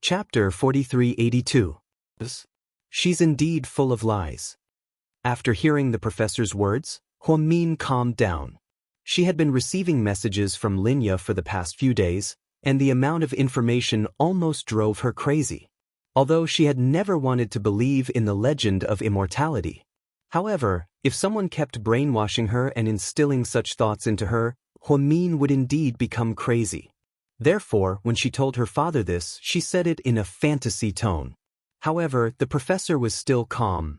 Chapter 4382. She's indeed full of lies. After hearing the professor's words, Huamin calmed down. She had been receiving messages from Linya for the past few days, and the amount of information almost drove her crazy. Although she had never wanted to believe in the legend of immortality. However, if someone kept brainwashing her and instilling such thoughts into her, Huamin would indeed become crazy. Therefore, when she told her father this, she said it in a fantasy tone. However, the professor was still calm.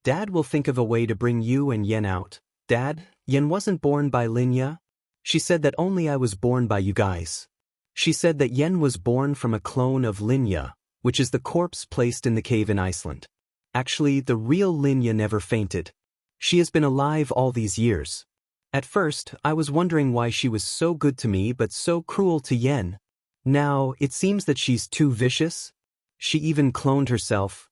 Dad will think of a way to bring you and Yen out. Dad, Yen wasn't born by Linya. She said that only I was born by you guys. She said that Yen was born from a clone of Linya, which is the corpse placed in the cave in Iceland. Actually, the real Linya never fainted. She has been alive all these years. At first, I was wondering why she was so good to me but so cruel to Yen. Now, it seems that she's too vicious. She even cloned herself.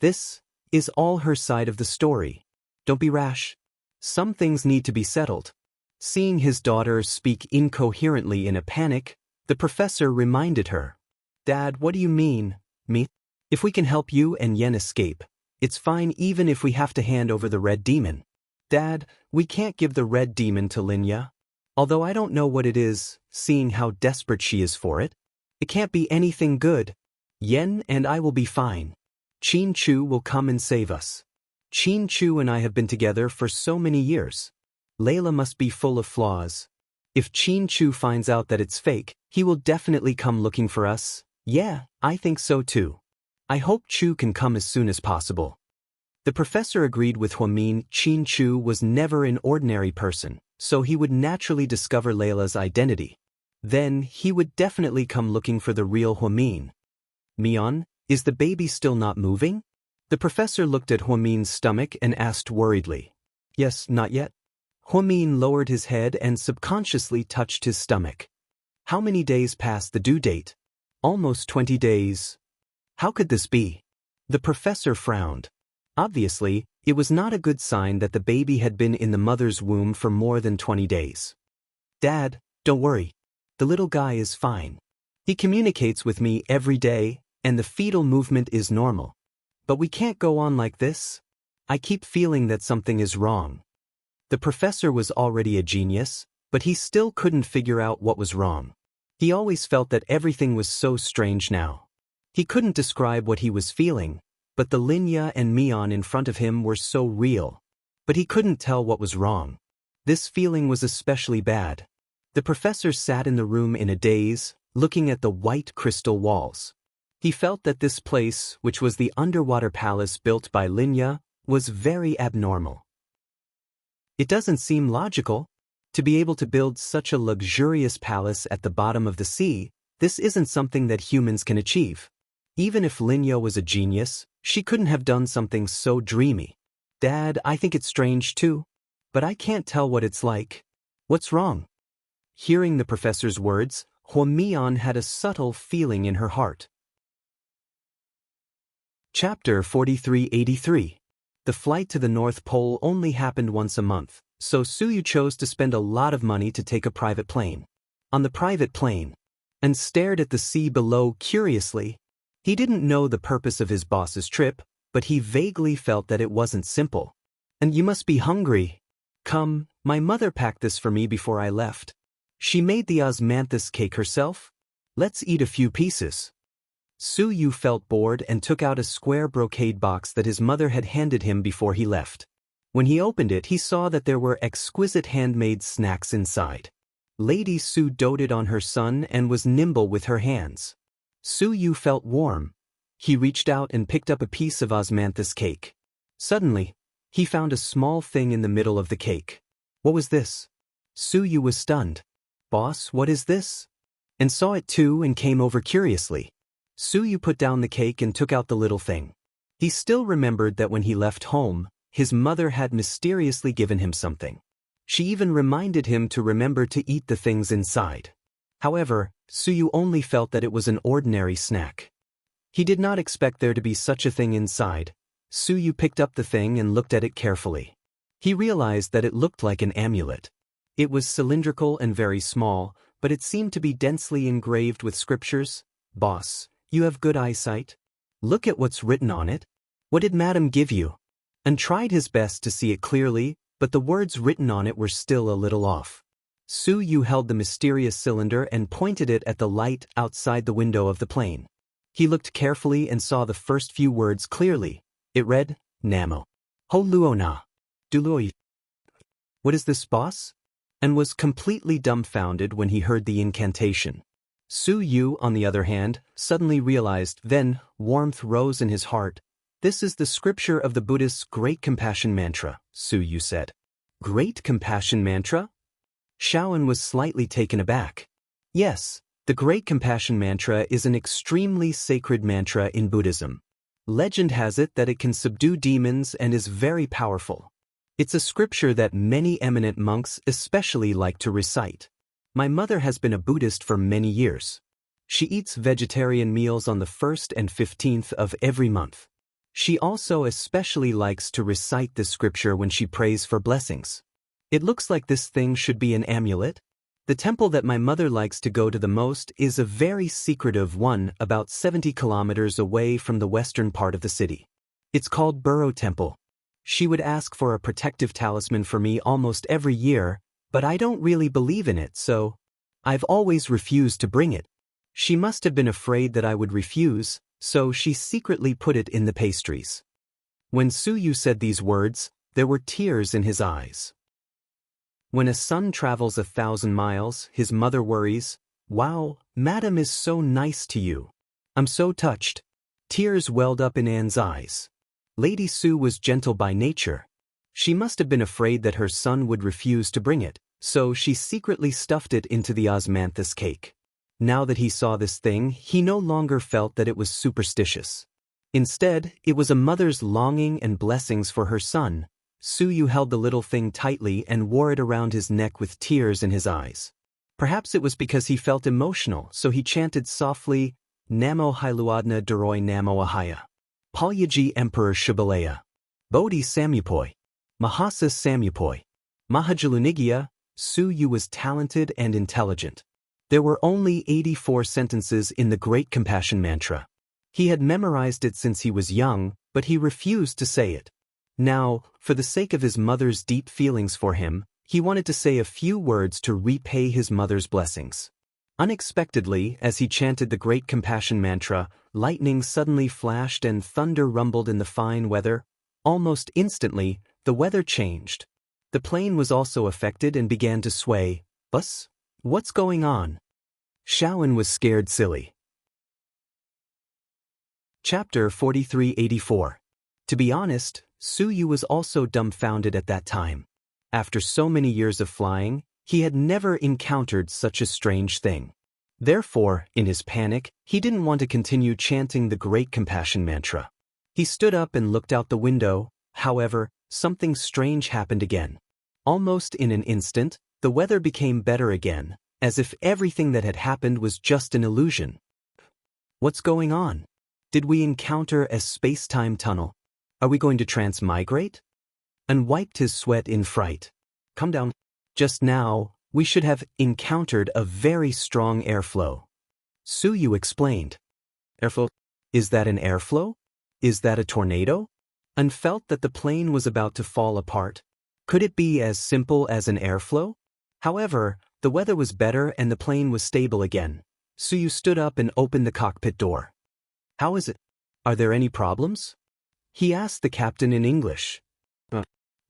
This is all her side of the story. Don't be rash. Some things need to be settled. Seeing his daughter speak incoherently in a panic, the professor reminded her. Dad, what do you mean? Me? If we can help you and Yen escape, it's fine even if we have to hand over the red demon. Dad, we can't give the red demon to Linya. Although I don't know what it is, seeing how desperate she is for it. It can't be anything good. Yen and I will be fine. Qin Chu will come and save us. Qin Chu and I have been together for so many years. Layla must be full of flaws. If Qin Chu finds out that it's fake, he will definitely come looking for us. Yeah, I think so too. I hope Chu can come as soon as possible. The professor agreed with Huamin. Qin Chu was never an ordinary person, so he would naturally discover Layla's identity. Then, he would definitely come looking for the real Huamin. Mian, is the baby still not moving? The professor looked at Huamin's stomach and asked worriedly. Yes, not yet. Huamin lowered his head and subconsciously touched his stomach. How many days past the due date? Almost 20 days. How could this be? The professor frowned. Obviously, it was not a good sign that the baby had been in the mother's womb for more than 20 days. Dad, don't worry. The little guy is fine. He communicates with me every day, and the fetal movement is normal. But we can't go on like this. I keep feeling that something is wrong. The professor was already a genius, but he still couldn't figure out what was wrong. He always felt that everything was so strange now. He couldn't describe what he was feeling, but the Linya and Mian in front of him were so real. But he couldn't tell what was wrong. This feeling was especially bad. The professor sat in the room in a daze, looking at the white crystal walls. He felt that this place, which was the underwater palace built by Linya, was very abnormal. It doesn't seem logical. To be able to build such a luxurious palace at the bottom of the sea, this isn't something that humans can achieve. Even if Linya was a genius, she couldn't have done something so dreamy. Dad, I think it's strange too. But I can't tell what it's like. What's wrong? Hearing the professor's words, Huamian had a subtle feeling in her heart. Chapter 4383. The flight to the North Pole only happened once a month, so Suyu chose to spend a lot of money to take a private plane. On the private plane, and stared at the sea below curiously. He didn't know the purpose of his boss's trip, but he vaguely felt that it wasn't simple. And you must be hungry. Come, my mother packed this for me before I left. She made the osmanthus cake herself. Let's eat a few pieces. Suyu felt bored and took out a square brocade box that his mother had handed him before he left. When he opened it, he saw that there were exquisite handmade snacks inside. Lady Su doted on her son and was nimble with her hands. Suyu felt warm. He reached out and picked up a piece of osmanthus cake. Suddenly, he found a small thing in the middle of the cake. What was this? Suyu was stunned. Boss, what is this? And saw it too and came over curiously. Suyu put down the cake and took out the little thing. He still remembered that when he left home, his mother had mysteriously given him something. She even reminded him to remember to eat the things inside. However, Suyu only felt that it was an ordinary snack. He did not expect there to be such a thing inside. Suyu picked up the thing and looked at it carefully. He realized that it looked like an amulet. It was cylindrical and very small, but it seemed to be densely engraved with scriptures. Boss, You have good eyesight? Look at what's written on it. What did Madam give you? And tried his best to see it clearly, but the words written on it were still a little off. Su Yu held the mysterious cylinder and pointed it at the light outside the window of the plane. He looked carefully and saw the first few words clearly. It read, Namo. Ho Luona. Duloi. What is this, boss? And was completely dumbfounded when he heard the incantation. Su Yu, on the other hand, suddenly realized, then warmth rose in his heart. This is the scripture of the Buddhist's Great Compassion Mantra, Su Yu said. Great Compassion Mantra? Xiaoan was slightly taken aback. Yes, the Great Compassion Mantra is an extremely sacred mantra in Buddhism. Legend has it that it can subdue demons and is very powerful. It's a scripture that many eminent monks especially like to recite. My mother has been a Buddhist for many years. She eats vegetarian meals on the 1st and 15th of every month. She also especially likes to recite this scripture when she prays for blessings. It looks like this thing should be an amulet. The temple that my mother likes to go to the most is a very secretive one about 70 kilometers away from the western part of the city. It's called Burrow Temple. She would ask for a protective talisman for me almost every year, but I don't really believe in it, so I've always refused to bring it. She must have been afraid that I would refuse, so she secretly put it in the pastries. When Su Yu said these words, there were tears in his eyes. When a son travels 1,000 miles, his mother worries, Wow, Madam is so nice to you. I'm so touched. Tears welled up in Anne's eyes. Lady Su was gentle by nature. She must have been afraid that her son would refuse to bring it, so she secretly stuffed it into the osmanthus cake. Now that he saw this thing, he no longer felt that it was superstitious. Instead, it was a mother's longing and blessings for her son. Su Yu held the little thing tightly and wore it around his neck with tears in his eyes. Perhaps it was because he felt emotional, so he chanted softly, Namo Hailuadna Doroi Namo Ahaya. Palyaji Emperor Shibalaya. Bodhi Samupoi. Mahasa Samupoi. Mahajalunigia. Su Yu was talented and intelligent. There were only 84 sentences in the Great Compassion Mantra. He had memorized it since he was young, but he refused to say it. Now, for the sake of his mother's deep feelings for him, he wanted to say a few words to repay his mother's blessings. Unexpectedly, as he chanted the Great Compassion Mantra, lightning suddenly flashed and thunder rumbled in the fine weather. Almost instantly, the weather changed. The plane was also affected and began to sway. Bus? What's going on? Xiaoan was scared silly. Chapter 4384. To be honest, Su Yu was also dumbfounded at that time. After so many years of flying, he had never encountered such a strange thing. Therefore, in his panic, he didn't want to continue chanting the Great Compassion Mantra. He stood up and looked out the window. However, something strange happened again. Almost in an instant, the weather became better again, as if everything that had happened was just an illusion. What's going on? Did we encounter a space-time tunnel? Are we going to transmigrate? And wiped his sweat in fright. Come down. Just now, we should have encountered a very strong airflow. Su Yu explained. Airflow? Is that an airflow? Is that a tornado? And felt that the plane was about to fall apart. Could it be as simple as an airflow? However, the weather was better and the plane was stable again. Su Yu stood up and opened the cockpit door. How is it? Are there any problems? He asked the captain in English.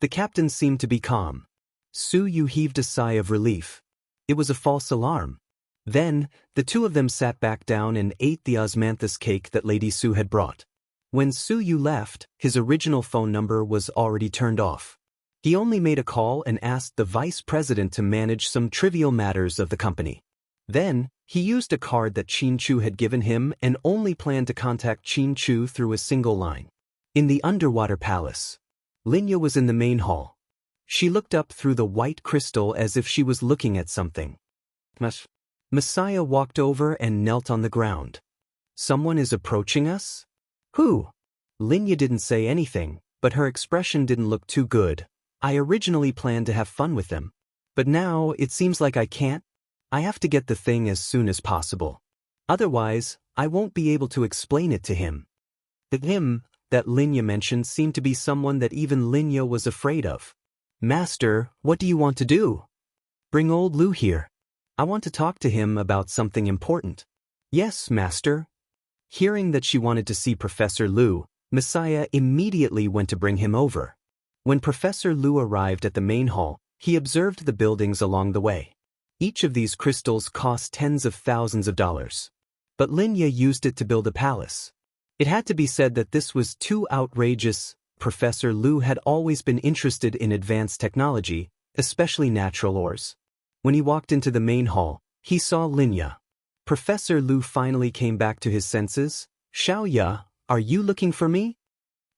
The captain seemed to be calm. Su Yu heaved a sigh of relief. It was a false alarm. Then, the two of them sat back down and ate the osmanthus cake that Lady Su had brought. When Su Yu left, his original phone number was already turned off. He only made a call and asked the vice president to manage some trivial matters of the company. Then, he used a card that Qin Chu had given him and only planned to contact Qin Chu through a single line. In the underwater palace, Linya was in the main hall. She looked up through the white crystal as if she was looking at something. Messiah walked over and knelt on the ground. Someone is approaching us? Who? Linya didn't say anything, but her expression didn't look too good. I originally planned to have fun with them. But now it seems like I can't. I have to get the thing as soon as possible. Otherwise, I won't be able to explain it to him. The him that Linya mentioned seemed to be someone that even Linya was afraid of. Master, what do you want to do? Bring old Lu here. I want to talk to him about something important. Yes, Master. Hearing that she wanted to see Professor Lu, Messiah immediately went to bring him over. When Professor Lu arrived at the main hall, he observed the buildings along the way. Each of these crystals cost tens of thousands of dollars. But Linya used it to build a palace. It had to be said that this was too outrageous. Professor Lu had always been interested in advanced technology, especially natural ores. When he walked into the main hall, he saw Linya. Professor Lu finally came back to his senses. Xiaoya, are you looking for me?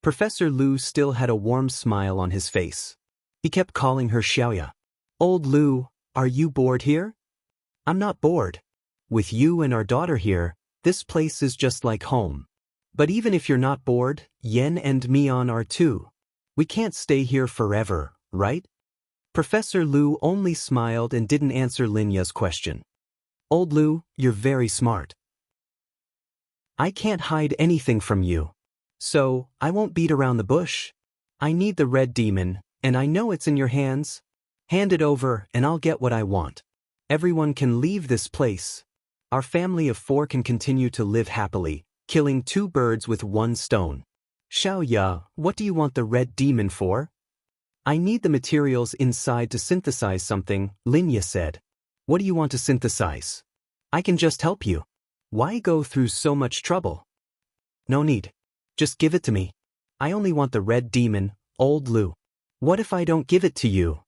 Professor Lu still had a warm smile on his face. He kept calling her Xiaoya. Old Lu, are you bored here? I'm not bored. With you and our daughter here, this place is just like home. But even if you're not bored, Yen and Mian are too. We can't stay here forever, right? Professor Lu only smiled and didn't answer Linya's question. Old Lu, you're very smart. I can't hide anything from you. So, I won't beat around the bush. I need the red demon, and I know it's in your hands. Hand it over, and I'll get what I want. Everyone can leave this place. Our family of 4 can continue to live happily, killing 2 birds with 1 stone. Xiaoya, what do you want the red demon for? I need the materials inside to synthesize something, Linya said. What do you want to synthesize? I can just help you. Why go through so much trouble? No need. Just give it to me. I only want the red demon, old Lu. What if I don't give it to you?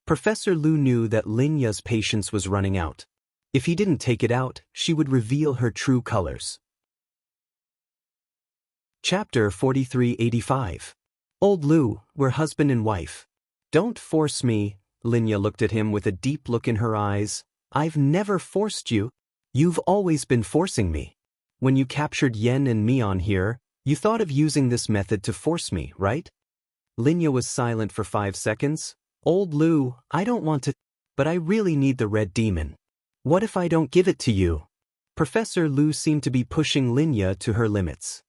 Professor Lu knew that Linya's patience was running out. If he didn't take it out, she would reveal her true colors. Chapter 4385. Old Lu, we're husband and wife. Don't force me. Linya looked at him with a deep look in her eyes. I've never forced you. You've always been forcing me. When you captured Yen and Mian here, you thought of using this method to force me, right? Linya was silent for 5 seconds. Old Lu, I don't want to, but I really need the red demon. What if I don't give it to you? Professor Lu seemed to be pushing Linya to her limits.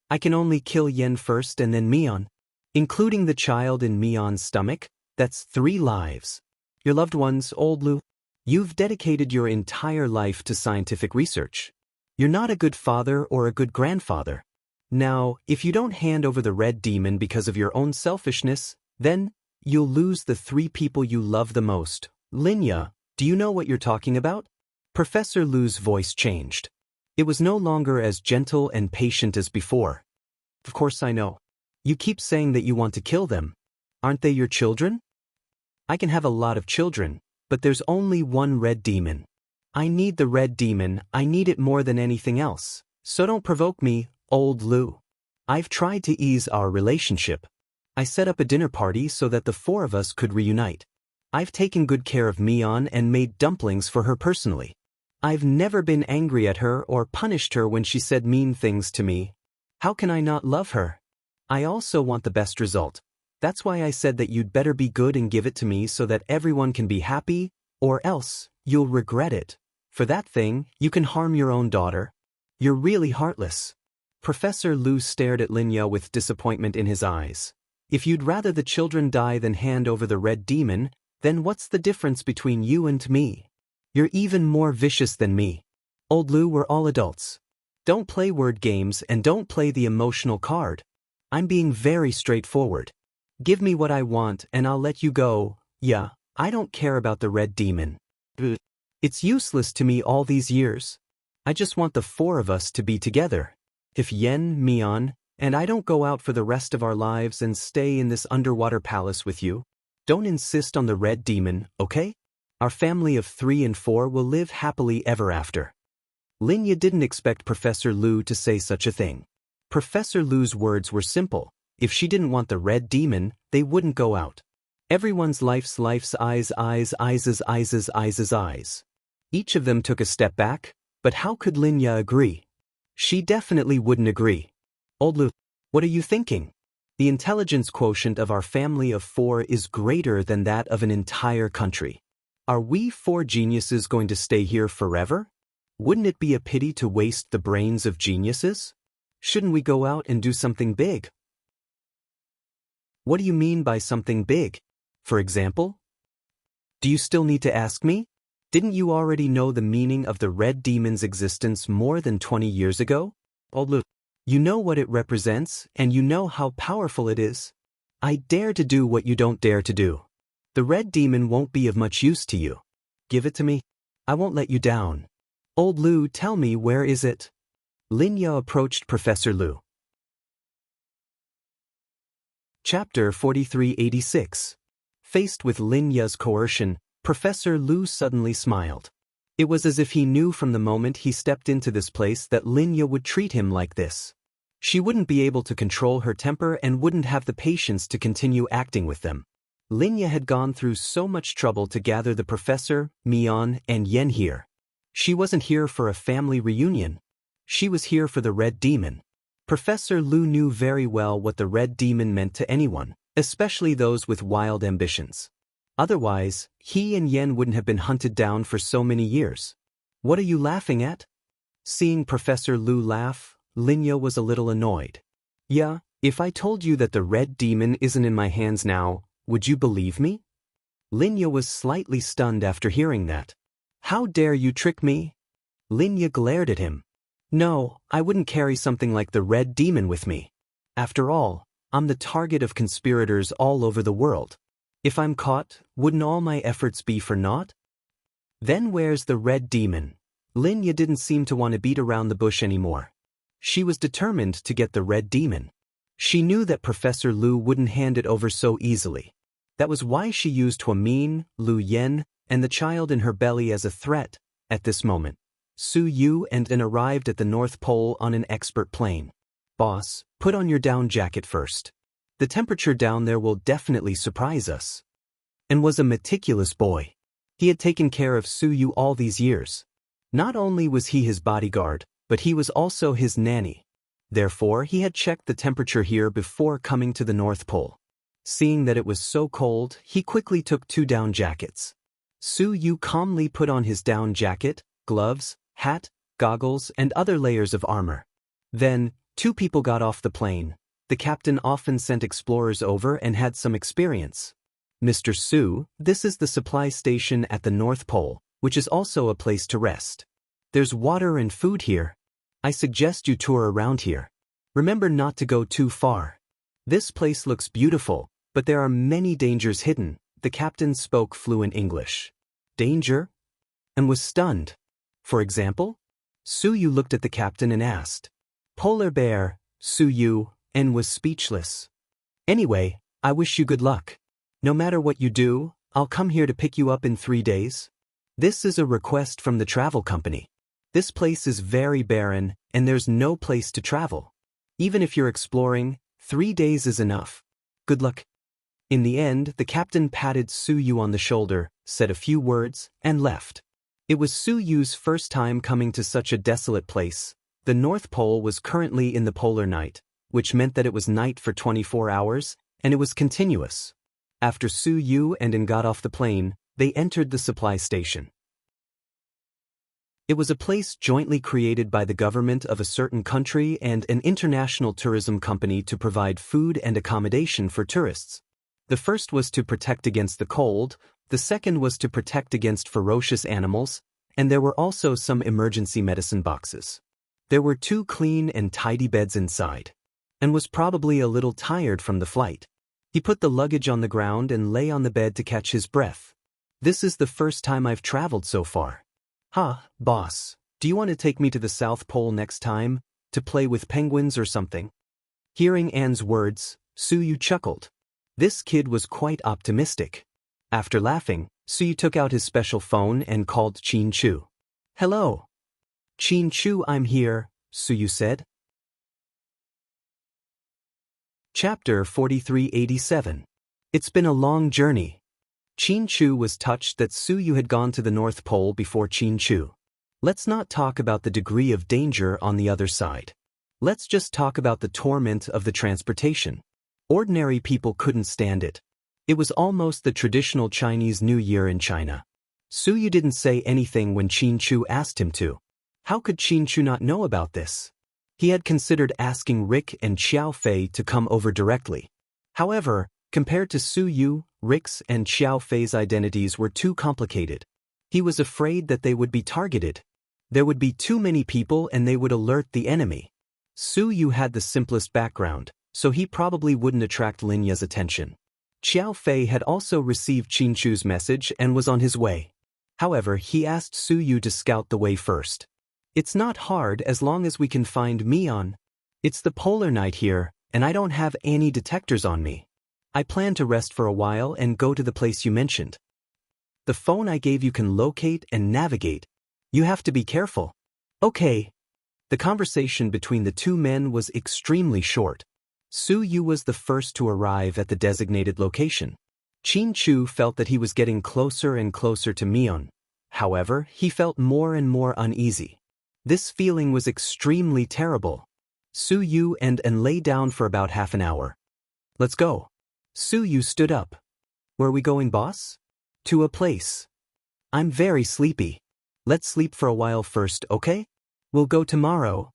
I can only kill Yen first and then Mian. Including the child in Mian's stomach, that's 3 lives. Your loved ones, old Lu. You've dedicated your entire life to scientific research. You're not a good father or a good grandfather. Now, if you don't hand over the red demon because of your own selfishness, then you'll lose the 3 people you love the most. Linya, do you know what you're talking about? Professor Lu's voice changed. It was no longer as gentle and patient as before. Of course I know. You keep saying that you want to kill them. Aren't they your children? I can have a lot of children, but there's only 1 red demon. I need the red demon, I need it more than anything else. So don't provoke me, old Lu. I've tried to ease our relationship. I set up a dinner party so that the 4 of us could reunite. I've taken good care of Mian and made dumplings for her personally. I've never been angry at her or punished her when she said mean things to me. How can I not love her? I also want the best result. That's why I said that you'd better be good and give it to me so that everyone can be happy, or else you'll regret it. For that thing, you can harm your own daughter. You're really heartless. Professor Lu stared at Linya with disappointment in his eyes. If you'd rather the children die than hand over the red demon, then what's the difference between you and me? You're even more vicious than me. Old Lu, we're all adults. Don't play word games and don't play the emotional card. I'm being very straightforward. Give me what I want and I'll let you go. Yeah, I don't care about the red demon. It's useless to me all these years. I just want the 4 of us to be together. If Yen, Mian, and I don't go out for the rest of our lives and stay in this underwater palace with you, don't insist on the red demon, okay? Our family of 3 and 4 will live happily ever after. Linya didn't expect Professor Lu to say such a thing. Professor Lu's words were simple. If she didn't want the red demon, they wouldn't go out. Everyone's life's eyes. Each of them took a step back, but how could Linya agree? She definitely wouldn't agree. Old Lu, what are you thinking? The intelligence quotient of our family of 4 is greater than that of an entire country. Are we 4 geniuses going to stay here forever? Wouldn't it be a pity to waste the brains of geniuses? Shouldn't we go out and do something big? What do you mean by something big? For example? Do you still need to ask me? Didn't you already know the meaning of the red demon's existence more than 20 years ago? Oh, you know what it represents, and you know how powerful it is. I dare to do what you don't dare to do. The red demon won't be of much use to you. Give it to me. I won't let you down. Old Lu, tell me, where is it? Linya approached Professor Lu. Chapter 4386. Faced with Linya's coercion, Professor Lu suddenly smiled. It was as if he knew from the moment he stepped into this place that Linya would treat him like this. She wouldn't be able to control her temper and wouldn't have the patience to continue acting with them. Linya had gone through so much trouble to gather the professor, Mian, and Yen here. She wasn't here for a family reunion. She was here for the red demon. Professor Lu knew very well what the red demon meant to anyone, especially those with wild ambitions. Otherwise, he and Yen wouldn't have been hunted down for so many years. What are you laughing at? Seeing Professor Lu laugh, Linya was a little annoyed. Yeah, if I told you that the red demon isn't in my hands now, would you believe me? Linya was slightly stunned after hearing that. How dare you trick me? Linya glared at him. No, I wouldn't carry something like the red demon with me. After all, I'm the target of conspirators all over the world. If I'm caught, wouldn't all my efforts be for naught? Then where's the red demon? Linya didn't seem to want to beat around the bush anymore. She was determined to get the red demon. She knew that Professor Lu wouldn't hand it over so easily. That was why she used Huamin, Lu Yen, and the child in her belly as a threat. At this moment, Su Yu and An arrived at the North Pole on an expert plane. Boss, put on your down jacket first. The temperature down there will definitely surprise us. And was a meticulous boy. He had taken care of Su Yu all these years. Not only was he his bodyguard, but he was also his nanny. Therefore, he had checked the temperature here before coming to the North Pole. Seeing that it was so cold, he quickly took 2 down jackets. Su Yu calmly put on his down jacket, gloves, hat, goggles, and other layers of armor. Then, 2 people got off the plane. The captain often sent explorers over and had some experience. Mr. Su, this is the supply station at the North Pole, which is also a place to rest. There's water and food here. I suggest you tour around here. Remember not to go too far. This place looks beautiful, but there are many dangers hidden. The captain spoke fluent English. Danger? And was stunned. For example? Su Yu looked at the captain and asked. Polar bear, Su Yu, and was speechless. Anyway, I wish you good luck. No matter what you do, I'll come here to pick you up in 3 days. This is a request from the travel company. This place is very barren, and there's no place to travel. Even if you're exploring, 3 days is enough. Good luck. In the end, the captain patted Su Yu on the shoulder, said a few words, and left. It was Su Yu's first time coming to such a desolate place. The North Pole was currently in the polar night, which meant that it was night for 24 hours, and it was continuous. After Su Yu and An got off the plane, they entered the supply station. It was a place jointly created by the government of a certain country and an international tourism company to provide food and accommodation for tourists. The first was to protect against the cold, the second was to protect against ferocious animals, and there were also some emergency medicine boxes. There were 2 clean and tidy beds inside, and was probably a little tired from the flight. He put the luggage on the ground and lay on the bed to catch his breath. This is the first time I've traveled so far. Boss, do you want to take me to the South Pole next time, to play with penguins or something? Hearing Anne's words, Su Yu chuckled. This kid was quite optimistic. After laughing, Su Yu took out his special phone and called Qin Chu. Hello. Qin Chu, I'm here, Su Yu said. Chapter 4387. It's been a long journey. Qin Chu was touched that Su Yu had gone to the North Pole before Qin Chu. Let's not talk about the degree of danger on the other side. Let's just talk about the torment of the transportation. Ordinary people couldn't stand it. It was almost the traditional Chinese New Year in China. Su Yu didn't say anything when Qin Chu asked him to. How could Chu not know about this? He had considered asking Rick and Xiao Fei to come over directly. However, compared to Su Yu, Rick's and Xiao Fei's identities were too complicated. He was afraid that they would be targeted. There would be too many people and they would alert the enemy. Su Yu had the simplest background, so he probably wouldn't attract Linya's attention. Xiao Fei had also received Chu's message and was on his way. However, he asked Su Yu to scout the way first. It's not hard as long as we can find Mion. It's the polar night here, and I don't have any detectors on me. I plan to rest for a while and go to the place you mentioned. The phone I gave you can locate and navigate. You have to be careful. Okay. The conversation between the two men was extremely short. Su Yu was the first to arrive at the designated location. Chu felt that he was getting closer and closer to Mion. However, he felt more and more uneasy. This feeling was extremely terrible. Su Yu and lay down for about half an hour. Let's go. Su Yu stood up. Where are we going, boss? To a place. I'm very sleepy. Let's sleep for a while first, okay? We'll go tomorrow.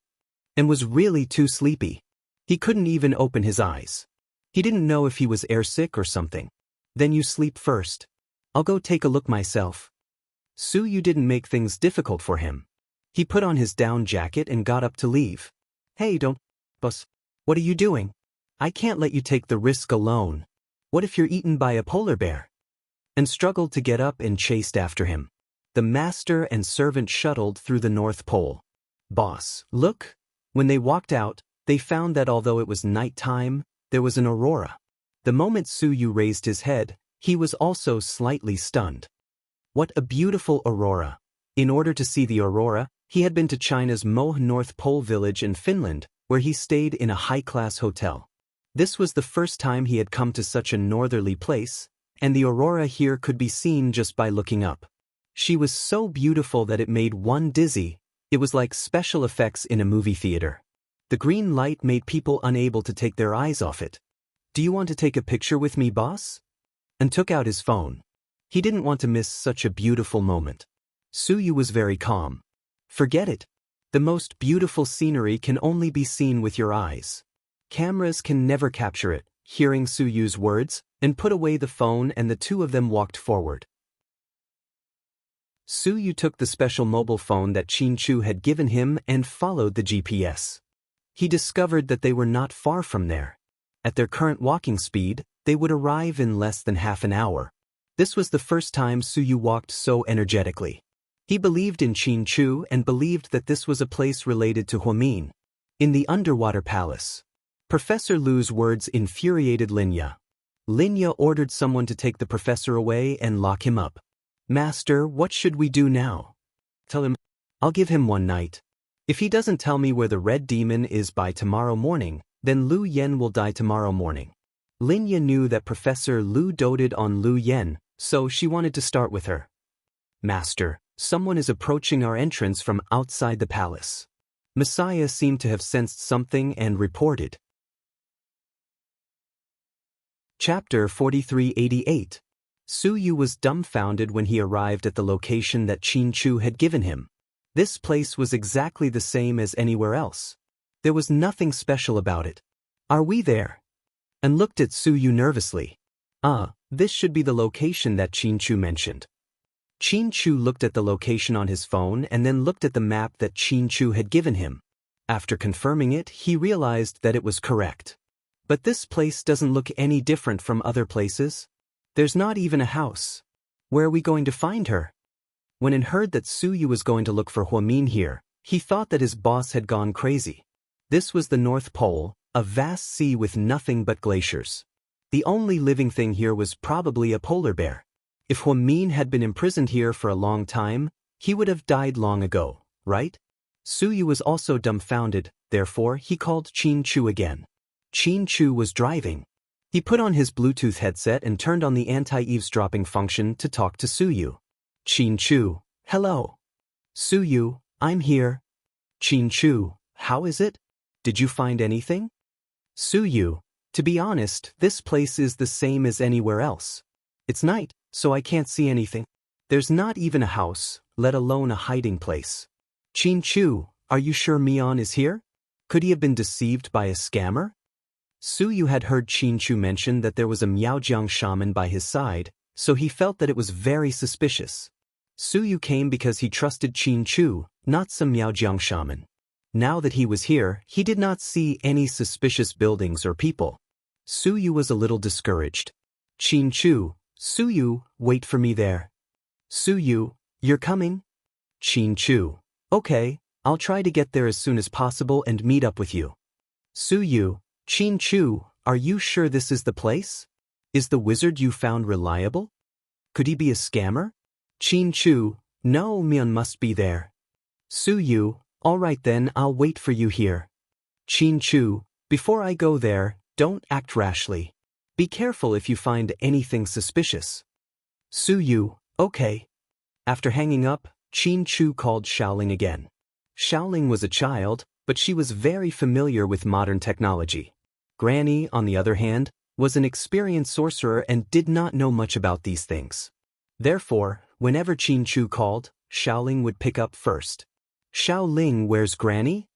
And was really too sleepy. He couldn't even open his eyes. He didn't know if he was airsick or something. Then you sleep first. I'll go take a look myself. Su Yu didn't make things difficult for him. He put on his down jacket and got up to leave. Hey, don't, boss. What are you doing? I can't let you take the risk alone. What if you're eaten by a polar bear? And struggled to get up and chased after him. The master and servant shuttled through the North Pole. Boss, look. When they walked out, they found that although it was night time, there was an aurora. The moment Su Yu raised his head, he was also slightly stunned. What a beautiful aurora. In order to see the aurora, he had been to China's Moh North Pole village in Finland, where he stayed in a high-class hotel. This was the first time he had come to such a northerly place, and the aurora here could be seen just by looking up. She was so beautiful that it made one dizzy. It was like special effects in a movie theater. The green light made people unable to take their eyes off it. Do you want to take a picture with me, boss? And took out his phone. He didn't want to miss such a beautiful moment. Su Yu was very calm. Forget it. The most beautiful scenery can only be seen with your eyes. Cameras can never capture it. Hearing Su Yu's words, and put away the phone, and the two of them walked forward. Su Yu took the special mobile phone that Chu had given him and followed the GPS. He discovered that they were not far from there. At their current walking speed, they would arrive in less than half an hour. This was the first time Su Yu walked so energetically. He believed in Chu and believed that this was a place related to Huamin. In the underwater palace. Professor Lu's words infuriated Linya. Linya ordered someone to take the professor away and lock him up. Master, what should we do now? Tell him, I'll give him one night. If he doesn't tell me where the red demon is by tomorrow morning, then Lu Yen will die tomorrow morning. Linya knew that Professor Lu doted on Lu Yen, so she wanted to start with her. Master, someone is approaching our entrance from outside the palace. Messiah seemed to have sensed something and reported. Chapter 4388. Su Yu was dumbfounded when he arrived at the location that Chu had given him. This place was exactly the same as anywhere else. There was nothing special about it. Are we there? And looked at Su Yu nervously. This should be the location that Chu mentioned. Chu looked at the location on his phone and then looked at the map that Chu had given him. After confirming it, he realized that it was correct. But this place doesn't look any different from other places. There's not even a house. Where are we going to find her? When he heard that Su Yu was going to look for Huamin here, he thought that his boss had gone crazy. This was the North Pole, a vast sea with nothing but glaciers. The only living thing here was probably a polar bear. If Huamin had been imprisoned here for a long time, he would have died long ago, right? Su Yu was also dumbfounded, therefore he called Chu again. Chu was driving. He put on his Bluetooth headset and turned on the anti-eavesdropping function to talk to Su Yu. Chu, hello. Su Yu, I'm here. Chu, how is it? Did you find anything? Su Yu, to be honest, this place is the same as anywhere else. It's night, so I can't see anything. There's not even a house, let alone a hiding place. Qin Chu, are you sure Mian is here? Could he have been deceived by a scammer? Su Yu had heard Qin Chu mention that there was a Miaojiang shaman by his side, so he felt that it was very suspicious. Su Yu came because he trusted Qin Chu, not some Miaojiang shaman. Now that he was here, he did not see any suspicious buildings or people. Su Yu was a little discouraged. Qin Chu, Su Yu, wait for me there. Su Yu, you're coming? Qin Chu, okay, I'll try to get there as soon as possible and meet up with you. Su Yu, Qin Chu, are you sure this is the place? Is the wizard you found reliable? Could he be a scammer? Qin Chu, no, Mian must be there. Su Yu, all right then, I'll wait for you here. Qin Chu, before I go there, don't act rashly. Be careful if you find anything suspicious. Su Yu, okay. After hanging up, Qin Chu called Xiaoling again. Xiaoling was a child, but she was very familiar with modern technology. Granny, on the other hand, was an experienced sorcerer and did not know much about these things. Therefore, whenever Qin Chu called, Xiaoling would pick up first. Xiaoling, where's Granny?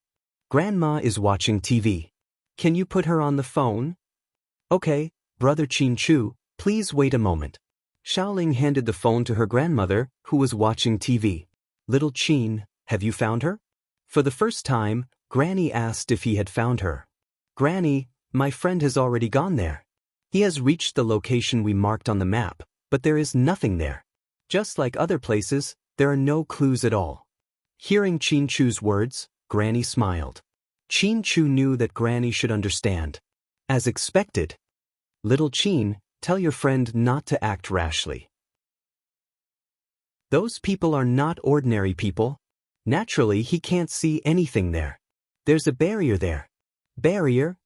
Grandma is watching TV. Can you put her on the phone? Okay, brother Qin Chu, please wait a moment. Xiaoling handed the phone to her grandmother, who was watching TV. Little Qin, have you found her? For the first time, Granny asked if he had found her. Granny, my friend has already gone there. He has reached the location we marked on the map, but there is nothing there. Just like other places, there are no clues at all. Hearing Qin Chu's words, Granny smiled. Qin Chu knew that Granny should understand. As expected. Little Qin, tell your friend not to act rashly. Those people are not ordinary people. Naturally, he can't see anything there. There's a barrier there. Barrier?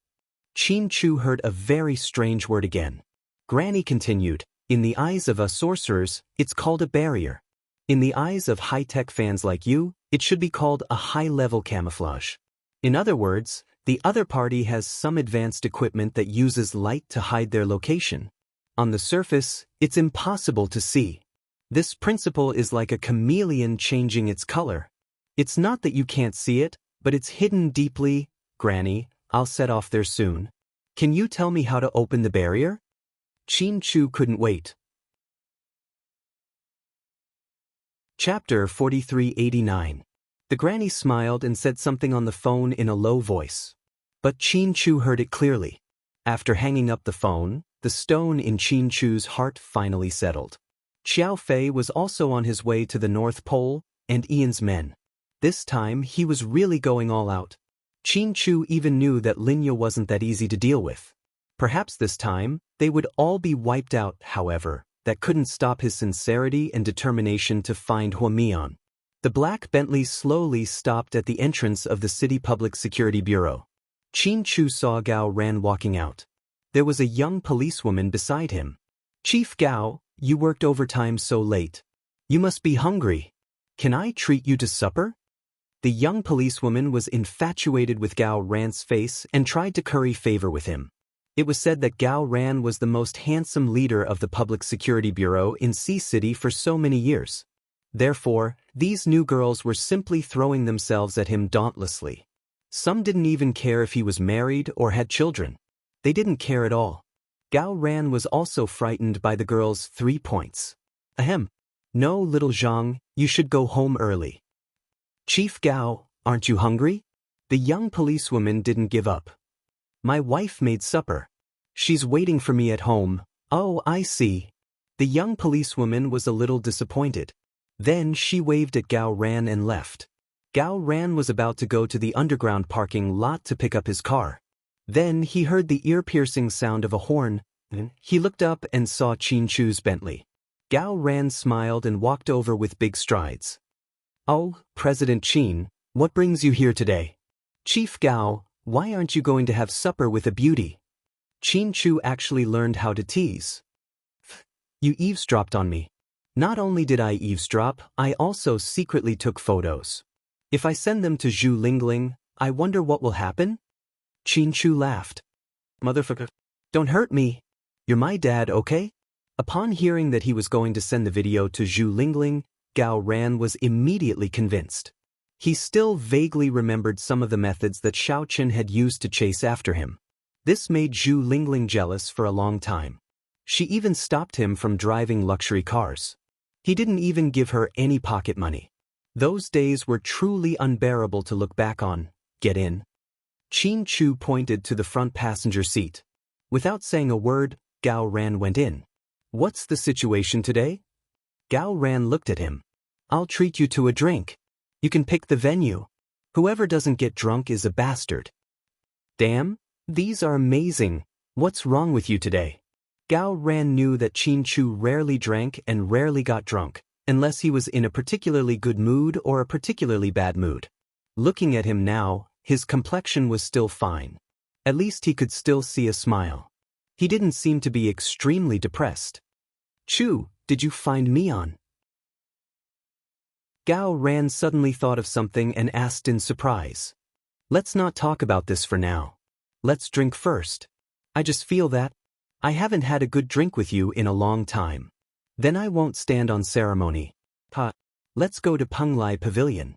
Qin Chu heard a very strange word again. Granny continued, in the eyes of us sorcerers, it's called a barrier. In the eyes of high-tech fans like you, it should be called a high-level camouflage. In other words, the other party has some advanced equipment that uses light to hide their location. On the surface, it's impossible to see. This principle is like a chameleon changing its color. It's not that you can't see it, but it's hidden deeply. Granny, I'll set off there soon. Can you tell me how to open the barrier? Qin Chu couldn't wait. Chapter 4389. The granny smiled and said something on the phone in a low voice. But Qin Chu heard it clearly. After hanging up the phone, the stone in Qin Chu's heart finally settled. Xiao Fei was also on his way to the North Pole, and Ian's men. This time he was really going all out. Qin Chu even knew that Linya wasn't that easy to deal with. Perhaps this time, they would all be wiped out, however. That couldn't stop his sincerity and determination to find Huamian. The black Bentley slowly stopped at the entrance of the City Public Security Bureau. Qin Chu saw Gao Ran walking out. There was a young policewoman beside him. Chief Gao, you worked overtime so late. You must be hungry. Can I treat you to supper? The young policewoman was infatuated with Gao Ran's face and tried to curry favor with him. It was said that Gao Ran was the most handsome leader of the Public Security Bureau in Sea City for so many years. Therefore, these new girls were simply throwing themselves at him dauntlessly. Some didn't even care if he was married or had children. They didn't care at all. Gao Ran was also frightened by the girls' 3 points. Ahem. No, little Zhang, you should go home early. Chief Gao, aren't you hungry? The young policewoman didn't give up. My wife made supper. She's waiting for me at home. Oh, I see. The young policewoman was a little disappointed. Then she waved at Gao Ran and left. Gao Ran was about to go to the underground parking lot to pick up his car. Then he heard the ear-piercing sound of a horn. He looked up and saw Qin Chu's Bentley. Gao Ran smiled and walked over with big strides. Oh, President Qin, what brings you here today? Chief Gao, why aren't you going to have supper with a beauty? Qin Chu actually learned how to tease. You eavesdropped on me. Not only did I eavesdrop, I also secretly took photos. If I send them to Zhu Lingling, I wonder what will happen? Qin Chu laughed. Motherfucker. Don't hurt me. You're my dad, okay? Upon hearing that he was going to send the video to Zhu Lingling, Gao Ran was immediately convinced. He still vaguely remembered some of the methods that Xiaoqin had used to chase after him. This made Zhu Lingling jealous for a long time. She even stopped him from driving luxury cars. He didn't even give her any pocket money. Those days were truly unbearable to look back on. Get in. Qin Chu pointed to the front passenger seat. Without saying a word, Gao Ran went in. What's the situation today? Gao Ran looked at him. I'll treat you to a drink. You can pick the venue. Whoever doesn't get drunk is a bastard. Damn, these are amazing. What's wrong with you today? Gao Ran knew that Qin Chu rarely drank and rarely got drunk, unless he was in a particularly good mood or a particularly bad mood. Looking at him now, his complexion was still fine. At least he could still see a smile. He didn't seem to be extremely depressed. Chu, did you find me on? Gao Ran suddenly thought of something and asked in surprise. Let's not talk about this for now. Let's drink first. I just feel that I haven't had a good drink with you in a long time. Then I won't stand on ceremony. Let's go to Penglai Pavilion.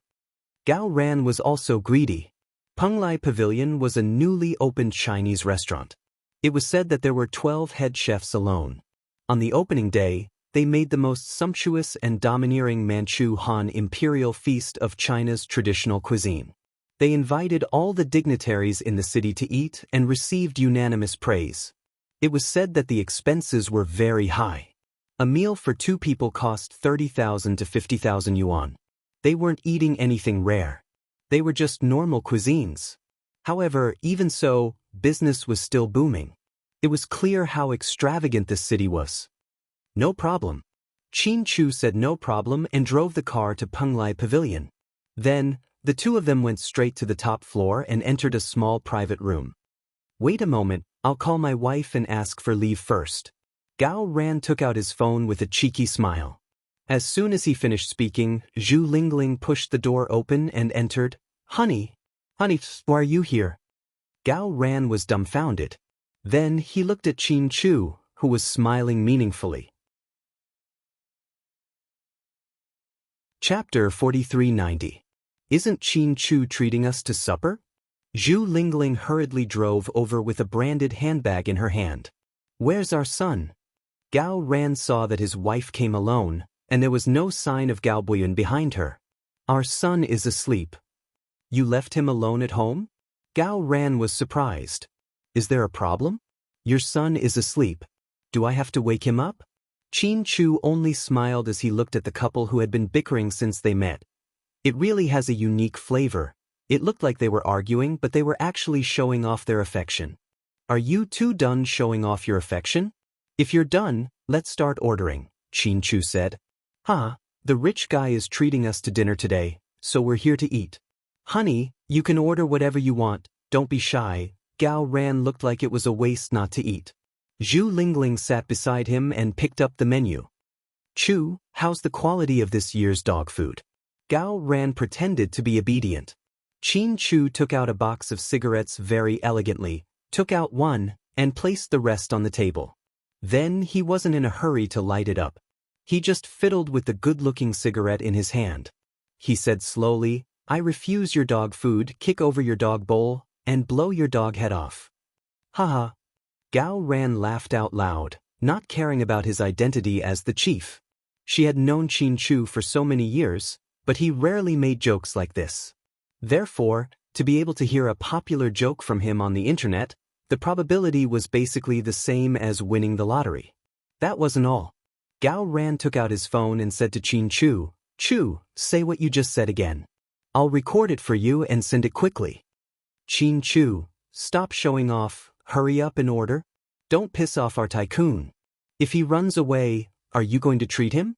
Gao Ran was also greedy. Penglai Pavilion was a newly opened Chinese restaurant. It was said that there were 12 head chefs alone. On the opening day, they made the most sumptuous and domineering Manchu Han imperial feast of China's traditional cuisine. They invited all the dignitaries in the city to eat and received unanimous praise. It was said that the expenses were very high. A meal for 2 people cost 30,000 to 50,000 yuan. They weren't eating anything rare. They were just normal cuisines. However, even so, business was still booming. It was clear how extravagant this city was. No problem. Qin Chu said no problem and drove the car to Penglai Pavilion. Then, the two of them went straight to the top floor and entered a small private room. Wait a moment, I'll call my wife and ask for leave first. Gao Ran took out his phone with a cheeky smile. As soon as he finished speaking, Zhu Lingling pushed the door open and entered. Honey, why are you here? Gao Ran was dumbfounded. Then he looked at Qin Chu, who was smiling meaningfully. Chapter 4390. Isn't Qin Chu treating us to supper? Zhu Lingling hurriedly drove over with a branded handbag in her hand. Where's our son? Gao Ran saw that his wife came alone, and there was no sign of Gao Buiyun behind her. Our son is asleep. You left him alone at home? Gao Ran was surprised. Is there a problem? Your son is asleep. Do I have to wake him up? Qin Chu only smiled as he looked at the couple who had been bickering since they met. It really has a unique flavor. It looked like they were arguing, but they were actually showing off their affection. Are you two done showing off your affection? If you're done, let's start ordering, Qin Chu said. The rich guy is treating us to dinner today, so we're here to eat. Honey, you can order whatever you want, don't be shy. Gao Ran looked like it was a waste not to eat. Zhu Lingling sat beside him and picked up the menu. Chu, how's the quality of this year's dog food? Gao Ran pretended to be obedient. Qin Chu took out a box of cigarettes very elegantly, took out one, and placed the rest on the table. Then he wasn't in a hurry to light it up. He just fiddled with the good-looking cigarette in his hand. He said slowly, I refuse your dog food, kick over your dog bowl, and blow your dog head off. Haha. Gao Ran laughed out loud, not caring about his identity as the chief. She had known Qin Chu for so many years, but he rarely made jokes like this. Therefore, to be able to hear a popular joke from him on the internet, the probability was basically the same as winning the lottery. That wasn't all. Gao Ran took out his phone and said to Qin Chu, Chu, say what you just said again. I'll record it for you and send it quickly. Qin Chu, stop showing off, hurry up and order. Don't piss off our tycoon. If he runs away, are you going to treat him?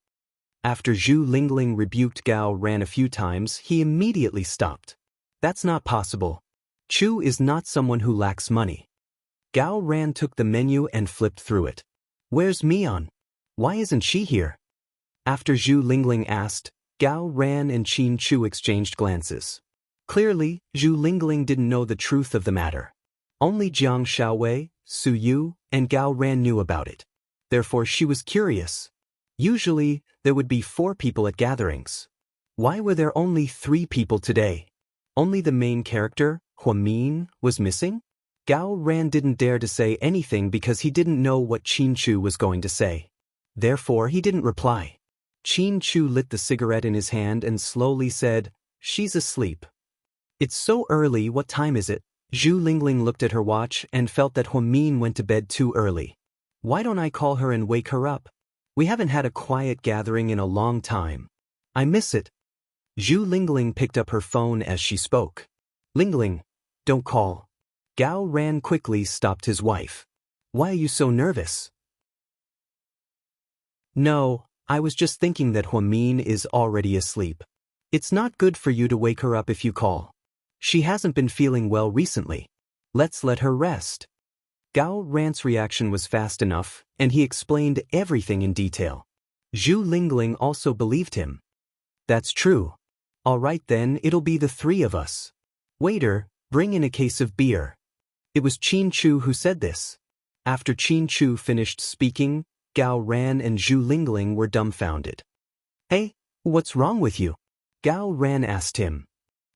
After Zhu Lingling rebuked Gao Ran a few times, he immediately stopped. That's not possible. Chu is not someone who lacks money. Gao Ran took the menu and flipped through it. Where's Mian? Why isn't she here? After Zhu Lingling asked, Gao Ran and Qin Chu exchanged glances. Clearly, Zhu Lingling didn't know the truth of the matter. Only Jiang Xiaowei, Su Yu, and Gao Ran knew about it. Therefore she was curious. Usually, there would be 4 people at gatherings. Why were there only 3 people today? Only the main character, Huamin, was missing? Gao Ran didn't dare to say anything because he didn't know what Qin Chu was going to say. Therefore, he didn't reply. Qin Chu lit the cigarette in his hand and slowly said, "She's asleep." "It's so early, what time is it?" Zhu Lingling looked at her watch and felt that Huamin went to bed too early. "Why don't I call her and wake her up? We haven't had a quiet gathering in a long time. I miss it." Zhu Lingling picked up her phone as she spoke. "Lingling, don't call." Gao Ran quickly stopped his wife. "Why are you so nervous?" "No, I was just thinking that Huamin is already asleep. It's not good for you to wake her up if you call. She hasn't been feeling well recently. Let's let her rest." Gao Ran's reaction was fast enough, and he explained everything in detail. Zhu Lingling also believed him. "That's true. All right then, it'll be the 3 of us. Waiter, bring in a case of beer." It was Qin Chu who said this. After Qin Chu finished speaking, Gao Ran and Zhu Lingling were dumbfounded. "Hey, what's wrong with you?" Gao Ran asked him.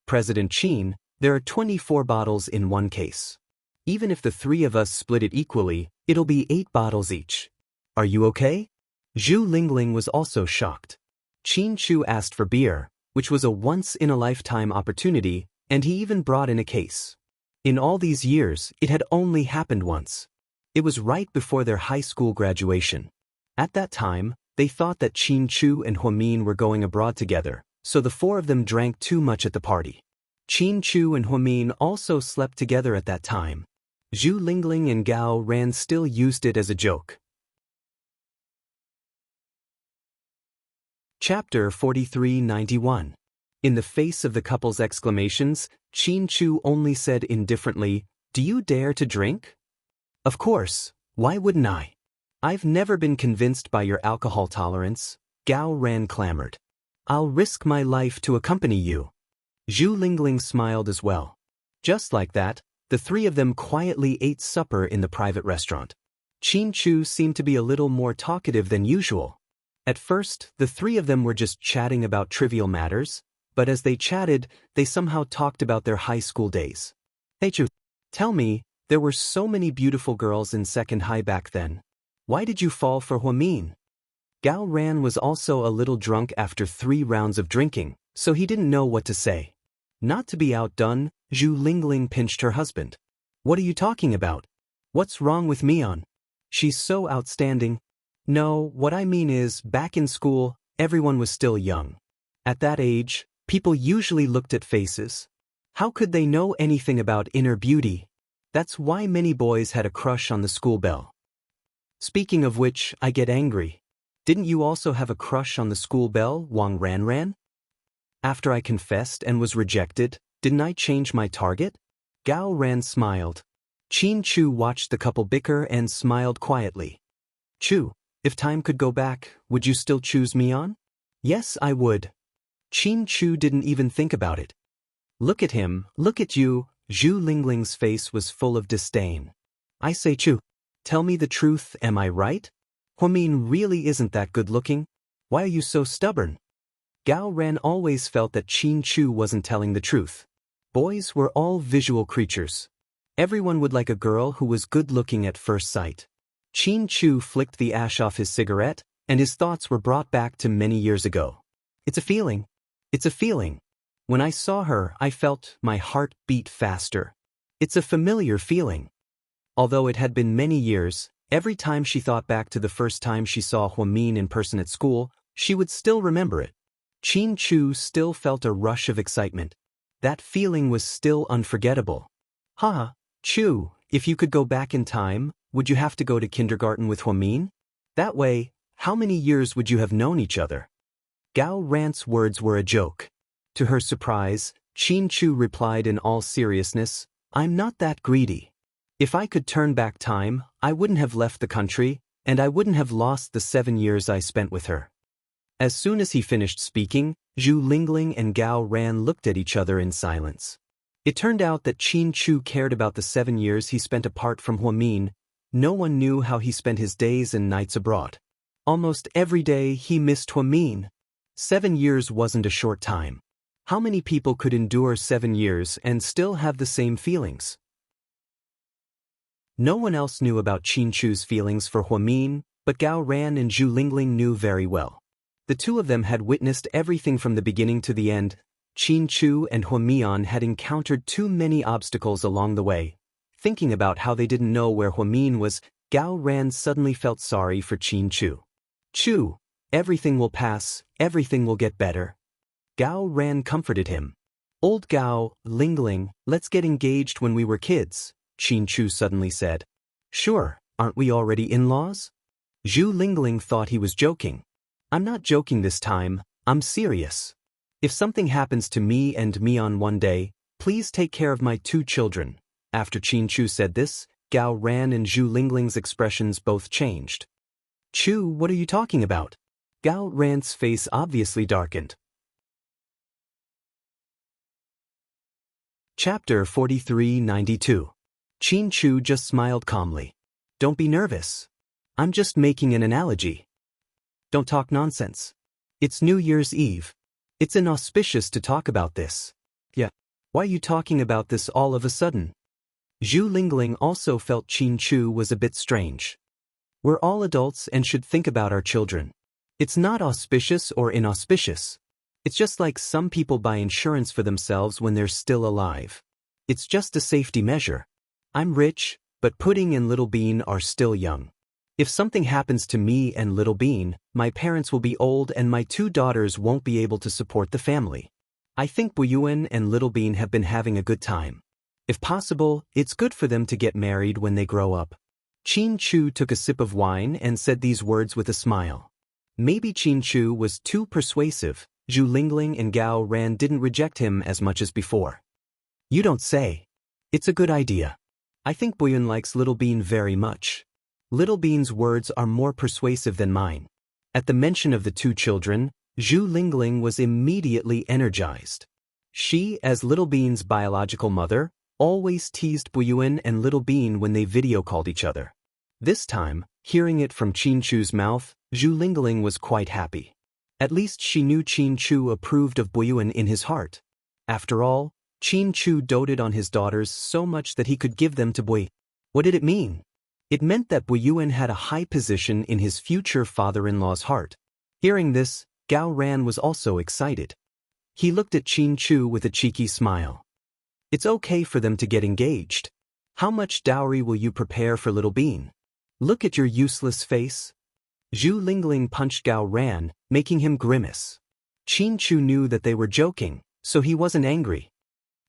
"President Qin, there are 24 bottles in one case. Even if the 3 of us split it equally, it'll be 8 bottles each. Are you okay?" Zhu Lingling was also shocked. Qin Chu asked for beer, which was a once-in-a-lifetime opportunity, and he even brought in a case. In all these years, it had only happened once. It was right before their high school graduation. At that time, they thought that Qin Chu and Huamin were going abroad together, so the 4 of them drank too much at the party. Qin Chu and Huamin also slept together at that time. Zhu Lingling and Gao Ran still used it as a joke. Chapter 4391. In the face of the couple's exclamations, Qin Chu only said indifferently, "Do you dare to drink?" "Of course, why wouldn't I? I've never been convinced by your alcohol tolerance," Gao Ran clamored. "I'll risk my life to accompany you." Zhu Lingling smiled as well. Just like that, the 3 of them quietly ate supper in the private restaurant. Qin Chu seemed to be a little more talkative than usual. At first, the 3 of them were just chatting about trivial matters, but as they chatted, they somehow talked about their high school days. "Hey Chu, tell me, there were so many beautiful girls in second high back then. Why did you fall for Huamin?" Gao Ran was also a little drunk after 3 rounds of drinking, so he didn't know what to say. Not to be outdone, Zhu Lingling pinched her husband. "What are you talking about? What's wrong with Mion? She's so outstanding." "No, what I mean is, back in school, everyone was still young. At that age, people usually looked at faces. How could they know anything about inner beauty? That's why many boys had a crush on the school belle. Speaking of which, I get angry. Didn't you also have a crush on the school belle, Wang Ran? After I confessed and was rejected, didn't I change my target?" Gao Ran smiled. Qin Chu watched the couple bicker and smiled quietly. "Chu, if time could go back, would you still choose Mion?" "Yes, I would." Qin Chu didn't even think about it. "Look at him, look at you." Zhu Lingling's face was full of disdain. "I say Chu, tell me the truth, am I right? Huamin really isn't that good-looking? Why are you so stubborn?" Gao Ran always felt that Qin Chu wasn't telling the truth. Boys were all visual creatures. Everyone would like a girl who was good-looking at first sight. Qin Chu flicked the ash off his cigarette, and his thoughts were brought back to many years ago. "It's a feeling. It's a feeling. When I saw her, I felt my heart beat faster. It's a familiar feeling." Although it had been many years, every time she thought back to the first time she saw Huamin in person at school, she would still remember it. Qin Chu still felt a rush of excitement. That feeling was still unforgettable. "Ha, Chu, if you could go back in time, would you have to go to kindergarten with Huamin? That way, how many years would you have known each other?" Gao Ran's words were a joke. To her surprise, Qin Chu replied in all seriousness, "I'm not that greedy. If I could turn back time, I wouldn't have left the country, and I wouldn't have lost the 7 years I spent with her." As soon as he finished speaking, Zhu Lingling and Gao Ran looked at each other in silence. It turned out that Qin Chu cared about the 7 years he spent apart from Huamin. No one knew how he spent his days and nights abroad. Almost every day he missed Huamin. 7 years wasn't a short time. How many people could endure 7 years and still have the same feelings? No one else knew about Qin Chu's feelings for Huamin, but Gao Ran and Zhu Lingling knew very well. The two of them had witnessed everything from the beginning to the end. Qin Chu and Huamian had encountered too many obstacles along the way. Thinking about how they didn't know where Huamin was, Gao Ran suddenly felt sorry for Qin Chu. Chu, everything will pass, everything will get better. Gao Ran comforted him. Old Gao, Lingling, let's get engaged when we were kids, Qin Chu suddenly said. Sure, aren't we already in-laws? Zhu Lingling thought he was joking. I'm not joking this time, I'm serious. If something happens to me and Mian one day, please take care of my 2 children. After Qin Chu said this, Gao Ran and Zhu Lingling's expressions both changed. Chu, what are you talking about? Gao Ran's face obviously darkened. Chapter 4392. Qin Chu just smiled calmly. Don't be nervous. I'm just making an analogy. Don't talk nonsense. It's New Year's Eve. It's inauspicious to talk about this. Yeah. Why are you talking about this all of a sudden? Zhu Lingling also felt Qin Chu was a bit strange. We're all adults and should think about our children. It's not auspicious or inauspicious. It's just like some people buy insurance for themselves when they're still alive. It's just a safety measure. I'm rich, but Pudding and Little Bean are still young. If something happens to me and Little Bean, my parents will be old and my 2 daughters won't be able to support the family. I think Buyuan and Little Bean have been having a good time. If possible, it's good for them to get married when they grow up. Qin Chu took a sip of wine and said these words with a smile. Maybe Qin Chu was too persuasive. Zhu Lingling and Gao Ran didn't reject him as much as before. You don't say. It's a good idea. I think Buyuan likes Little Bean very much. Little Bean's words are more persuasive than mine. At the mention of the 2 children, Zhu Lingling was immediately energized. She, as Little Bean's biological mother, always teased Buyuan and Little Bean when they video called each other. This time, hearing it from Qin Chu's mouth, Zhu Lingling was quite happy. At least she knew Qin Chu approved of Buyuan in his heart. After all, Qin Chu doted on his daughters so much that he could give them to Bui. What did it mean? It meant that Buyuan had a high position in his future father-in-law's heart. Hearing this, Gao Ran was also excited. He looked at Qin Chu with a cheeky smile. It's okay for them to get engaged. How much dowry will you prepare for Little Bean? Look at your useless face. Zhu Lingling punched Gao Ran, making him grimace. Qin Chu knew that they were joking, so he wasn't angry.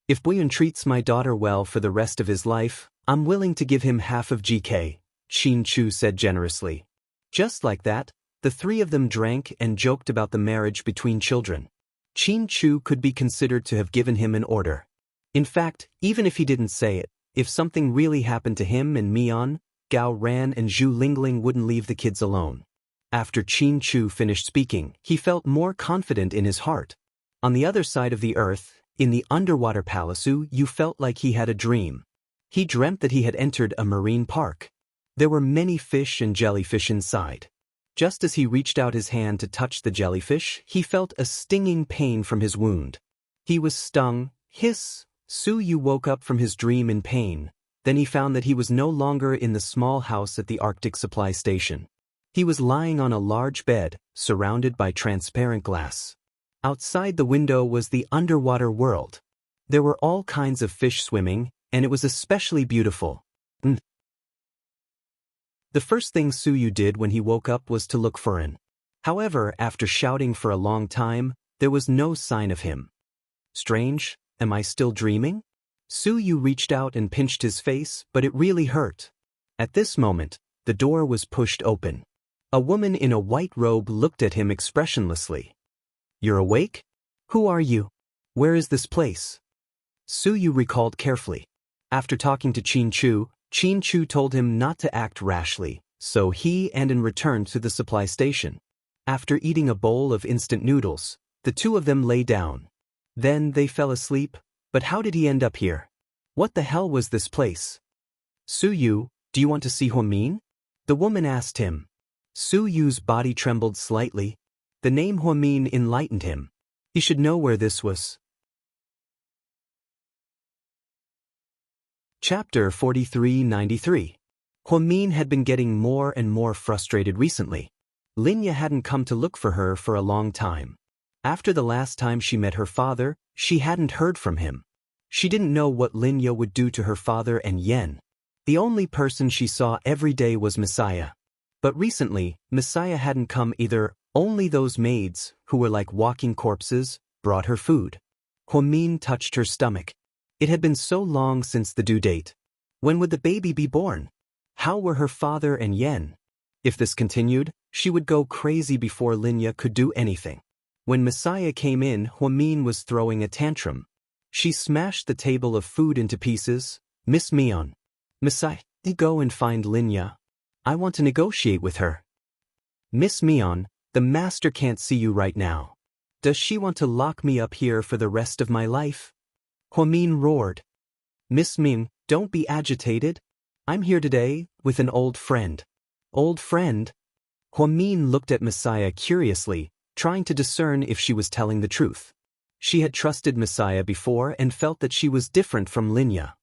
If Buyuan treats my daughter well for the rest of his life, I'm willing to give him half of GK, Qin Chu said generously. Just like that, the 3 of them drank and joked about the marriage between children. Qin Chu could be considered to have given him an order. In fact, even if he didn't say it, if something really happened to him and Mian, Gao Ran and Zhu Lingling wouldn't leave the kids alone. After Qin Chu finished speaking, he felt more confident in his heart. On the other side of the earth, in the underwater palace, you felt like he had a dream. He dreamt that he had entered a marine park. There were many fish and jellyfish inside. Just as he reached out his hand to touch the jellyfish, he felt a stinging pain from his wound. He was stung. Hiss! Su Yu woke up from his dream in pain. Then he found that he was no longer in the small house at the Arctic Supply Station. He was lying on a large bed, surrounded by transparent glass. Outside the window was the underwater world. There were all kinds of fish swimming, and it was especially beautiful. The first thing Su Yu did when he woke up was to look for An. However, after shouting for a long time, there was no sign of him. Strange, am I still dreaming? Su Yu reached out and pinched his face, but it really hurt. At this moment, the door was pushed open. A woman in a white robe looked at him expressionlessly. You're awake? Who are you? Where is this place? Su Yu recalled carefully. After talking to Qin Chu told him not to act rashly, so he and An returned to the supply station. After eating a bowl of instant noodles, the 2 of them lay down. Then they fell asleep, but how did he end up here? What the hell was this place? Su Yu, do you want to see Huamin? The woman asked him. Su Yu's body trembled slightly. The name Huamin enlightened him. He should know where this was. Chapter 4393. Huamin had been getting more and more frustrated recently. Linya hadn't come to look for her for a long time. After the last time she met her father, she hadn't heard from him. She didn't know what Linya would do to her father and Yen. The only person she saw every day was Messiah. But recently, Messiah hadn't come either. Only those maids, who were like walking corpses, brought her food. Huamin touched her stomach. It had been so long since the due date. When would the baby be born? How were her father and Yen? If this continued, she would go crazy before Linya could do anything. When Messiah came in, Huamin was throwing a tantrum. She smashed the table of food into pieces. Miss Mion. Messiah, go and find Linya. I want to negotiate with her. Miss Mion, the master can't see you right now. Does she want to lock me up here for the rest of my life? Huamin roared. Miss Ming, don't be agitated. I'm here today with an old friend. Old friend? Huamin looked at Messiah curiously, trying to discern if she was telling the truth. She had trusted Messiah before and felt that she was different from Linya.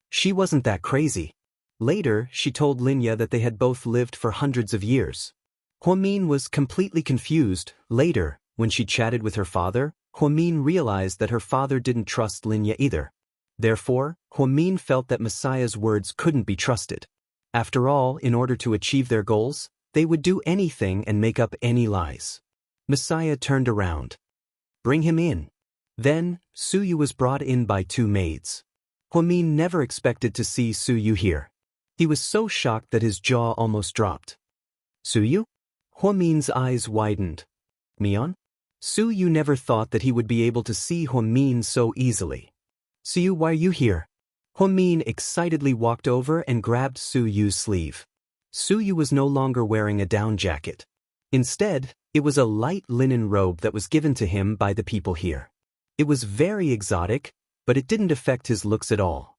She wasn't that crazy. Later, she told Linya that they had both lived for hundreds of years. Huamin was completely confused. Later, when she chatted with her father, Huamin realized that her father didn't trust Linya either. Therefore, Huamin felt that Messiah's words couldn't be trusted. After all, in order to achieve their goals, they would do anything and make up any lies. Messiah turned around. Bring him in. Then, Suyu was brought in by two maids. Huamin never expected to see Suyu here. He was so shocked that his jaw almost dropped. Suyu? Huamin's eyes widened. Mion? Suyu never thought that he would be able to see Huamin so easily. Suyu, why are you here? Huamin excitedly walked over and grabbed Suyu's sleeve. Suyu was no longer wearing a down jacket. Instead, it was a light linen robe that was given to him by the people here. It was very exotic, but it didn't affect his looks at all.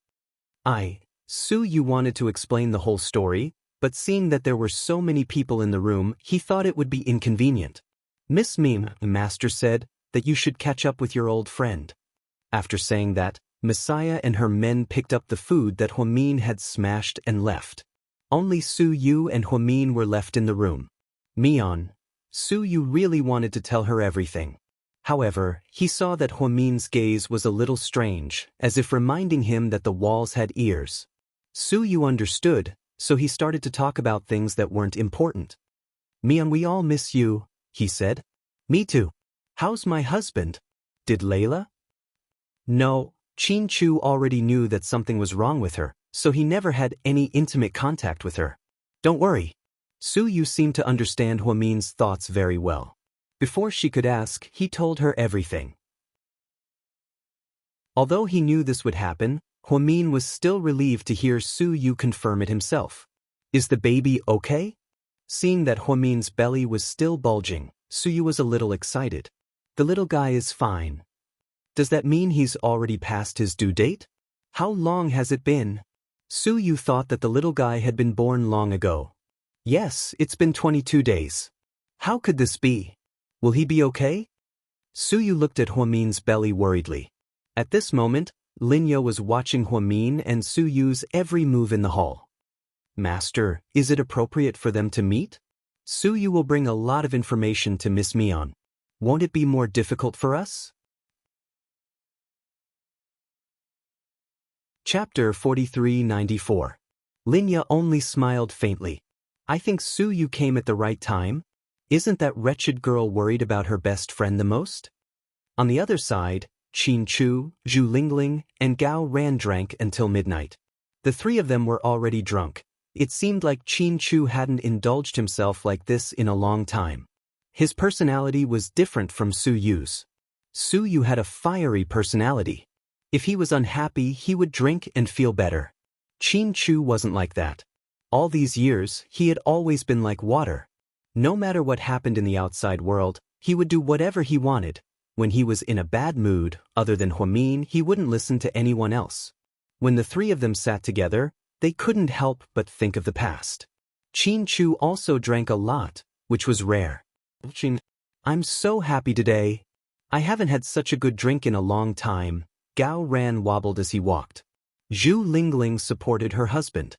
Suyu wanted to explain the whole story, but seeing that there were so many people in the room, he thought it would be inconvenient. Miss Mim, the master said, that you should catch up with your old friend. After saying that, Messiah and her men picked up the food that Huamin had smashed and left. Only Suyu and Huamin were left in the room. Mion. Suyu really wanted to tell her everything. However, he saw that Huamin's gaze was a little strange, as if reminding him that the walls had ears. Suyu understood, so he started to talk about things that weren't important. Mion, we all miss you, he said. Me too. How's my husband? Did Layla? No, Qin Chu already knew that something was wrong with her, so he never had any intimate contact with her. Don't worry. Suyu seemed to understand Huamin's thoughts very well. Before she could ask, he told her everything. Although he knew this would happen, Huamin was still relieved to hear Suyu confirm it himself. Is the baby okay? Seeing that Huamin's belly was still bulging, Suyu was a little excited. The little guy is fine. Does that mean he's already passed his due date? How long has it been? Suyu thought that the little guy had been born long ago. Yes, it's been 22 days. How could this be? Will he be okay? Suyu looked at Huamin's belly worriedly. At this moment, Linya was watching Huamin and Suyu's every move in the hall. Master, is it appropriate for them to meet? Suyu will bring a lot of information to Miss Mion. Won't it be more difficult for us? Chapter 4394. Linya only smiled faintly. I think Suyu came at the right time. Isn't that wretched girl worried about her best friend the most? On the other side, Qin Chu, Zhu Lingling, and Gao Ran drank until midnight. The three of them were already drunk. It seemed like Qin Chu hadn't indulged himself like this in a long time. His personality was different from Suyu's. Suyu had a fiery personality. If he was unhappy, he would drink and feel better. Qin Chu wasn't like that. All these years, he had always been like water. No matter what happened in the outside world, he would do whatever he wanted. When he was in a bad mood, other than Huamin, he wouldn't listen to anyone else. When the three of them sat together, they couldn't help but think of the past. Qin Chu also drank a lot, which was rare. I'm so happy today. I haven't had such a good drink in a long time. Gao Ran wobbled as he walked. Zhu Lingling supported her husband.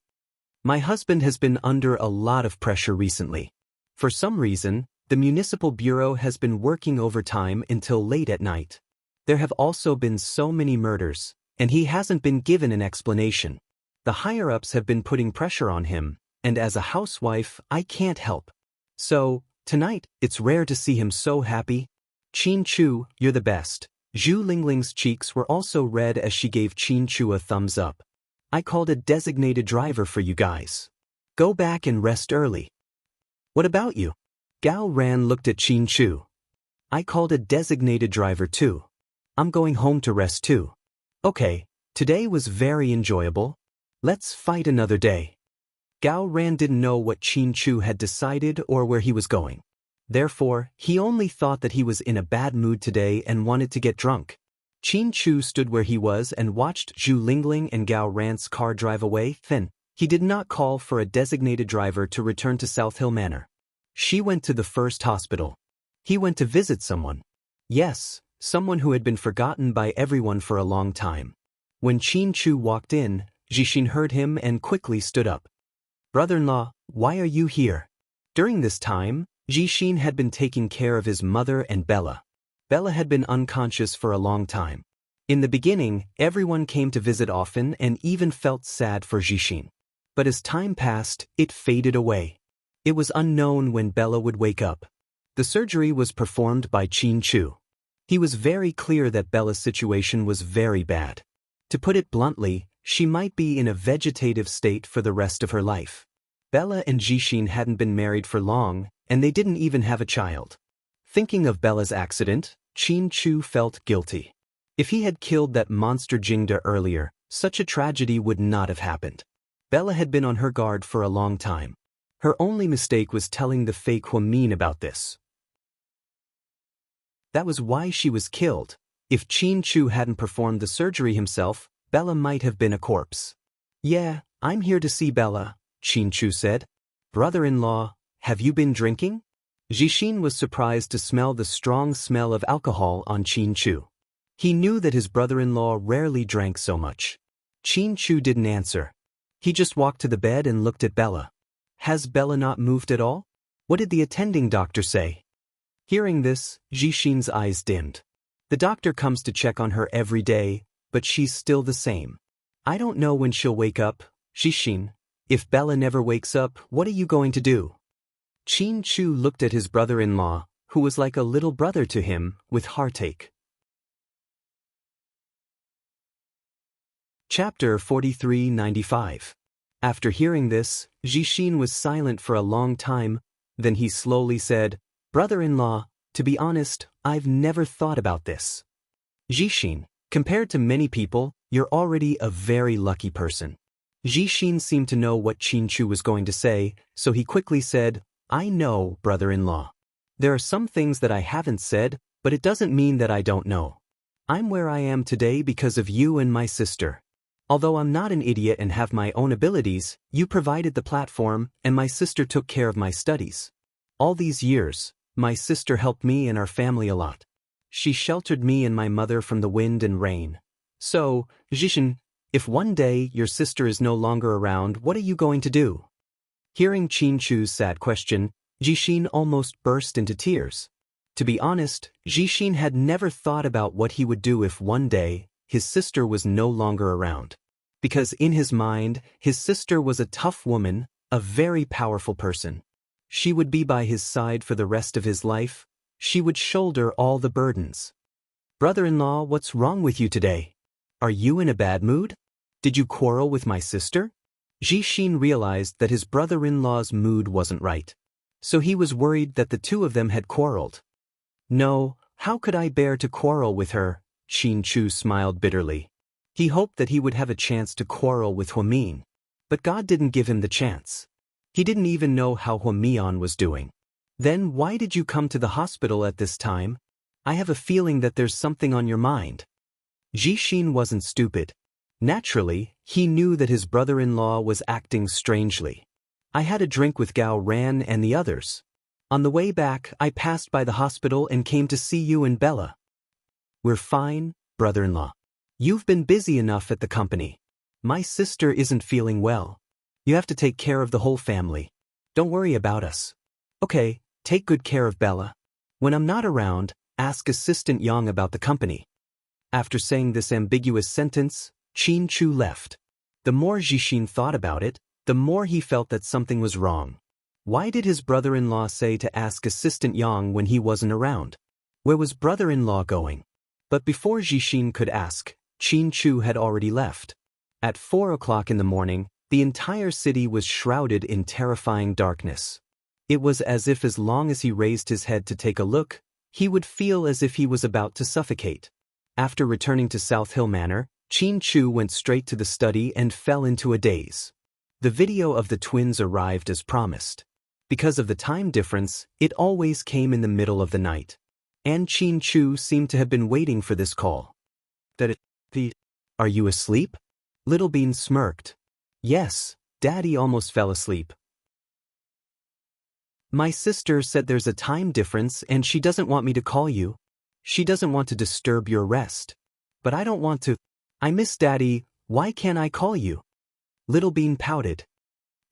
My husband has been under a lot of pressure recently. For some reason, the municipal bureau has been working overtime until late at night. There have also been so many murders, and he hasn't been given an explanation. The higher-ups have been putting pressure on him, and as a housewife, I can't help. So, tonight, it's rare to see him so happy. Qin Chu, you're the best. Zhu Lingling's cheeks were also red as she gave Qin Chu a thumbs up. I called a designated driver for you guys. Go back and rest early. What about you? Gao Ran looked at Qin Chu. I called a designated driver too. I'm going home to rest too. Okay, today was very enjoyable. Let's fight another day. Gao Ran didn't know what Qin Chu had decided or where he was going. Therefore, he only thought that he was in a bad mood today and wanted to get drunk. Qin Chu stood where he was and watched Zhu Lingling and Gao Ran's car drive away. Then, he did not call for a designated driver to return to South Hill Manor. She went to the first hospital. He went to visit someone. Yes, someone who had been forgotten by everyone for a long time. When Qin Chu walked in, Jixin heard him and quickly stood up. Brother-in-law, why are you here? During this time, Jixin had been taking care of his mother and Bella. Bella had been unconscious for a long time. In the beginning, everyone came to visit often and even felt sad for Jixin. But as time passed, it faded away. It was unknown when Bella would wake up. The surgery was performed by Qin Chu. He was very clear that Bella's situation was very bad. To put it bluntly, she might be in a vegetative state for the rest of her life. Bella and Jixin hadn't been married for long, and they didn't even have a child. Thinking of Bella's accident, Qin Chu felt guilty. If he had killed that monster Jingda earlier, such a tragedy would not have happened. Bella had been on her guard for a long time. Her only mistake was telling the fake Huamin about this. That was why she was killed. If Qin Chu hadn't performed the surgery himself, Bella might have been a corpse. Yeah, I'm here to see Bella, Qin Chu said. Brother-in-law, have you been drinking? Jixin was surprised to smell the strong smell of alcohol on Qin Chu. He knew that his brother-in-law rarely drank so much. Qin Chu didn't answer. He just walked to the bed and looked at Bella. Has Bella not moved at all? What did the attending doctor say? Hearing this, Jixin's eyes dimmed. The doctor comes to check on her every day, but she's still the same. I don't know when she'll wake up, Jixin. If Bella never wakes up, what are you going to do? Qin Chu looked at his brother-in-law, who was like a little brother to him, with heartache. Chapter 4395. After hearing this, Jixin was silent for a long time, then he slowly said, Brother-in-law, to be honest, I've never thought about this. Jixin, compared to many people, you're already a very lucky person. Jixin seemed to know what Qin Chu was going to say, so he quickly said, I know, brother-in-law. There are some things that I haven't said, but it doesn't mean that I don't know. I'm where I am today because of you and my sister. Although I'm not an idiot and have my own abilities, you provided the platform, and my sister took care of my studies. All these years, my sister helped me and our family a lot. She sheltered me and my mother from the wind and rain. So, Jixin, if one day your sister is no longer around, what are you going to do? Hearing Qin Chu's sad question, Jixin almost burst into tears. To be honest, Jixin had never thought about what he would do if one day his sister was no longer around. Because in his mind, his sister was a tough woman, a very powerful person. She would be by his side for the rest of his life. She would shoulder all the burdens. Brother-in-law, what's wrong with you today? Are you in a bad mood? Did you quarrel with my sister? Jixin realized that his brother-in-law's mood wasn't right. So he was worried that the two of them had quarreled. No, how could I bear to quarrel with her? Qin Chu smiled bitterly. He hoped that he would have a chance to quarrel with Huamin. But God didn't give him the chance. He didn't even know how Huamian was doing. Then why did you come to the hospital at this time? I have a feeling that there's something on your mind. Jixin wasn't stupid. Naturally, he knew that his brother-in-law was acting strangely. I had a drink with Gao Ran and the others. On the way back, I passed by the hospital and came to see you and Bella. We're fine, brother-in-law. You've been busy enough at the company. My sister isn't feeling well. You have to take care of the whole family. Don't worry about us. Okay, take good care of Bella. When I'm not around, ask Assistant Yang about the company. After saying this ambiguous sentence, Qin Chu left. The more Jixin thought about it, the more he felt that something was wrong. Why did his brother-in-law say to ask Assistant Yang when he wasn't around? Where was brother-in-law going? But before Jixin could ask, Qin Chu had already left. At 4 o'clock in the morning, the entire city was shrouded in terrifying darkness. It was as if as long as he raised his head to take a look, he would feel as if he was about to suffocate. After returning to South Hill Manor, Qin Chu went straight to the study and fell into a daze. The video of the twins arrived as promised. Because of the time difference, it always came in the middle of the night. And Qin Chu seemed to have been waiting for this call. Are you asleep? Little Bean smirked. Yes, Daddy almost fell asleep. My sister said there's a time difference and she doesn't want me to call you. She doesn't want to disturb your rest. But I don't want to. I miss Daddy, why can't I call you? Little Bean pouted.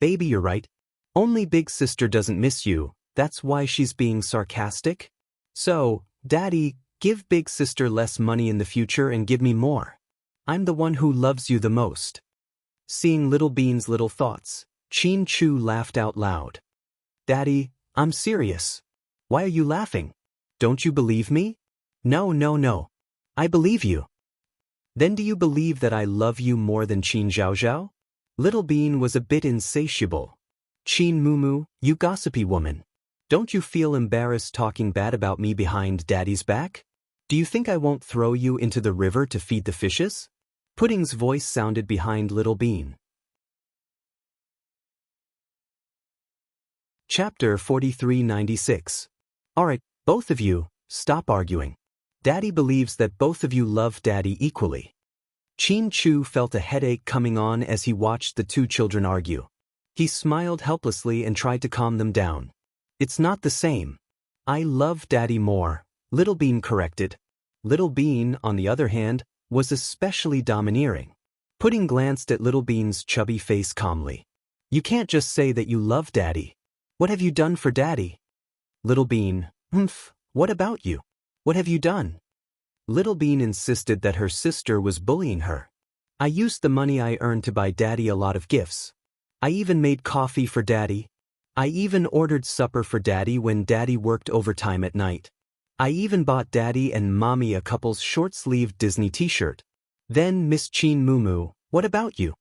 Baby, you're right. Only big sister doesn't miss you, that's why she's being sarcastic? So, Daddy, give big sister less money in the future and give me more. I'm the one who loves you the most. Seeing Little Bean's little thoughts, Qin Chu laughed out loud. Daddy, I'm serious. Why are you laughing? Don't you believe me? No. I believe you. Then do you believe that I love you more than Qin Zhaozhao? Little Bean was a bit insatiable. Qin Mumu, you gossipy woman. Don't you feel embarrassed talking bad about me behind Daddy's back? Do you think I won't throw you into the river to feed the fishes? Pudding's voice sounded behind Little Bean. Chapter 4396. Alright, both of you, stop arguing. Daddy believes that both of you love Daddy equally. Qin Chu felt a headache coming on as he watched the two children argue. He smiled helplessly and tried to calm them down. It's not the same. I love Daddy more, Little Bean corrected. Little Bean, on the other hand, was especially domineering. Pudding glanced at Little Bean's chubby face calmly. You can't just say that you love Daddy. What have you done for Daddy? Little Bean, what about you? What have you done? Little Bean insisted that her sister was bullying her. I used the money I earned to buy Daddy a lot of gifts. I even made coffee for Daddy. I even ordered supper for Daddy when Daddy worked overtime at night. I even bought Daddy and Mommy a couple's short-sleeved Disney t-shirt. Then, Miss Qin Mumu, what about you?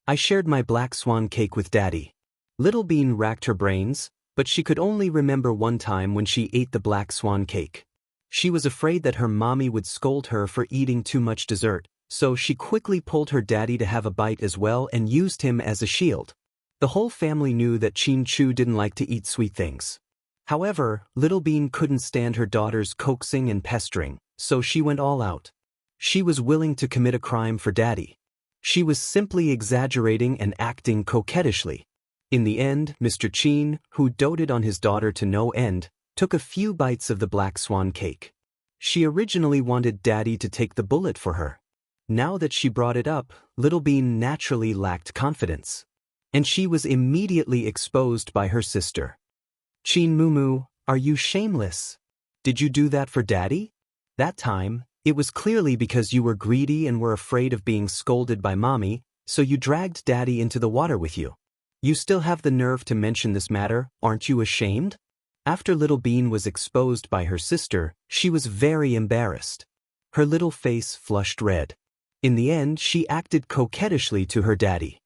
I shared my black swan cake with Daddy. Little Bean racked her brains, but she could only remember one time when she ate the black swan cake. She was afraid that her mommy would scold her for eating too much dessert, so she quickly pulled her daddy to have a bite as well and used him as a shield. The whole family knew that Qin Chu didn't like to eat sweet things. However, Little Bean couldn't stand her daughter's coaxing and pestering, so she went all out. She was willing to commit a crime for Daddy. She was simply exaggerating and acting coquettishly. In the end, Mr. Qin, who doted on his daughter to no end, took a few bites of the black swan cake. She originally wanted Daddy to take the bullet for her. Now that she brought it up, Little Bean naturally lacked confidence. And she was immediately exposed by her sister. Qin Mumu, are you shameless? Did you do that for Daddy? That time, it was clearly because you were greedy and were afraid of being scolded by Mommy, so you dragged Daddy into the water with you. You still have the nerve to mention this matter, aren't you ashamed? After Little Bean was exposed by her sister, she was very embarrassed. Her little face flushed red. In the end, she acted coquettishly to her daddy.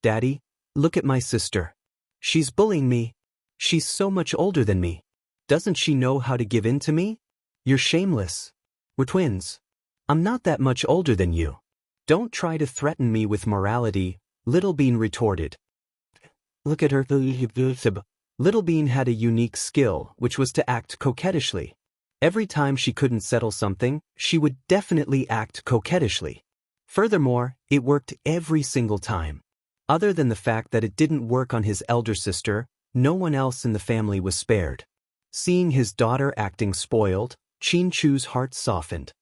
Daddy, look at my sister. She's bullying me. She's so much older than me. Doesn't she know how to give in to me? You're shameless. We're twins. I'm not that much older than you. Don't try to threaten me with morality, Little Bean retorted. Look at her. Little Bean had a unique skill, which was to act coquettishly. Every time she couldn't settle something, she would definitely act coquettishly. Furthermore, it worked every single time. Other than the fact that it didn't work on his elder sister, no one else in the family was spared. Seeing his daughter acting spoiled, Qin-Chu's heart softened.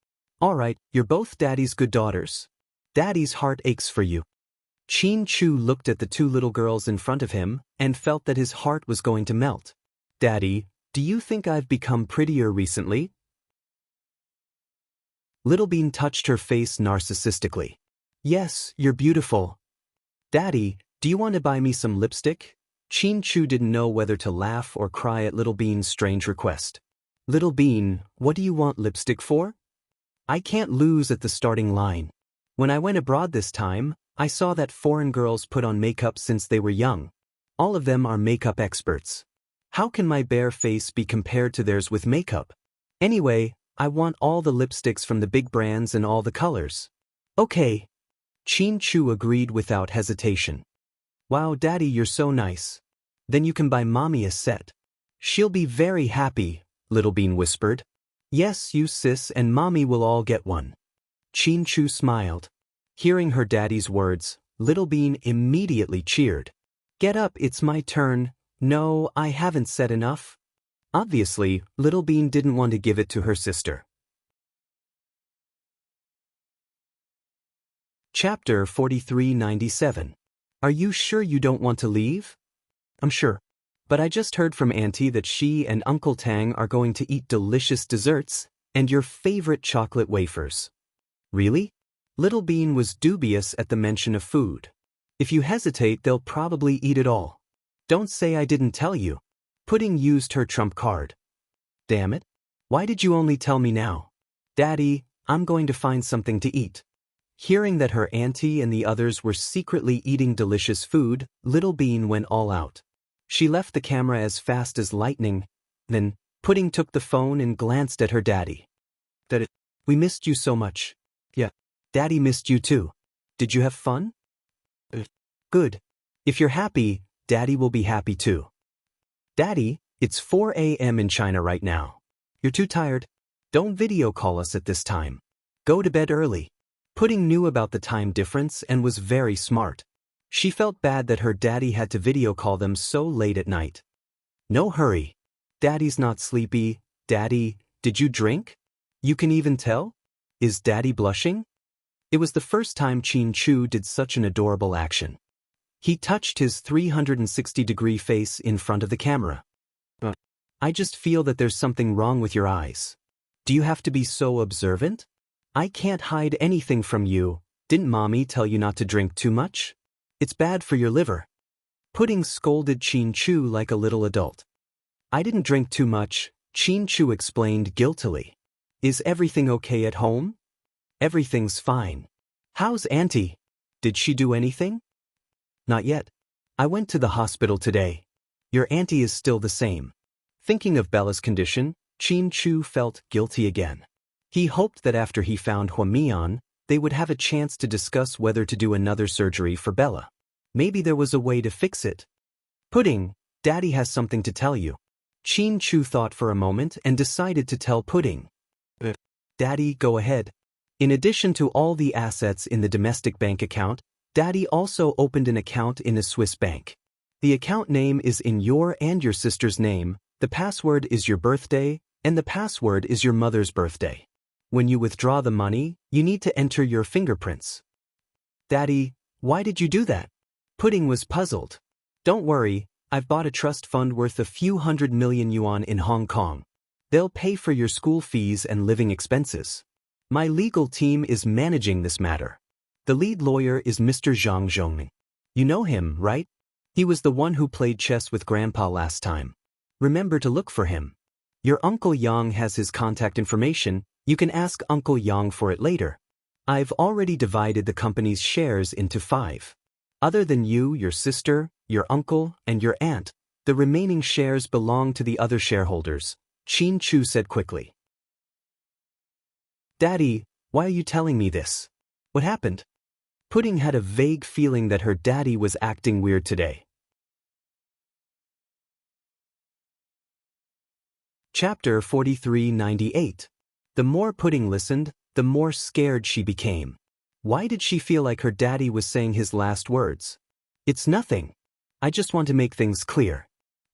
All right, you're both Daddy's good daughters. Daddy's heart aches for you. Qin-Chu looked at the two little girls in front of him and felt that his heart was going to melt. Daddy, do you think I've become prettier recently? Little Bean touched her face narcissistically. Yes, you're beautiful. Daddy, do you want to buy me some lipstick? Qin-Chu didn't know whether to laugh or cry at Little Bean's strange request. Little Bean, what do you want lipstick for? I can't lose at the starting line. When I went abroad this time, I saw that foreign girls put on makeup since they were young. All of them are makeup experts. How can my bare face be compared to theirs with makeup? Anyway, I want all the lipsticks from the big brands and all the colors. Okay. Qin-Chu agreed without hesitation. Wow, Daddy, you're so nice. Then you can buy Mommy a set. She'll be very happy, Little Bean whispered. Yes, you sis and Mommy will all get one. Qin-Chu smiled. Hearing her daddy's words, Little Bean immediately cheered. Get up, it's my turn. No, I haven't said enough. Obviously, Little Bean didn't want to give it to her sister. Chapter 4397. Are you sure you don't want to leave? I'm sure. But I just heard from Auntie that she and Uncle Tang are going to eat delicious desserts and your favorite chocolate wafers. Really? Little Bean was dubious at the mention of food. If you hesitate, they'll probably eat it all. Don't say I didn't tell you. Pudding used her trump card. Damn it. Why did you only tell me now? Daddy, I'm going to find something to eat. Hearing that her auntie and the others were secretly eating delicious food, Little Bean went all out. She left the camera as fast as lightning. Then, Pudding took the phone and glanced at her daddy. We missed you so much. Yeah, Daddy missed you too. Did you have fun? Good. If you're happy, Daddy will be happy too. Daddy, it's 4 a.m. in China right now. You're too tired. Don't video call us at this time. Go to bed early. Pudding knew about the time difference and was very smart. She felt bad that her daddy had to video call them so late at night. No hurry. Daddy's not sleepy. Daddy, did you drink? You can even tell? Is Daddy blushing? It was the first time Qin-Chu did such an adorable action. He touched his 360-degree face in front of the camera. I just feel that there's something wrong with your eyes. Do you have to be so observant? I can't hide anything from you. Didn't Mommy tell you not to drink too much? It's bad for your liver. Pudding scolded Qin-Chu like a little adult. I didn't drink too much, Qin-Chu explained guiltily. Is everything okay at home? Everything's fine. How's Auntie? Did she do anything? Not yet. I went to the hospital today. Your auntie is still the same. Thinking of Bella's condition, Qin-Chu felt guilty again. He hoped that after he found Huamian, they would have a chance to discuss whether to do another surgery for Bella. Maybe there was a way to fix it. Pudding, Daddy has something to tell you. Qin-Chu thought for a moment and decided to tell Pudding. Daddy, go ahead. In addition to all the assets in the domestic bank account, Daddy also opened an account in a Swiss bank. The account name is in your and your sister's name, the password is your birthday, and the password is your mother's birthday. When you withdraw the money, you need to enter your fingerprints. Daddy, why did you do that? Pudding was puzzled. Don't worry, I've bought a trust fund worth a few $100 million in Hong Kong. They'll pay for your school fees and living expenses. My legal team is managing this matter. The lead lawyer is Mr. Zhang Zhongming. You know him, right? He was the one who played chess with Grandpa last time. Remember to look for him. Your Uncle Yang has his contact information. You can ask Uncle Yang for it later. I've already divided the company's shares into 5. Other than you, your sister, your uncle, and your aunt, the remaining shares belong to the other shareholders, Qin-Chu said quickly. Daddy, why are you telling me this? What happened? Pudding had a vague feeling that her daddy was acting weird today. Chapter 4398. The more Pudding listened, the more scared she became. Why did she feel like her daddy was saying his last words? It's nothing. I just want to make things clear.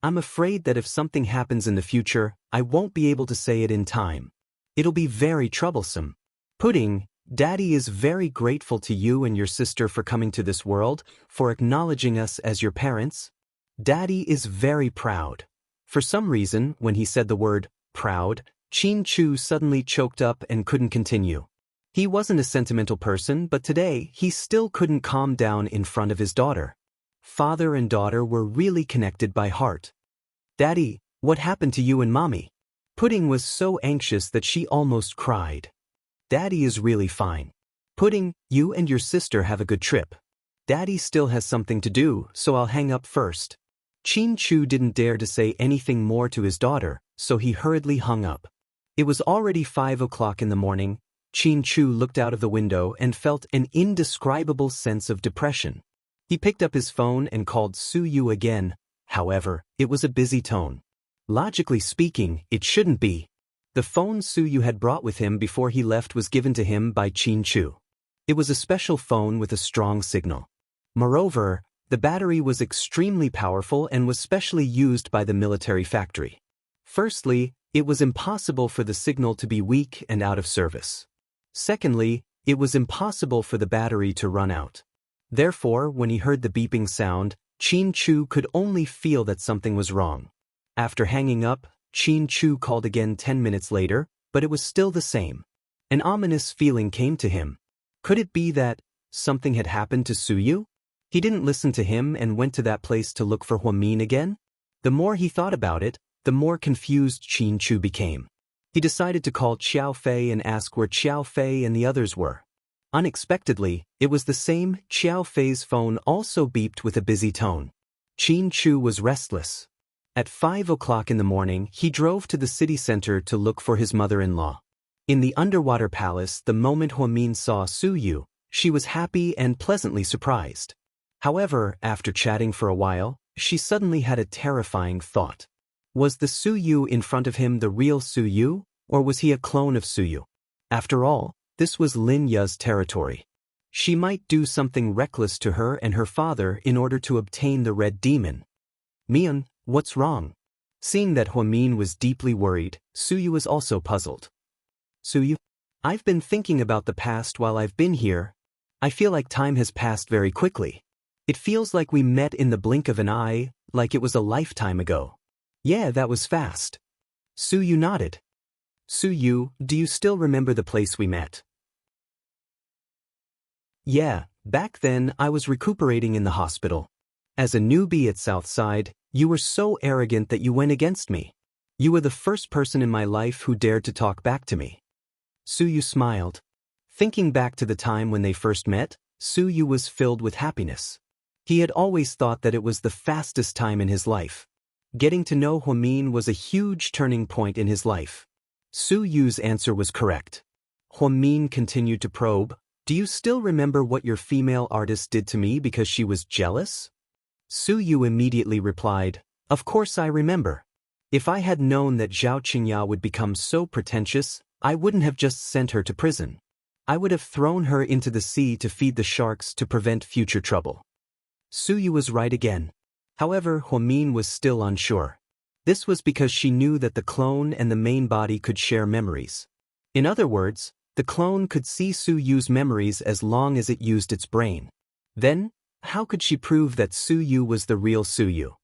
I'm afraid that if something happens in the future, I won't be able to say it in time. It'll be very troublesome. Pudding, Daddy is very grateful to you and your sister for coming to this world, for acknowledging us as your parents. Daddy is very proud. For some reason, when he said the word proud, Chin Chu suddenly choked up and couldn't continue. He wasn't a sentimental person, but today he still couldn't calm down in front of his daughter. Father and daughter were really connected by heart. Daddy, what happened to you and Mommy? Pudding was so anxious that she almost cried. Daddy is really fine. Pudding, you and your sister have a good trip. Daddy still has something to do, so I'll hang up first. Chin Chu didn't dare to say anything more to his daughter, so he hurriedly hung up. It was already 5 o'clock in the morning. Chin Chu looked out of the window and felt an indescribable sense of depression. He picked up his phone and called Su Yu again. However, it was a busy tone. Logically speaking, it shouldn't be. The phone Su Yu had brought with him before he left was given to him by Chin Chu. It was a special phone with a strong signal. Moreover, the battery was extremely powerful and was specially used by the military factory. Firstly, it was impossible for the signal to be weak and out of service. Secondly, it was impossible for the battery to run out. Therefore, when he heard the beeping sound, Chin Chu could only feel that something was wrong. After hanging up, Chin Chu called again 10 minutes later, but it was still the same. An ominous feeling came to him. Could it be that something had happened to Su Yu? He didn't listen to him and went to that place to look for Huamin again? The more he thought about it, the more confused Chin Chu became. He decided to call Xiao Fei and ask where Xiao Fei and the others were. Unexpectedly, it was the same. Xiao Fei's phone also beeped with a busy tone. Chin Chu was restless. At 5 o'clock in the morning, he drove to the city center to look for his mother-in-law. In the underwater palace, the moment Huamin saw Su Yu, she was happy and pleasantly surprised. However, after chatting for a while, she suddenly had a terrifying thought. Was the Su Yu in front of him the real Su Yu, or was he a clone of Su Yu? After all, this was Lin Ya's territory. She might do something reckless to her and her father in order to obtain the red demon. Mian, what's wrong? Seeing that Huamin was deeply worried, Su Yu was also puzzled. Su Yu, I've been thinking about the past while I've been here. I feel like time has passed very quickly. It feels like we met in the blink of an eye, like it was a lifetime ago. Yeah, that was fast. Su Yu nodded. Su Yu, do you still remember the place we met? Yeah, back then I was recuperating in the hospital. As a newbie at Southside, you were so arrogant that you went against me. You were the first person in my life who dared to talk back to me. Su Yu smiled. Thinking back to the time when they first met, Su Yu was filled with happiness. He had always thought that it was the fastest time in his life. Getting to know Huamin was a huge turning point in his life. Su Yu's answer was correct. Huamin continued to probe. Do you still remember what your female artist did to me because she was jealous? Su Yu immediately replied, of course I remember. If I had known that Zhao Qingya would become so pretentious, I wouldn't have just sent her to prison. I would have thrown her into the sea to feed the sharks to prevent future trouble. Su Yu was right again. However, Huamin was still unsure. This was because she knew that the clone and the main body could share memories. In other words, the clone could see Su Yu's memories as long as it used its brain. Then, how could she prove that Su Yu was the real Su Yu?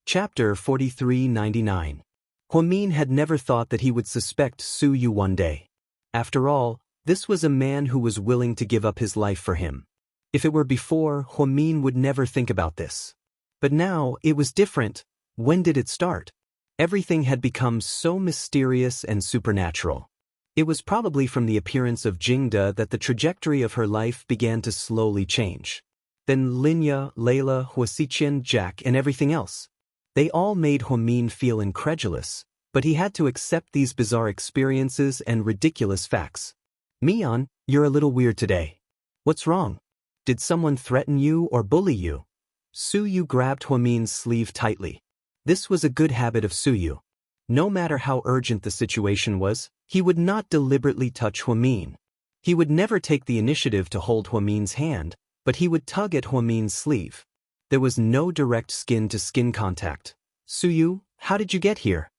Chapter 4399. Huamin had never thought that he would suspect Su Yu one day. After all, this was a man who was willing to give up his life for him. If it were before, Huamin would never think about this. But now, it was different. When did it start? Everything had become so mysterious and supernatural. It was probably from the appearance of Jingda that the trajectory of her life began to slowly change. Then Linya, Layla, Huasiqian, Jack, and everything else. They all made Huamin feel incredulous, but he had to accept these bizarre experiences and ridiculous facts. Mian, you're a little weird today. What's wrong? Did someone threaten you or bully you? Su Yu grabbed Huamin's sleeve tightly. This was a good habit of Su Yu. No matter how urgent the situation was, he would not deliberately touch Huamin. He would never take the initiative to hold Huamin's hand, but he would tug at Huamin's sleeve. There was no direct skin-to-skin contact. Suyu, how did you get here?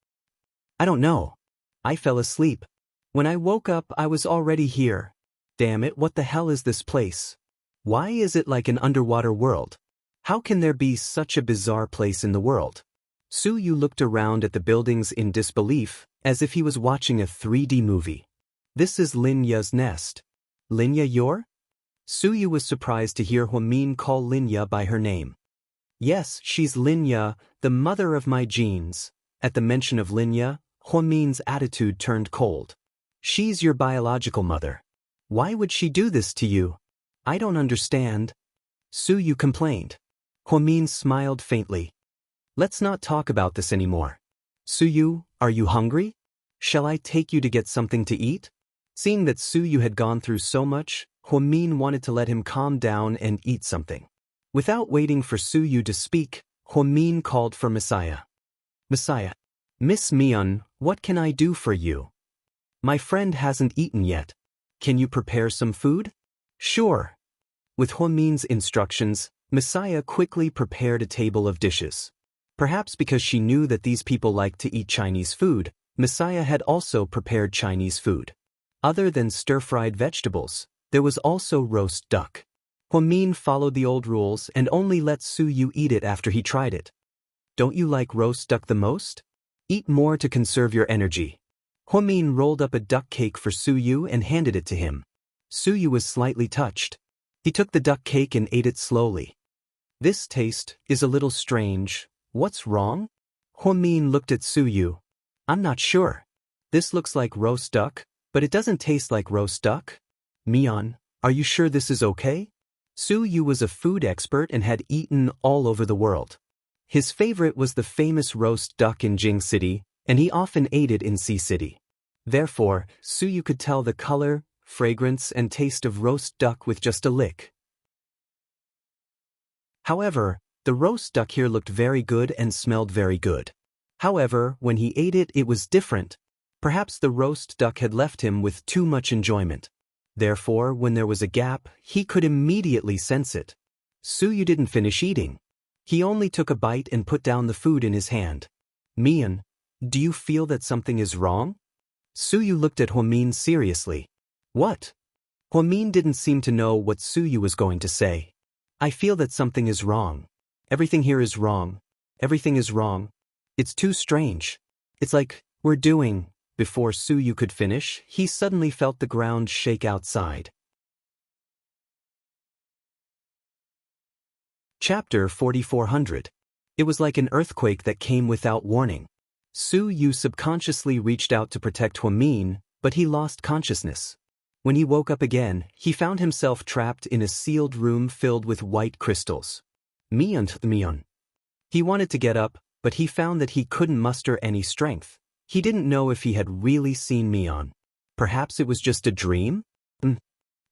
I don't know. I fell asleep. When I woke up, I was already here. Damn it, what the hell is this place? Why is it like an underwater world? How can there be such a bizarre place in the world? Suyu looked around at the buildings in disbelief, as if he was watching a 3D movie. This is Linya's nest. Linya your? Suyu was surprised to hear Huamin call Linya by her name. Yes, she's Linya, the mother of my genes. At the mention of Linya, Huamin's attitude turned cold. She's your biological mother. Why would she do this to you? I don't understand. Suyu complained. Huamin smiled faintly. Let's not talk about this anymore. Suyu, are you hungry? Shall I take you to get something to eat? Seeing that Suyu had gone through so much, Huamin wanted to let him calm down and eat something. Without waiting for Suyu to speak, Huamin called for Messiah. Messiah. Miss Mion, what can I do for you? My friend hasn't eaten yet. Can you prepare some food? Sure. With Huamin's instructions, Messiah quickly prepared a table of dishes. Perhaps because she knew that these people liked to eat Chinese food, Messiah had also prepared Chinese food. Other than stir-fried vegetables, there was also roast duck. Huamin followed the old rules and only let Suyu eat it after he tried it. Don't you like roast duck the most? Eat more to conserve your energy. Huamin rolled up a duck cake for Suyu and handed it to him. Suyu was slightly touched. He took the duck cake and ate it slowly. This taste is a little strange. What's wrong? Huamin looked at Suyu. I'm not sure. This looks like roast duck, but it doesn't taste like roast duck. Mion, are you sure this is okay? Suyu was a food expert and had eaten all over the world. His favorite was the famous roast duck in Jing City, and he often ate it in Sea City. Therefore, Suyu could tell the color, fragrance, and taste of roast duck with just a lick. However, the roast duck here looked very good and smelled very good. However, when he ate it, it was different. Perhaps the roast duck had left him with too much enjoyment. Therefore, when there was a gap, he could immediately sense it. Suyu didn't finish eating. He only took a bite and put down the food in his hand. Mion, do you feel that something is wrong? Suyu looked at Huamin seriously. What? Huamin didn't seem to know what Suyu was going to say. I feel that something is wrong. Everything here is wrong. Everything is wrong. It's too strange. It's like, we're doing. Before Suyu could finish, he suddenly felt the ground shake outside. Chapter 4400. It was like an earthquake that came without warning. Suyu subconsciously reached out to protect Huamin, but he lost consciousness. When he woke up again, he found himself trapped in a sealed room filled with white crystals. Mion. He wanted to get up, but he found that he couldn't muster any strength. He didn't know if he had really seen Mion. Perhaps it was just a dream?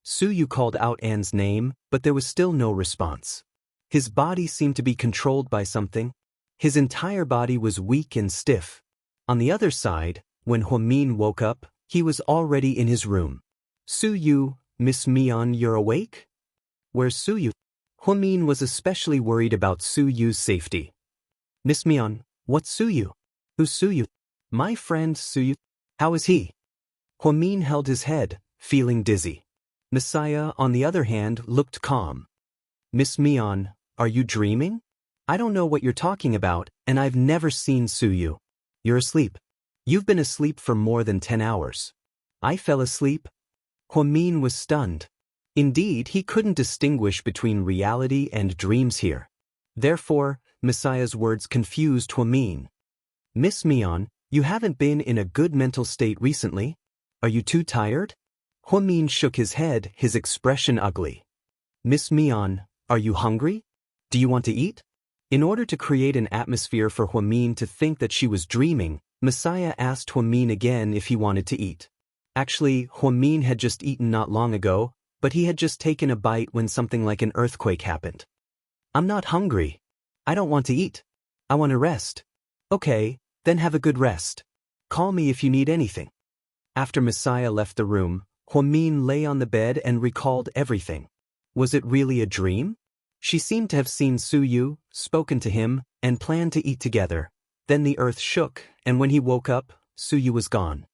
Suyu called out Anne's name, but there was still no response. His body seemed to be controlled by something. His entire body was weak and stiff. On the other side, when Huamin woke up, he was already in his room. Suyu, Miss Mion, you're awake? Where's Suyu? Huamin was especially worried about Suyu's safety. Miss Mion, what's Suyu? Who's Suyu? My friend Suyu. How is he? Huamin held his head, feeling dizzy. Messiah, on the other hand, looked calm. Miss Mion, are you dreaming? I don't know what you're talking about, and I've never seen Suyu. You're asleep. You've been asleep for more than 10 hours. I fell asleep. Huamin was stunned. Indeed, he couldn't distinguish between reality and dreams here. Therefore, Messiah's words confused Huamin. Miss Mion, you haven't been in a good mental state recently. Are you too tired? Huamin shook his head, his expression ugly. Miss Mion, are you hungry? Do you want to eat? In order to create an atmosphere for Huamin to think that she was dreaming, Messiah asked Huamin again if he wanted to eat. Actually, Huamin had just eaten not long ago, but he had just taken a bite when something like an earthquake happened. I'm not hungry. I don't want to eat. I want to rest. Okay, then have a good rest. Call me if you need anything. After Messiah left the room, Huamin lay on the bed and recalled everything. Was it really a dream? She seemed to have seen Su Yu, spoken to him, and planned to eat together. Then the earth shook, and when he woke up, Su Yu was gone.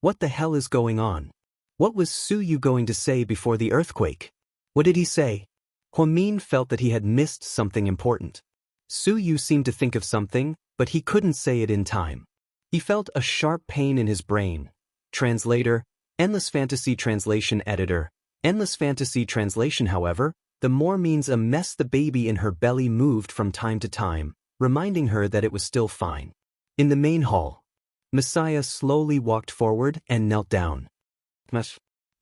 What the hell is going on? What was Su Yu going to say before the earthquake? What did he say? Huang Min felt that he had missed something important. Su Yu seemed to think of something, but he couldn't say it in time. He felt a sharp pain in his brain. Translator, Endless Fantasy Translation Editor. Endless Fantasy Translation, however, the more means a mess. The baby in her belly moved from time to time, reminding her that it was still fine. In the main hall, Messiah slowly walked forward and knelt down.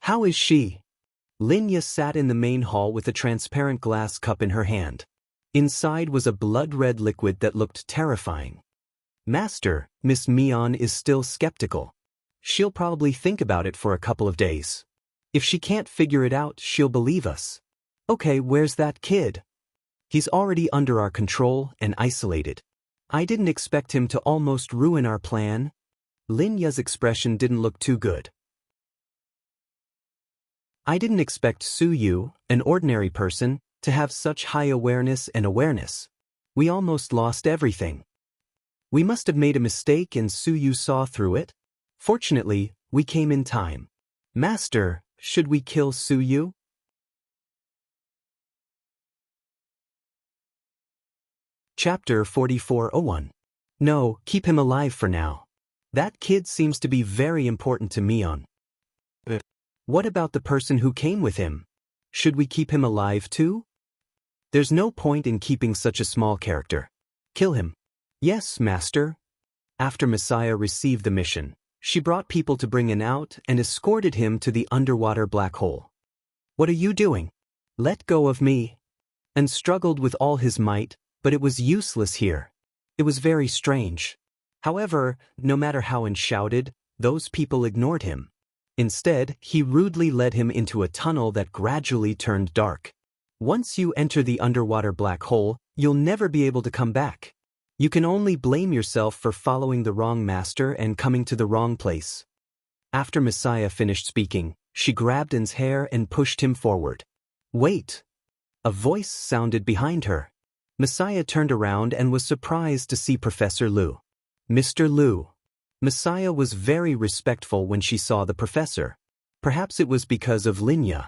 How is she? Linya sat in the main hall with a transparent glass cup in her hand. Inside was a blood-red liquid that looked terrifying. Master, Miss Mion is still skeptical. She'll probably think about it for a couple of days. If she can't figure it out, she'll believe us. Okay, where's that kid? He's already under our control and isolated. I didn't expect him to almost ruin our plan. Linya's expression didn't look too good. I didn't expect Su Yu, an ordinary person, to have such high awareness and awareness. We almost lost everything. We must have made a mistake and Su Yu saw through it. Fortunately, we came in time. Master, should we kill Su Yu? Chapter 44:01. No, keep him alive for now. That kid seems to be very important to Mion. What about the person who came with him? Should we keep him alive too? There's no point in keeping such a small character. Kill him. Yes, Master. After Messiah received the mission, she brought people to bring him out and escorted him to the underwater black hole. What are you doing? Let go of me. And struggled with all his might, but it was useless here. It was very strange. However, no matter how he shouted, those people ignored him. Instead, he rudely led him into a tunnel that gradually turned dark. Once you enter the underwater black hole, you'll never be able to come back. You can only blame yourself for following the wrong master and coming to the wrong place. After Messiah finished speaking, she grabbed An's hair and pushed him forward. Wait! A voice sounded behind her. Messiah turned around and was surprised to see Professor Lu. Mr. Lu. Messiah was very respectful when she saw the professor. Perhaps it was because of Linya.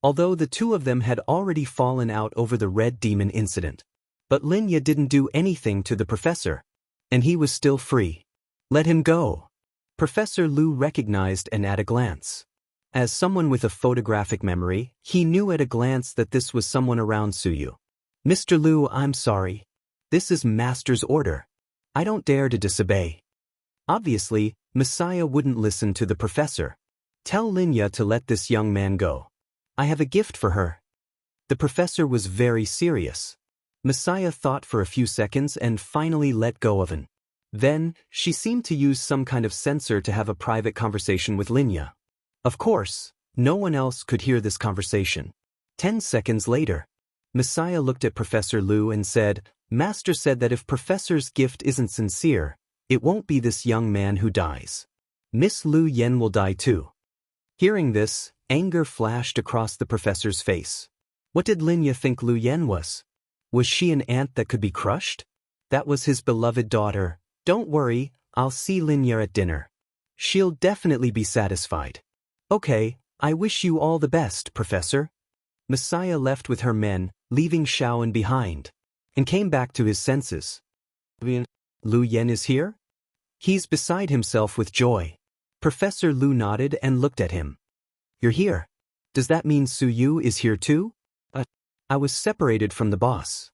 Although the two of them had already fallen out over the red demon incident. But Linya didn't do anything to the professor. And he was still free. Let him go. Professor Lu recognized An at a glance. As someone with a photographic memory, he knew at a glance that this was someone around Su Yu. Mr. Lu, I'm sorry. This is Master's order. I don't dare to disobey. Obviously, Messiah wouldn't listen to the professor. Tell Linya to let this young man go. I have a gift for her. The professor was very serious. Messiah thought for a few seconds and finally let go of An. Then, she seemed to use some kind of sensor to have a private conversation with Linya. Of course, no one else could hear this conversation. 10 seconds later, Messiah looked at Professor Lu and said, Master said that if Professor's gift isn't sincere, it won't be this young man who dies. Miss Lu Yen will die too. Hearing this, anger flashed across the professor's face. What did Linya think Lu Yen was? Was she an ant that could be crushed? That was his beloved daughter. Don't worry, I'll see Linya at dinner. She'll definitely be satisfied. Okay, I wish you all the best, Professor. Messiah left with her men, leaving Xiaoan behind, and came back to his senses. Lu Yen is here? He's beside himself with joy. Professor Lu nodded and looked at him. You're here. Does that mean Su Yu is here too? I was separated from the boss.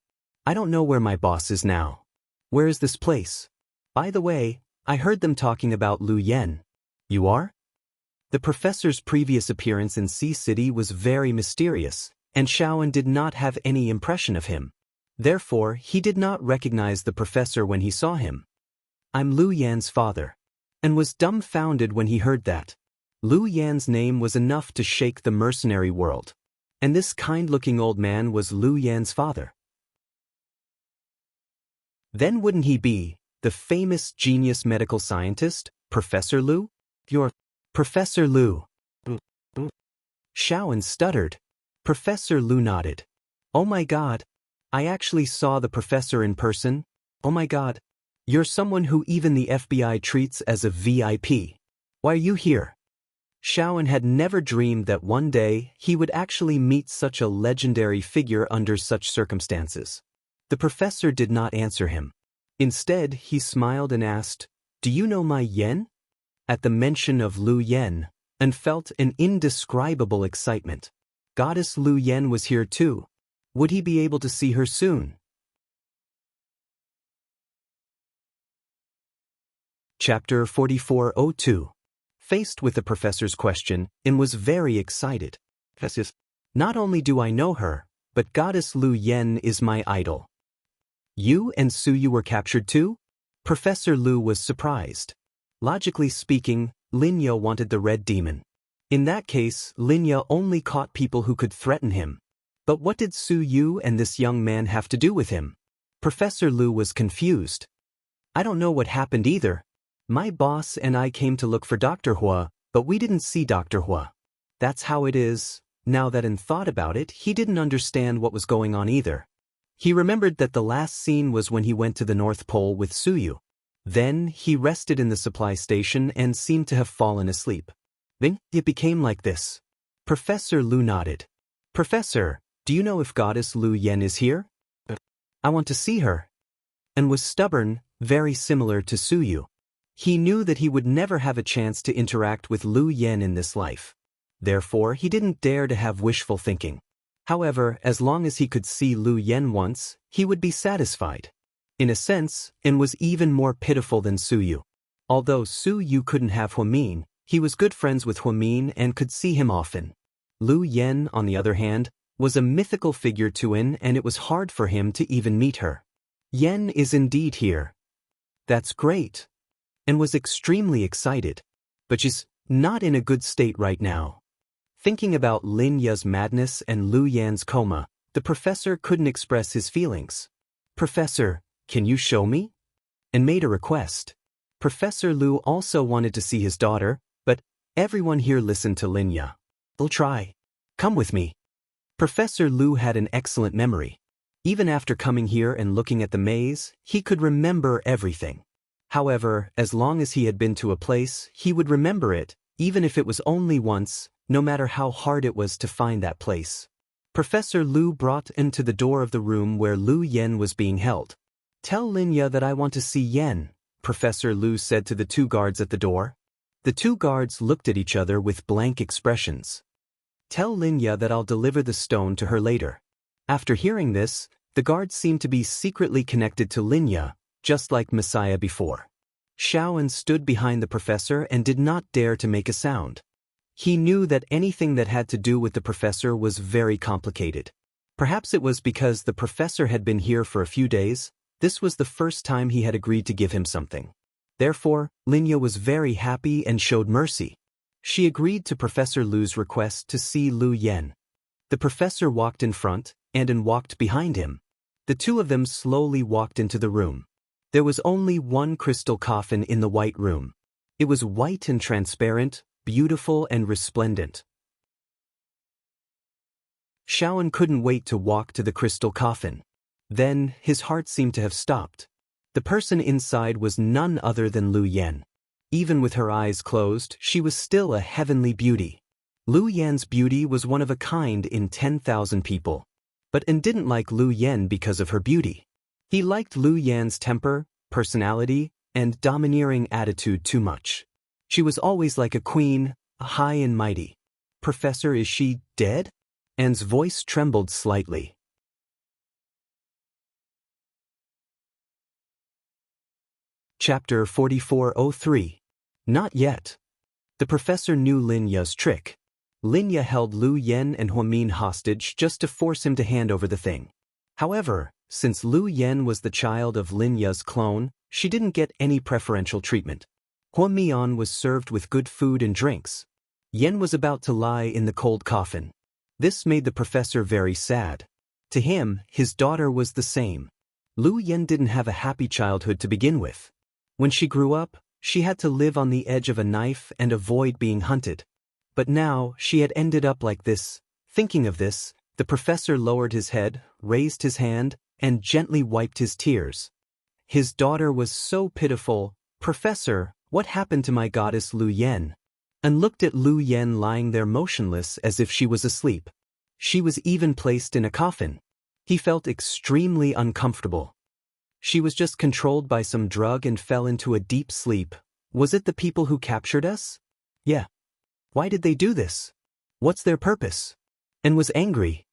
I don't know where my boss is now. Where is this place? By the way, I heard them talking about Lu Yen. You are? The professor's previous appearance in Sea City was very mysterious, and Xiaoan did not have any impression of him. Therefore, he did not recognize the professor when he saw him. I'm Lu Yan's father, and was dumbfounded when he heard that. Lu Yan's name was enough to shake the mercenary world, and this kind-looking old man was Lu Yan's father. Then wouldn't he be the famous genius medical scientist, Professor Lu? You're Professor Lu. Xiaoan stuttered. Professor Lu nodded. Oh my god. I actually saw the professor in person. Oh my god. You're someone who even the FBI treats as a VIP. Why are you here? Xiaoan had never dreamed that one day he would actually meet such a legendary figure under such circumstances. The professor did not answer him. Instead, he smiled and asked, "Do you know my Yen?" At the mention of Lu Yen, and felt an indescribable excitement. Goddess Lu Yen was here too. Would he be able to see her soon? Chapter 4402. Faced with the professor's question, In was very excited. Not only do I know her, but Goddess Lu Yen is my idol. You and Suyu were captured too? Professor Lu was surprised. Logically speaking, Linya wanted the red demon. In that case, Linya only caught people who could threaten him. But what did Suyu and this young man have to do with him? Professor Lu was confused. I don't know what happened either. My boss and I came to look for Dr. Hua, but we didn't see Dr. Hua. That's how it is. Now that in thought about it, he didn't understand what was going on either. He remembered that the last scene was when he went to the North Pole with Suyu. Then, he rested in the supply station and seemed to have fallen asleep. Then, it became like this. Professor Lu nodded. Professor, do you know if Goddess Lu Yen is here? I want to see her. And was stubborn, very similar to Suyu. He knew that he would never have a chance to interact with Lu Yen in this life. Therefore, he didn't dare to have wishful thinking. However, as long as he could see Lu Yen once, he would be satisfied. In a sense, and was even more pitiful than Suyu. Although Suyu couldn't have Huamin, he was good friends with Huamin and could see him often. Lu Yen, on the other hand, was a mythical figure to him, and it was hard for him to even meet her. Yen is indeed here. That's great. And was extremely excited. But she's not in a good state right now. Thinking about Lin Ya's madness and Lu Yan's coma, the professor couldn't express his feelings. Professor, can you show me? And made a request. Professor Lu also wanted to see his daughter, but everyone here listened to Lin Ya. I'll try. Come with me. Professor Lu had an excellent memory. Even after coming here and looking at the maze, he could remember everything. However, as long as he had been to a place, he would remember it, even if it was only once, no matter how hard it was to find that place. Professor Lu brought him to the door of the room where Lu Yen was being held. Tell Linya that I want to see Yen, Professor Lu said to the two guards at the door. The two guards looked at each other with blank expressions. Tell Linya that I'll deliver the stone to her later. After hearing this, the guards seemed to be secretly connected to Linya, just like Messiah before. Xiaoan stood behind the professor and did not dare to make a sound. He knew that anything that had to do with the professor was very complicated. Perhaps it was because the professor had been here for a few days. This was the first time he had agreed to give him something. Therefore, Linya was very happy and showed mercy. She agreed to Professor Lu's request to see Lu Yen. The professor walked in front, and walked behind him. The two of them slowly walked into the room. There was only one crystal coffin in the white room. It was white and transparent, beautiful and resplendent. Xiaoan couldn't wait to walk to the crystal coffin. Then, his heart seemed to have stopped. The person inside was none other than Lu Yen. Even with her eyes closed, she was still a heavenly beauty. Lu Yen's beauty was one of a kind in 10,000 people. But N didn't like Lu Yen because of her beauty. He liked Lu Yan's temper, personality, and domineering attitude too much. She was always like a queen, high and mighty. Professor, is she dead? Anne's voice trembled slightly. Chapter 4403. Not yet. The professor knew Lin Ya's trick. Lin Ya held Lu Yen and Huamin hostage just to force him to hand over the thing. However, since Lu Yen was the child of Lin Ya's clone, she didn't get any preferential treatment. Huamian was served with good food and drinks. Yen was about to lie in the cold coffin. This made the professor very sad. To him, his daughter was the same. Lu Yen didn't have a happy childhood to begin with. When she grew up, she had to live on the edge of a knife and avoid being hunted. But now, she had ended up like this, Thinking of this, the professor lowered his head, raised his hand, and gently wiped his tears. His daughter was so pitiful. "Professor, what happened to my goddess Lu Yen?" And looked at Lu Yen lying there motionless as if she was asleep. She was even placed in a coffin. He felt extremely uncomfortable. She was just controlled by some drug and fell into a deep sleep. Was it the people who captured us? Yeah. Why did they do this? What's their purpose? And was angry.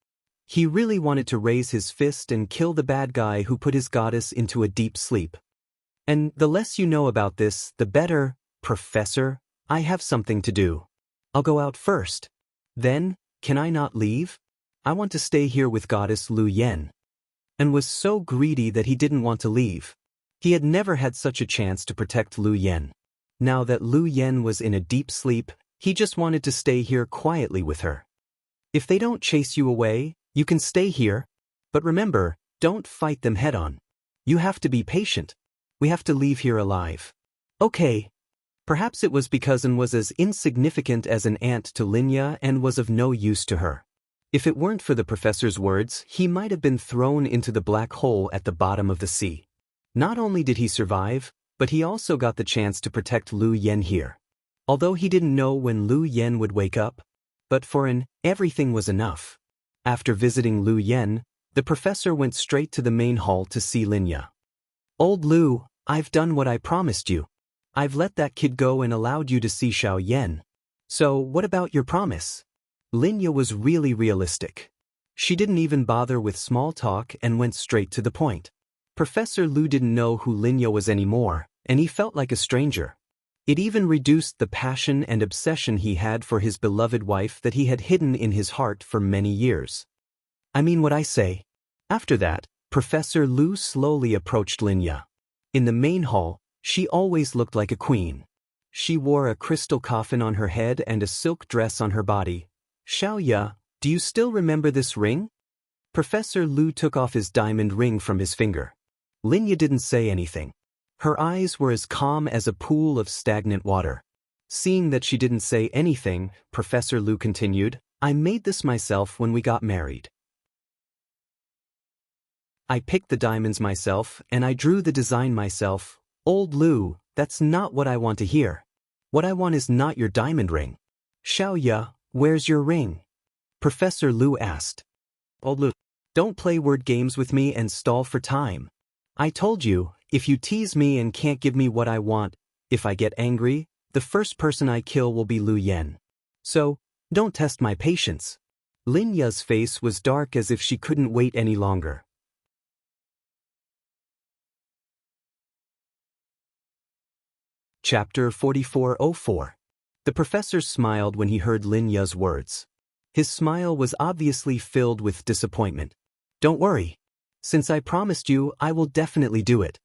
He really wanted to raise his fist and kill the bad guy who put his goddess into a deep sleep. And the less you know about this, the better. "Professor, I have something to do. I'll go out first. Then, can I not leave? I want to stay here with goddess Lu Yen." And was so greedy that he didn't want to leave. He had never had such a chance to protect Lu Yen. Now that Lu Yen was in a deep sleep, he just wanted to stay here quietly with her. "If they don't chase you away, you can stay here. But remember, don't fight them head-on. You have to be patient. We have to leave here alive." "Okay." Perhaps it was because An was as insignificant as an ant to Linya and was of no use to her. If it weren't for the professor's words, he might have been thrown into the black hole at the bottom of the sea. Not only did he survive, but he also got the chance to protect Lu Yen here. Although he didn't know when Lu Yen would wake up, but for An, everything was enough. After visiting Lu Yen, the professor went straight to the main hall to see Linya. "Old Lu, I've done what I promised you. I've let that kid go and allowed you to see Xiao Yen. So what about your promise?" Linya was really realistic. She didn't even bother with small talk and went straight to the point. Professor Lu didn't know who Linya was anymore, and he felt like a stranger. It even reduced the passion and obsession he had for his beloved wife that he had hidden in his heart for many years. "I mean what I say." After that, Professor Lu slowly approached Linya. In the main hall, she always looked like a queen. She wore a crystal coffin on her head and a silk dress on her body. "Xiaoya, do you still remember this ring?" Professor Lu took off his diamond ring from his finger. Linya didn't say anything. Her eyes were as calm as a pool of stagnant water. Seeing that she didn't say anything, Professor Lu continued, "I made this myself when we got married. I picked the diamonds myself and I drew the design myself." "Old Lu, that's not what I want to hear. What I want is not your diamond ring." "Xiaoya, where's your ring?" Professor Lu asked. "Old Lu, don't play word games with me and stall for time. I told you, if you tease me and can't give me what I want, if I get angry, the first person I kill will be Lu Yen. So, don't test my patience." Linya's face was dark as if she couldn't wait any longer. Chapter 4404. The professor smiled when he heard Linya's words. His smile was obviously filled with disappointment. "Don't worry. Since I promised you, I will definitely do it."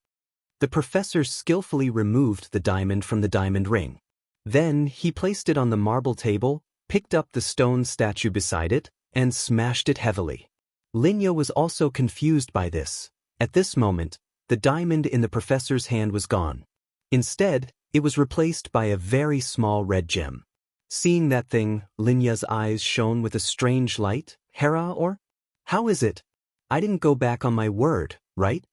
The professor skillfully removed the diamond from the diamond ring. Then he placed it on the marble table, picked up the stone statue beside it, and smashed it heavily. Linya was also confused by this. At this moment, the diamond in the professor's hand was gone. Instead, it was replaced by a very small red gem. Seeing that thing, Linya's eyes shone with a strange light. "Hera or? How is it? I didn't go back on my word, right?"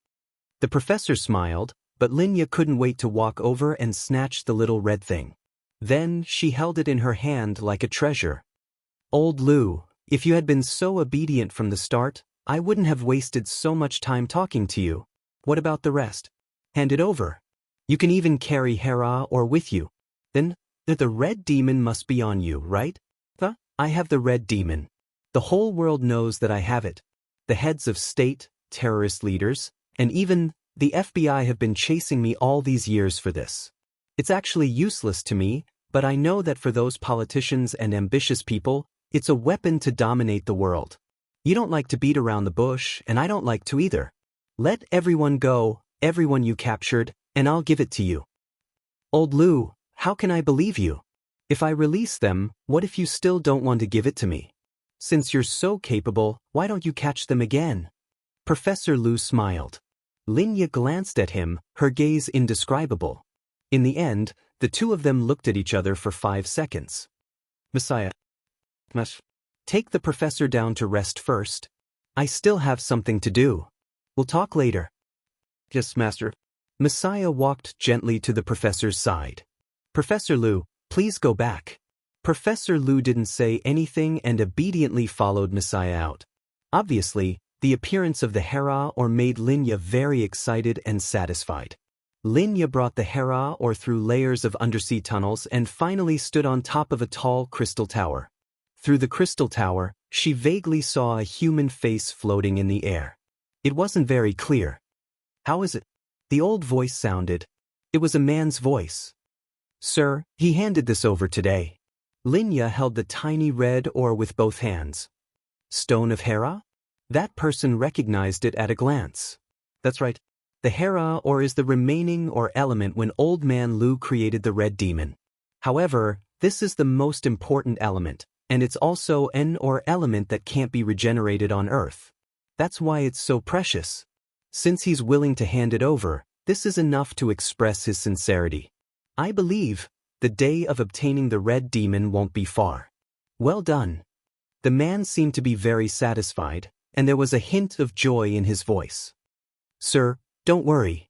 The professor smiled, but Linya couldn't wait to walk over and snatch the little red thing. Then she held it in her hand like a treasure. "Old Lu, if you had been so obedient from the start, I wouldn't have wasted so much time talking to you. What about the rest? Hand it over. You can even carry Hera or with you. Then, the red demon must be on you, right?" I have the red demon. The whole world knows that I have it. The heads of state, terrorist leaders, and even the FBI have been chasing me all these years for this. It's actually useless to me, but I know that for those politicians and ambitious people, it's a weapon to dominate the world. You don't like to beat around the bush, and I don't like to either. Let everyone go, everyone you captured, and I'll give it to you." "Old Lu, how can I believe you? If I release them, what if you still don't want to give it to me? Since you're so capable, why don't you catch them again?" Professor Lu smiled. Linya glanced at him, her gaze indescribable. In the end, the two of them looked at each other for 5 seconds. "Messiah. Take the professor down to rest first. I still have something to do. We'll talk later. Yes, master. Messiah walked gently to the professor's side. Professor Lu, please go back. Professor Lu didn't say anything and obediently followed Messiah out. Obviously, the appearance of the Hera or made Linya very excited and satisfied. Linya brought the Hera or through layers of undersea tunnels and finally stood on top of a tall crystal tower. Through the crystal tower, she vaguely saw a human face floating in the air. It wasn't very clear. How is it? The old voice sounded. It was a man's voice. Sir, he handed this over today. Linya held the tiny red ore with both hands. Stone of Hera? That person recognized it at a glance. That's right. The Hera ore is the remaining or element when Old Man Lu created the red demon. However, this is the most important element, and it's also an or element that can't be regenerated on Earth. That's why it's so precious. Since he's willing to hand it over, this is enough to express his sincerity. I believe the day of obtaining the red demon won't be far. Well done. The man seemed to be very satisfied, and there was a hint of joy in his voice. Sir, don't worry.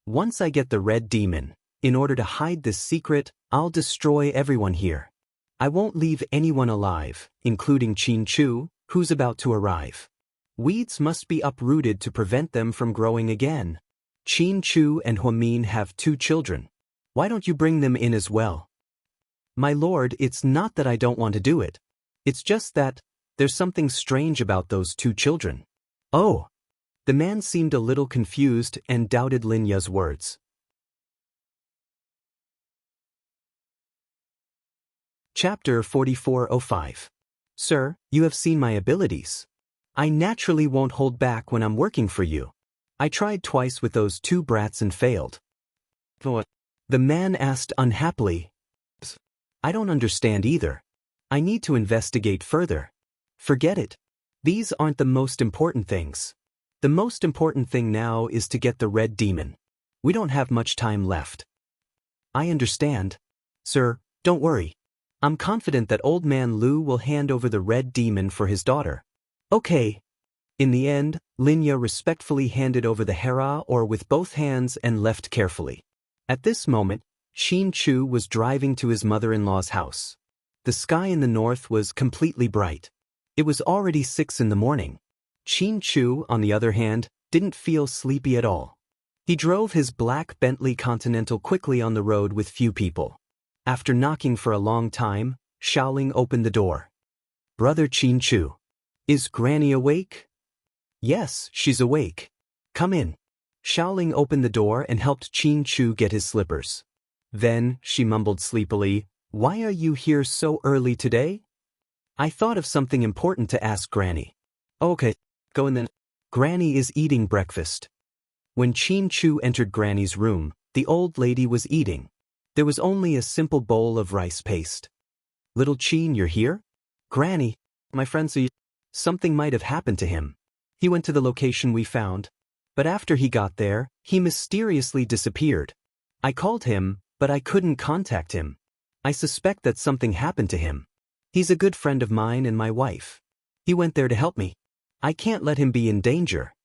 Once I get the red demon, in order to hide this secret, I'll destroy everyone here. I won't leave anyone alive, including Qin Chu, who's about to arrive. Weeds must be uprooted to prevent them from growing again. Qin Chu and Huamin have 2 children. Why don't you bring them in as well? My lord, it's not that I don't want to do it. It's just that there's something strange about those 2 children. Oh. The man seemed a little confused and doubted Linya's words. Chapter 4405. Sir, you have seen my abilities. I naturally won't hold back when I'm working for you. I tried twice with those 2 brats and failed. What? The man asked unhappily. I don't understand either. I need to investigate further. Forget it. These aren't the most important things. The most important thing now is to get the red demon. We don't have much time left. I understand. Sir, don't worry. I'm confident that Old Man Lu will hand over the red demon for his daughter. Okay. In the end, Linya respectfully handed over the Hera or with both hands and left carefully. At this moment, Qin Chu was driving to his mother-in-law's house. The sky in the north was completely bright. It was already 6 in the morning. Qin Chu, on the other hand, didn't feel sleepy at all. He drove his black Bentley Continental quickly on the road with few people. After knocking for a long time, Xiaoling opened the door. Brother Qin Chu. Is Granny awake? Yes, she's awake. Come in. Xiaoling opened the door and helped Qin Chu get his slippers. Then, she mumbled sleepily, Why are you here so early today? I thought of something important to ask Granny. Okay. Go in then. Granny is eating breakfast. When Qin Chu entered Granny's room, the old lady was eating. There was only a simple bowl of rice paste. Little Qin, you're here? Granny, my friend said something might have happened to him. He went to the location we found, but after he got there, he mysteriously disappeared. I called him, but I couldn't contact him. I suspect that something happened to him. He's a good friend of mine and my wife. He went there to help me. I can't let him be in danger.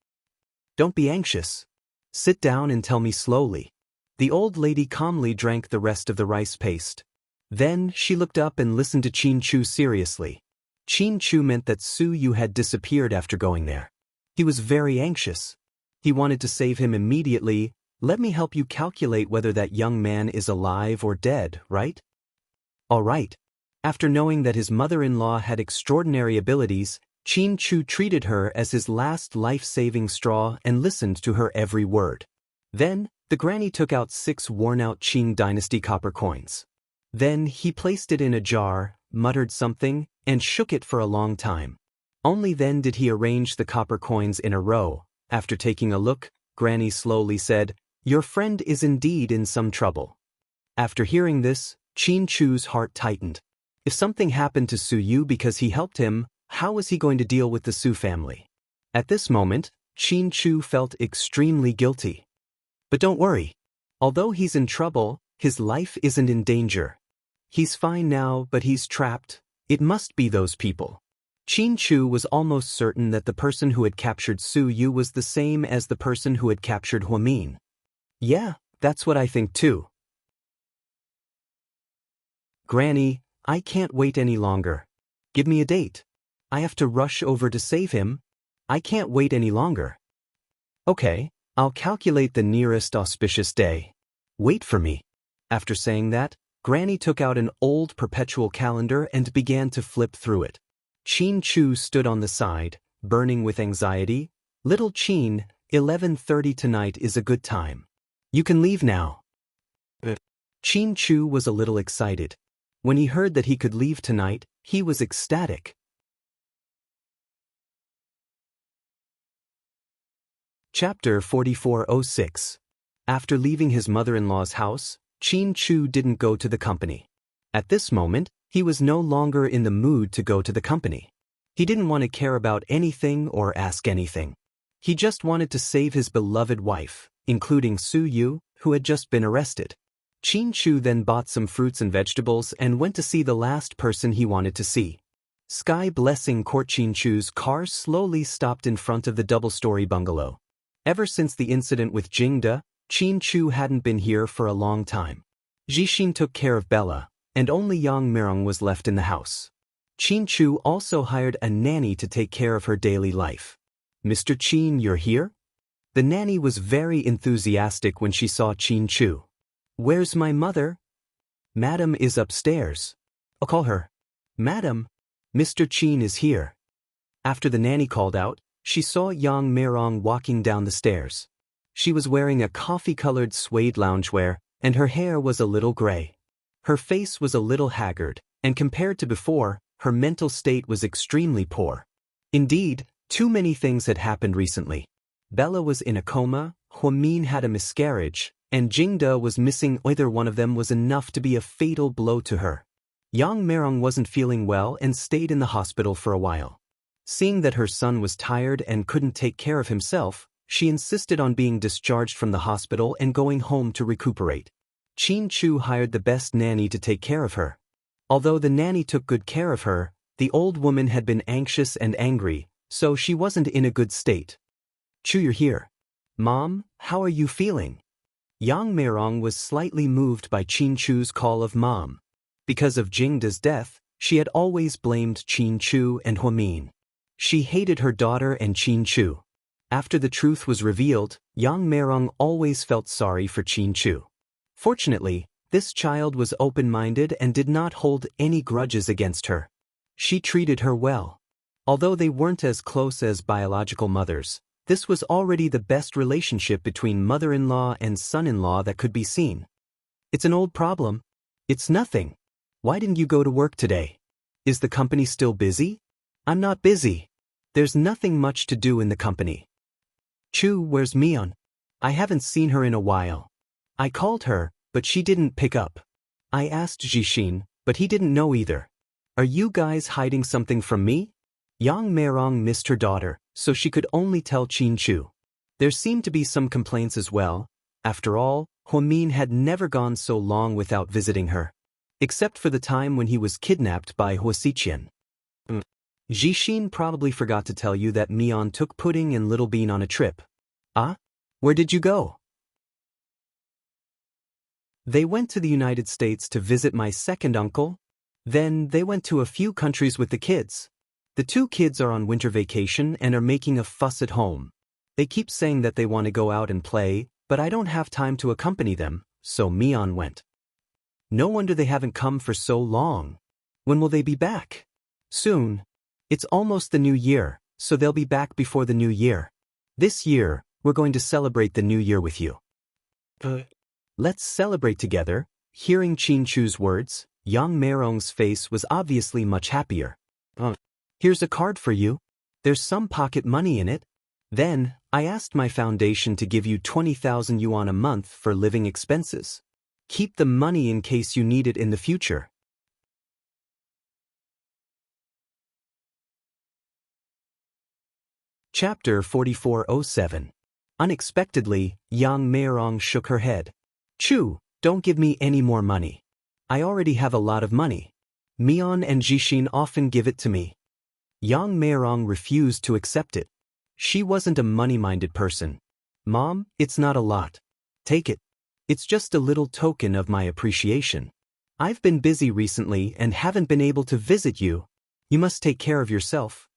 Don't be anxious. Sit down and tell me slowly. The old lady calmly drank the rest of the rice paste. Then she looked up and listened to Qin Chu seriously. Qin Chu meant that Su Yu had disappeared after going there. He was very anxious. He wanted to save him immediately. Let me help you calculate whether that young man is alive or dead, right? All right. After knowing that his mother-in-law had extraordinary abilities, Qin Chu treated her as his last life-saving straw and listened to her every word. Then, the granny took out 6 worn-out Qing dynasty copper coins. Then he placed it in a jar, muttered something, and shook it for a long time. Only then did he arrange the copper coins in a row. After taking a look, Granny slowly said, Your friend is indeed in some trouble. After hearing this, Qin Chu's heart tightened. If something happened to Su Yu because he helped him, how was he going to deal with the Su family? At this moment, Qin Chu felt extremely guilty. But don't worry. Although he's in trouble, his life isn't in danger. He's fine now, but he's trapped. It must be those people. Qin Chu was almost certain that the person who had captured Su Yu was the same as the person who had captured Hua Min. Yeah, that's what I think too. Granny, I can't wait any longer. Give me a date. I have to rush over to save him. I can't wait any longer. Okay, I'll calculate the nearest auspicious day. Wait for me. After saying that, Granny took out an old perpetual calendar and began to flip through it. Qin Chu stood on the side, burning with anxiety. Little Qin, 11:30 tonight is a good time. You can leave now. Qin Chu was a little excited. When he heard that he could leave tonight, he was ecstatic. Chapter 4406. After leaving his mother-in-law's house, Qin Chu didn't go to the company. At this moment, he was no longer in the mood to go to the company. He didn't want to care about anything or ask anything. He just wanted to save his beloved wife, including Su Yu, who had just been arrested. Qin Chu then bought some fruits and vegetables and went to see the last person he wanted to see. Sky Blessing Court. Qin Chu's car slowly stopped in front of the double-story bungalow. Ever since the incident with Jingde, Qin Chu hadn't been here for a long time. Jixin took care of Bella, and only Yang Mirong was left in the house. Qin Chu also hired a nanny to take care of her daily life. Mr. Qin, you're here? The nanny was very enthusiastic when she saw Qin Chu. Where's my mother? Madam is upstairs. I'll call her. Madam, Mr. Qin is here. After the nanny called out, she saw Yang Mirong walking down the stairs. She was wearing a coffee-colored suede loungewear, and her hair was a little gray. Her face was a little haggard, and compared to before, her mental state was extremely poor. Indeed, too many things had happened recently. Bella was in a coma, Hua Min had a miscarriage, and Jingde was missing. Either one of them was enough to be a fatal blow to her. Yang Mirong wasn't feeling well and stayed in the hospital for a while. Seeing that her son was tired and couldn't take care of himself, she insisted on being discharged from the hospital and going home to recuperate. Qin Chu hired the best nanny to take care of her. Although the nanny took good care of her, the old woman had been anxious and angry, so she wasn't in a good state. Chu, you're here. Mom, how are you feeling? Yang Mirong was slightly moved by Qin Chu's call of mom. Because of Jingde's death, she had always blamed Qin Chu and Hua Min. She hated her daughter and Qin Chu. After the truth was revealed, Yang Mirong always felt sorry for Qin Chu. Fortunately, this child was open-minded and did not hold any grudges against her. She treated her well. Although they weren't as close as biological mothers, this was already the best relationship between mother-in-law and son-in-law that could be seen. It's an old problem. It's nothing. Why didn't you go to work today? Is the company still busy? I'm not busy. There's nothing much to do in the company. Chu, where's Mion? I haven't seen her in a while. I called her, but she didn't pick up. I asked Jixin, but he didn't know either. Are you guys hiding something from me? Yang Mirong missed her daughter, so she could only tell Qin Chu. There seemed to be some complaints as well. After all, Hua Min had never gone so long without visiting her. Except for the time when he was kidnapped by Hua Xiqian. Jixin probably forgot to tell you that Mion took Pudding and Little Bean on a trip. Ah? Where did you go? They went to the United States to visit my second uncle. Then they went to a few countries with the kids. The two kids are on winter vacation and are making a fuss at home. They keep saying that they want to go out and play, but I don't have time to accompany them, so Mion went. No wonder they haven't come for so long. When will they be back? Soon. It's almost the new year, so they'll be back before the new year. This year, we're going to celebrate the new year with you. Let's celebrate together. Hearing Qin Chu's words, Yang Mirong's face was obviously much happier. Here's a card for you. There's some pocket money in it. Then, I asked my foundation to give you 20,000 yuan a month for living expenses. Keep the money in case you need it in the future. Chapter 4407. Unexpectedly, Yang Mirong shook her head. Chu, don't give me any more money. I already have a lot of money. Mian and Jixin often give it to me. Yang Meirong refused to accept it. She wasn't a money-minded person. Mom, it's not a lot. Take it. It's just a little token of my appreciation. I've been busy recently and haven't been able to visit you. You must take care of yourself.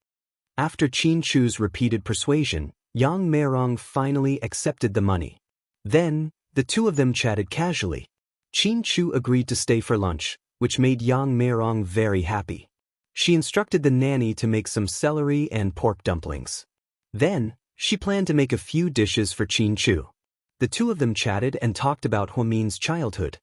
After Qin Chu's repeated persuasion, Yang Meirong finally accepted the money. Then, the two of them chatted casually. Qin Chu agreed to stay for lunch, which made Yang Meirong very happy. She instructed the nanny to make some celery and pork dumplings. Then, she planned to make a few dishes for Qin Chu. The two of them chatted and talked about Huamin's childhood.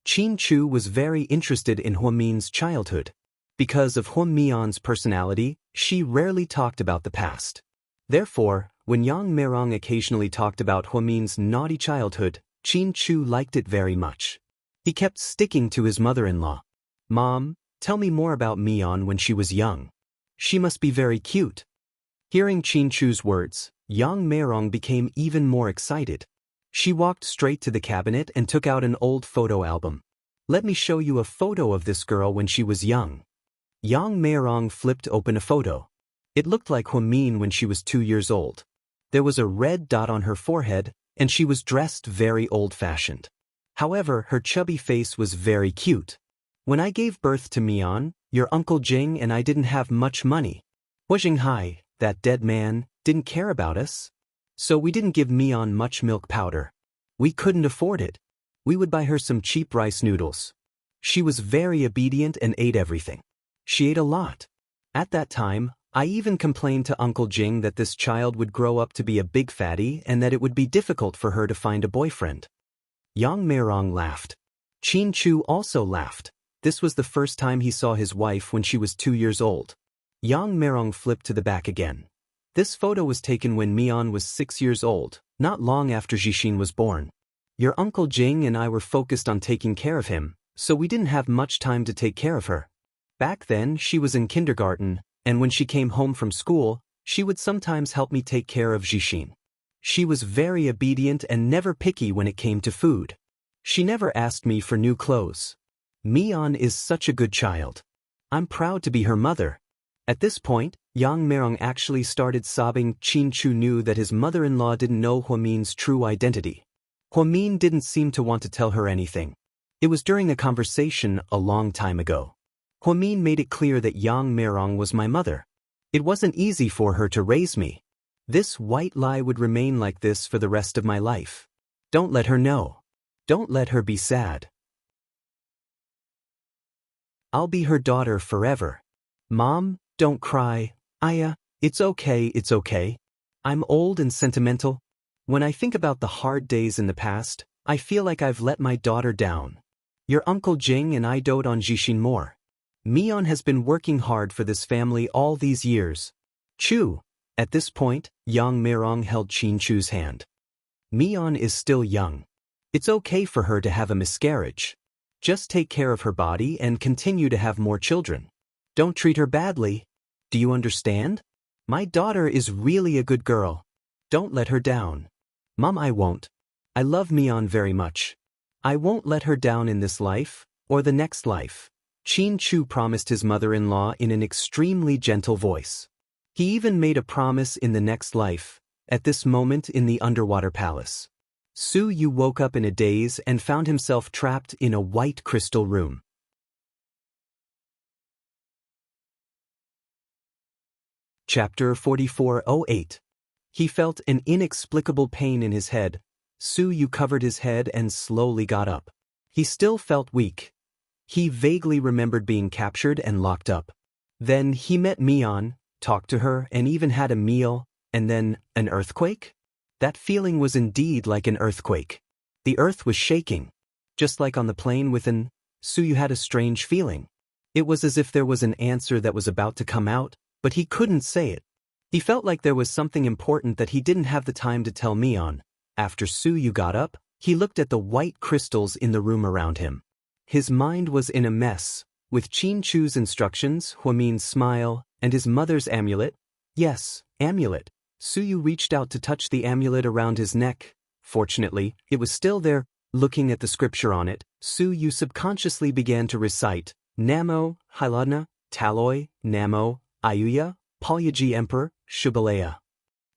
Qin Chu was very interested in Huamin's childhood. Because of Huamian's personality, she rarely talked about the past. Therefore, when Yang Meirong occasionally talked about Huamin's naughty childhood, Qin Chu liked it very much. He kept sticking to his mother-in-law. Mom, tell me more about Mian when she was young. She must be very cute. Hearing Qin Chu's words, Yang Meirong became even more excited. She walked straight to the cabinet and took out an old photo album. Let me show you a photo of this girl when she was young. Yang Meirong flipped open a photo. It looked like Huamin when she was 2 years old. There was a red dot on her forehead, and she was dressed very old-fashioned. However, her chubby face was very cute. When I gave birth to Mian, your Uncle Jing and I didn't have much money. Hu Jinghai, that dead man, didn't care about us. So we didn't give Mian much milk powder. We couldn't afford it. We would buy her some cheap rice noodles. She was very obedient and ate everything. She ate a lot. At that time, I even complained to Uncle Jing that this child would grow up to be a big fatty and that it would be difficult for her to find a boyfriend. Yang Meirong laughed. Qin Chu also laughed. This was the first time he saw his wife when she was 2 years old. Yang Meirong flipped to the back again. This photo was taken when Mian was 6 years old, not long after Jixin was born. Your Uncle Jing and I were focused on taking care of him, so we didn't have much time to take care of her. Back then, she was in kindergarten, and when she came home from school, she would sometimes help me take care of Jixin. She was very obedient and never picky when it came to food. She never asked me for new clothes. Mian is such a good child. I'm proud to be her mother. At this point, Yang Meirong actually started sobbing. Qin Chu knew that his mother-in-law didn't know Huamin's true identity. Huamin didn't seem to want to tell her anything. It was during a conversation a long time ago. Huamin made it clear that Yang Meirong was my mother. It wasn't easy for her to raise me. This white lie would remain like this for the rest of my life. Don't let her know. Don't let her be sad. I'll be her daughter forever. Mom, don't cry. Aya, it's okay, it's okay. I'm old and sentimental. When I think about the hard days in the past, I feel like I've let my daughter down. Your Uncle Jing and I dote on Jixin more. Mian has been working hard for this family all these years. Chu. At this point, Yang Meirong held Qin Chu's hand. Mian is still young. It's okay for her to have a miscarriage. Just take care of her body and continue to have more children. Don't treat her badly. Do you understand? My daughter is really a good girl. Don't let her down. Mom, I won't. I love Mian very much. I won't let her down in this life, or the next life. Qin Chu promised his mother-in-law in an extremely gentle voice. He even made a promise in the next life, at this moment in the underwater palace. Su Yu woke up in a daze and found himself trapped in a white crystal room. Chapter 4408. He felt an inexplicable pain in his head. Su Yu covered his head and slowly got up. He still felt weak. He vaguely remembered being captured and locked up. Then he met Mian, talked to her, and even had a meal, and then an earthquake? That feeling was indeed like an earthquake. The earth was shaking. Just like on the plane within, Su Yu had a strange feeling. It was as if there was an answer that was about to come out, but he couldn't say it. He felt like there was something important that he didn't have the time to tell Mian. After Su Yu got up, he looked at the white crystals in the room around him. His mind was in a mess, with Qin Chu's instructions, Huamin's smile, and his mother's amulet. Yes, amulet. Su Yu reached out to touch the amulet around his neck. Fortunately, it was still there, Looking at the scripture on it, Su Yu subconsciously began to recite, Namo, Hiladna, Taloi, Namo, Ayuya, Palyaji Emperor, Shubalaya.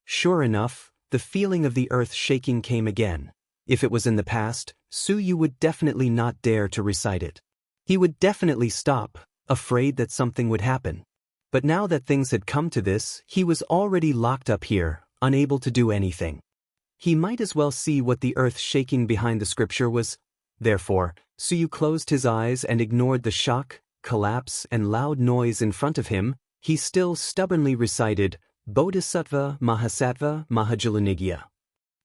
Sure enough, the feeling of the earth shaking came again. If it was in the past, Su Yu would definitely not dare to recite it. He would definitely stop, afraid that something would happen. But now that things had come to this, he was already locked up here, unable to do anything. He might as well see what the earth shaking behind the scripture was. Therefore, Su Yu closed his eyes and ignored the shock, collapse, and loud noise in front of him. He still stubbornly recited, Bodhisattva Mahasattva Mahajalanigya.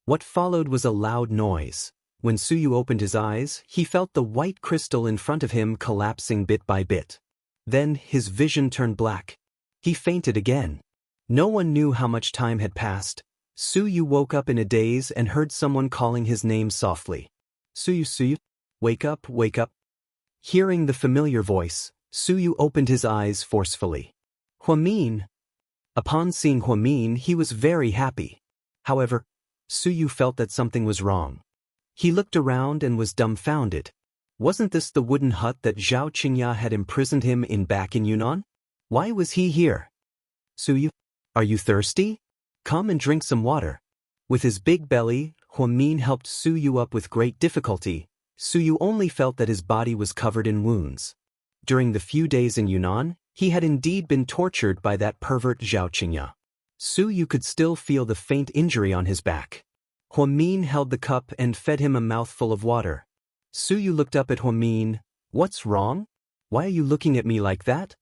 What followed was a loud noise. When Su Yu opened his eyes, he felt the white crystal in front of him collapsing bit by bit. Then his vision turned black. He fainted again. No one knew how much time had passed. Su Yu woke up in a daze and heard someone calling his name softly. Su Yu, wake up, wake up. Hearing the familiar voice, Su Yu opened his eyes forcefully. Huamin. Upon seeing Huamin, he was very happy. However, Su Yu felt that something was wrong. He looked around and was dumbfounded. Wasn't this the wooden hut that Zhao Qingya had imprisoned him in back in Yunnan? Why was he here? Su Yu, are you thirsty? Come and drink some water. With his big belly, Huamin helped Su Yu up with great difficulty. Su Yu only felt that his body was covered in wounds. During the few days in Yunnan, he had indeed been tortured by that pervert Zhao Qingya. Su Yu could still feel the faint injury on his back. Huamin held the cup and fed him a mouthful of water. Su Yu looked up at Huamin. What's wrong? Why are you looking at me like that?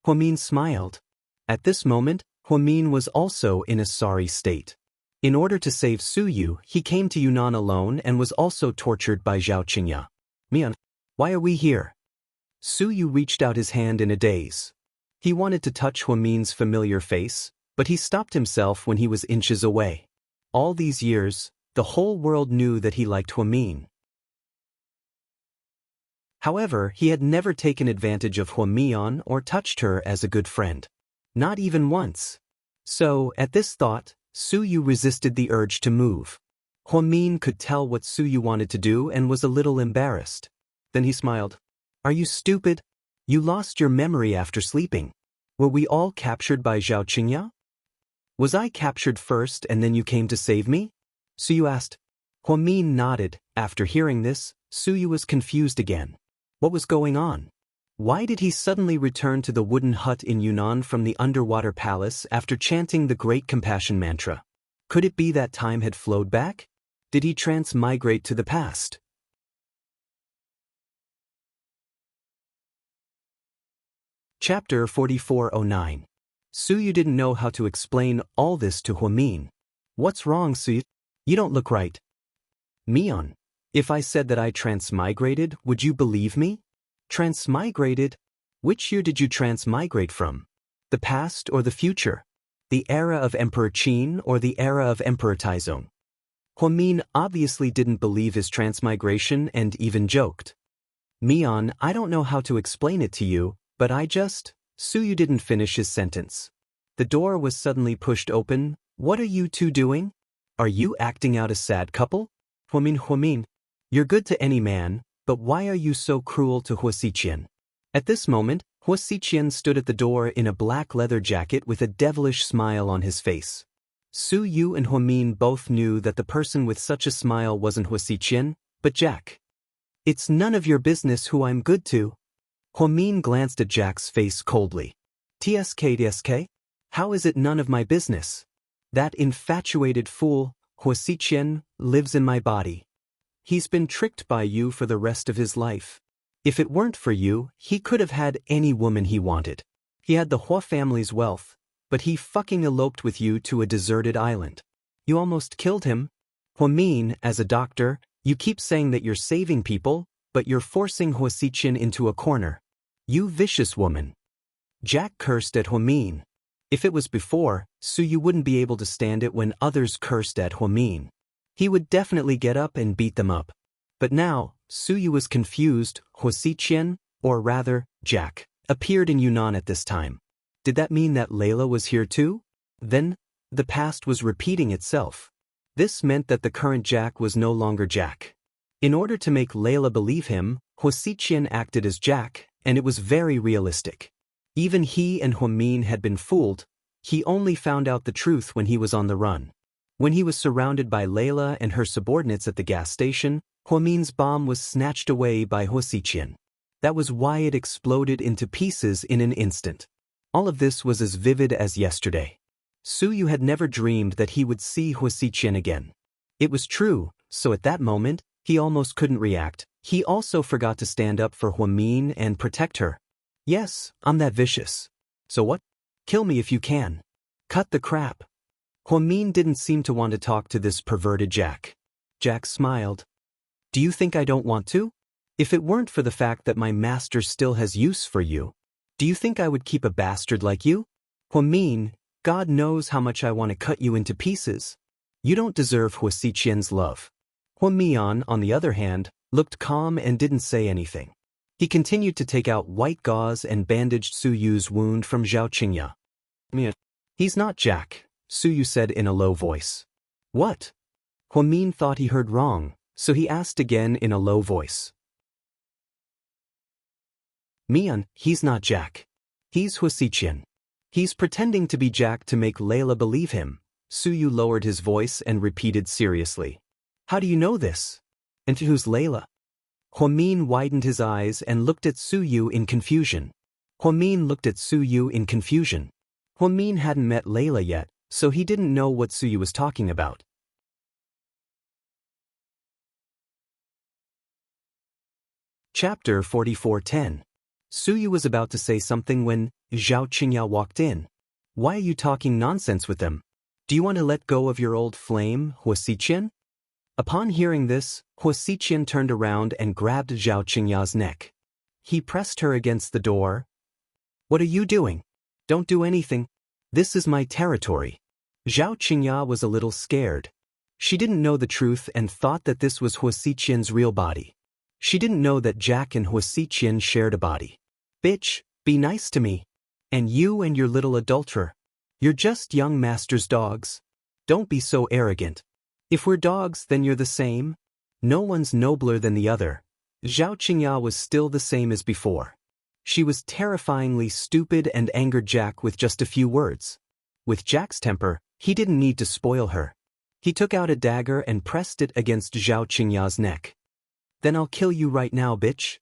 Huamin smiled. At this moment, Huamin was also in a sorry state. In order to save Su Yu, he came to Yunnan alone and was also tortured by Zhao Qingya. Mian, why are we here? Su Yu reached out his hand in a daze. He wanted to touch Huamin's familiar face, but he stopped himself when he was inches away. All these years, the whole world knew that he liked Huamin. However, he had never taken advantage of Huamian or touched her as a good friend. Not even once. So, at this thought, Su Yu resisted the urge to move. Huamin could tell what Su Yu wanted to do and was a little embarrassed. Then he smiled. Are you stupid? You lost your memory after sleeping. Were we all captured by Zhao Qingya? Was I captured first and then you came to save me? Su Yu asked. Huamin nodded. After hearing this, Su Yu was confused again. What was going on? Why did he suddenly return to the wooden hut in Yunnan from the underwater palace after chanting the Great Compassion mantra? Could it be that time had flowed back? Did he transmigrate to the past? Chapter 4409. Su Yu didn't know how to explain all this to Huamin. What's wrong, Su Yu? You don't look right. Mian, if I said that I transmigrated, would you believe me? Transmigrated? Which year did you transmigrate from? The past or the future? The era of Emperor Qin or the era of Emperor Taizong? Huamin obviously didn't believe his transmigration and even joked. Mian, I don't know how to explain it to you, but I just... Su Yu didn't finish his sentence. The door was suddenly pushed open. What are you two doing? Are you acting out a sad couple? Huamin, you're good to any man, but why are you so cruel to Hua Xiqian? At this moment, Hua Xiqian stood at the door in a black leather jacket with a devilish smile on his face. Su Yu and Huamin both knew that the person with such a smile wasn't Hua Xiqian, but Jack. It's none of your business who I'm good to. Huamin glanced at Jack's face coldly. TSK? How is it none of my business? That infatuated fool, Hua Xiqian, lives in my body. He's been tricked by you for the rest of his life. If it weren't for you, he could have had any woman he wanted. He had the Hua family's wealth, but he fucking eloped with you to a deserted island. You almost killed him. Huamin, as a doctor, you keep saying that you're saving people, but you're forcing Hua Xiqian into a corner. You vicious woman. Jack cursed at Huamin. If it was before, Su Yu wouldn't be able to stand it when others cursed at Huamin. He would definitely get up and beat them up. But now, Su Yu was confused. Hua Xiqian, or rather, Jack, appeared in Yunnan at this time. Did that mean that Layla was here too? Then, the past was repeating itself. This meant that the current Jack was no longer Jack. In order to make Layla believe him, Huasiqian acted as Jack, and it was very realistic. Even he and Huamin had been fooled. He only found out the truth when he was on the run. When he was surrounded by Layla and her subordinates at the gas station, Huamin's bomb was snatched away by Huasiqian. That was why it exploded into pieces in an instant. All of this was as vivid as yesterday. Suyu had never dreamed that he would see Huasiqian again. It was true, so at that moment, he almost couldn't react. He also forgot to stand up for Huamin and protect her. Yes, I'm that vicious. So what? Kill me if you can. Cut the crap. Huamin didn't seem to want to talk to this perverted Jack. Jack smiled. Do you think I don't want to? If it weren't for the fact that my master still has use for you, do you think I would keep a bastard like you? Huamin, God knows how much I want to cut you into pieces. You don't deserve Huasiqian's love. Huamian, on the other hand, looked calm and didn't say anything. He continued to take out white gauze and bandaged Suyu's wound from Xianxia. He's not Jack, Suyu said in a low voice. What? Huamin thought he heard wrong, so he asked again in a low voice. Mian, he's not Jack. He's Huasiqian. He's pretending to be Jack to make Layla believe him. Suyu lowered his voice and repeated seriously. How do you know this? And who's Layla? Huamin widened his eyes and looked at Suyu in confusion. Huamin looked at Suyu in confusion. Huamin hadn't met Layla yet, so he didn't know what Suyu was talking about. Chapter 44:10. Suyu was about to say something when Xianxia walked in. Why are you talking nonsense with them? Do you want to let go of your old flame, Huasiqian? Upon hearing this, Huasiqian turned around and grabbed Xianxia's neck. He pressed her against the door. What are you doing? Don't do anything. This is my territory. Xianxia was a little scared. She didn't know the truth and thought that this was Huasiqian's real body. She didn't know that Jack and Huasiqian shared a body. Bitch, be nice to me. And you and your little adulterer. You're just young master's dogs. Don't be so arrogant. If we're dogs, then you're the same. No one's nobler than the other. Xianxia was still the same as before. She was terrifyingly stupid and angered Jack with just a few words. With Jack's temper, he didn't need to spoil her. He took out a dagger and pressed it against Xianxia's neck. Then I'll kill you right now, bitch.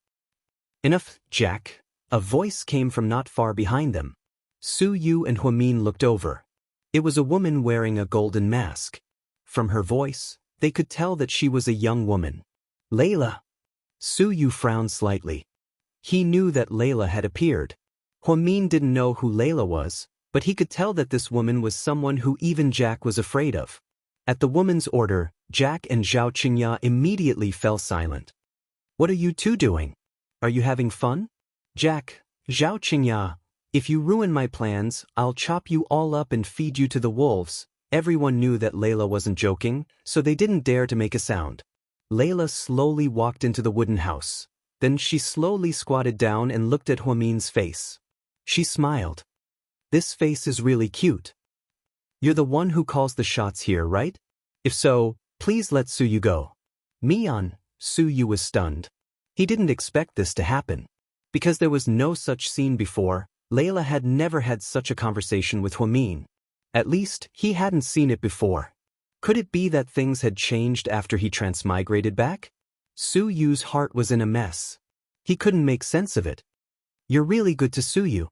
Enough, Jack. A voice came from not far behind them. Suyu and Huamin looked over. It was a woman wearing a golden mask. From her voice, they could tell that she was a young woman. Layla. Suyu frowned slightly. He knew that Layla had appeared. Huamin didn't know who Layla was, but he could tell that this woman was someone who even Jack was afraid of. At the woman's order, Jack and Xianxia immediately fell silent. What are you two doing? Are you having fun? Jack, Xianxia, if you ruin my plans, I'll chop you all up and feed you to the wolves. Everyone knew that Layla wasn't joking, so they didn't dare to make a sound. Layla slowly walked into the wooden house. Then she slowly squatted down and looked at Huamin's face. She smiled. This face is really cute. You're the one who calls the shots here, right? If so, please let Suyu go. Mian, Suyu was stunned. He didn't expect this to happen. Because there was no such scene before, Layla had never had such a conversation with Huamin. At least, he hadn't seen it before. Could it be that things had changed after he transmigrated back? Suyu's heart was in a mess. He couldn't make sense of it. You're really good to Suyu.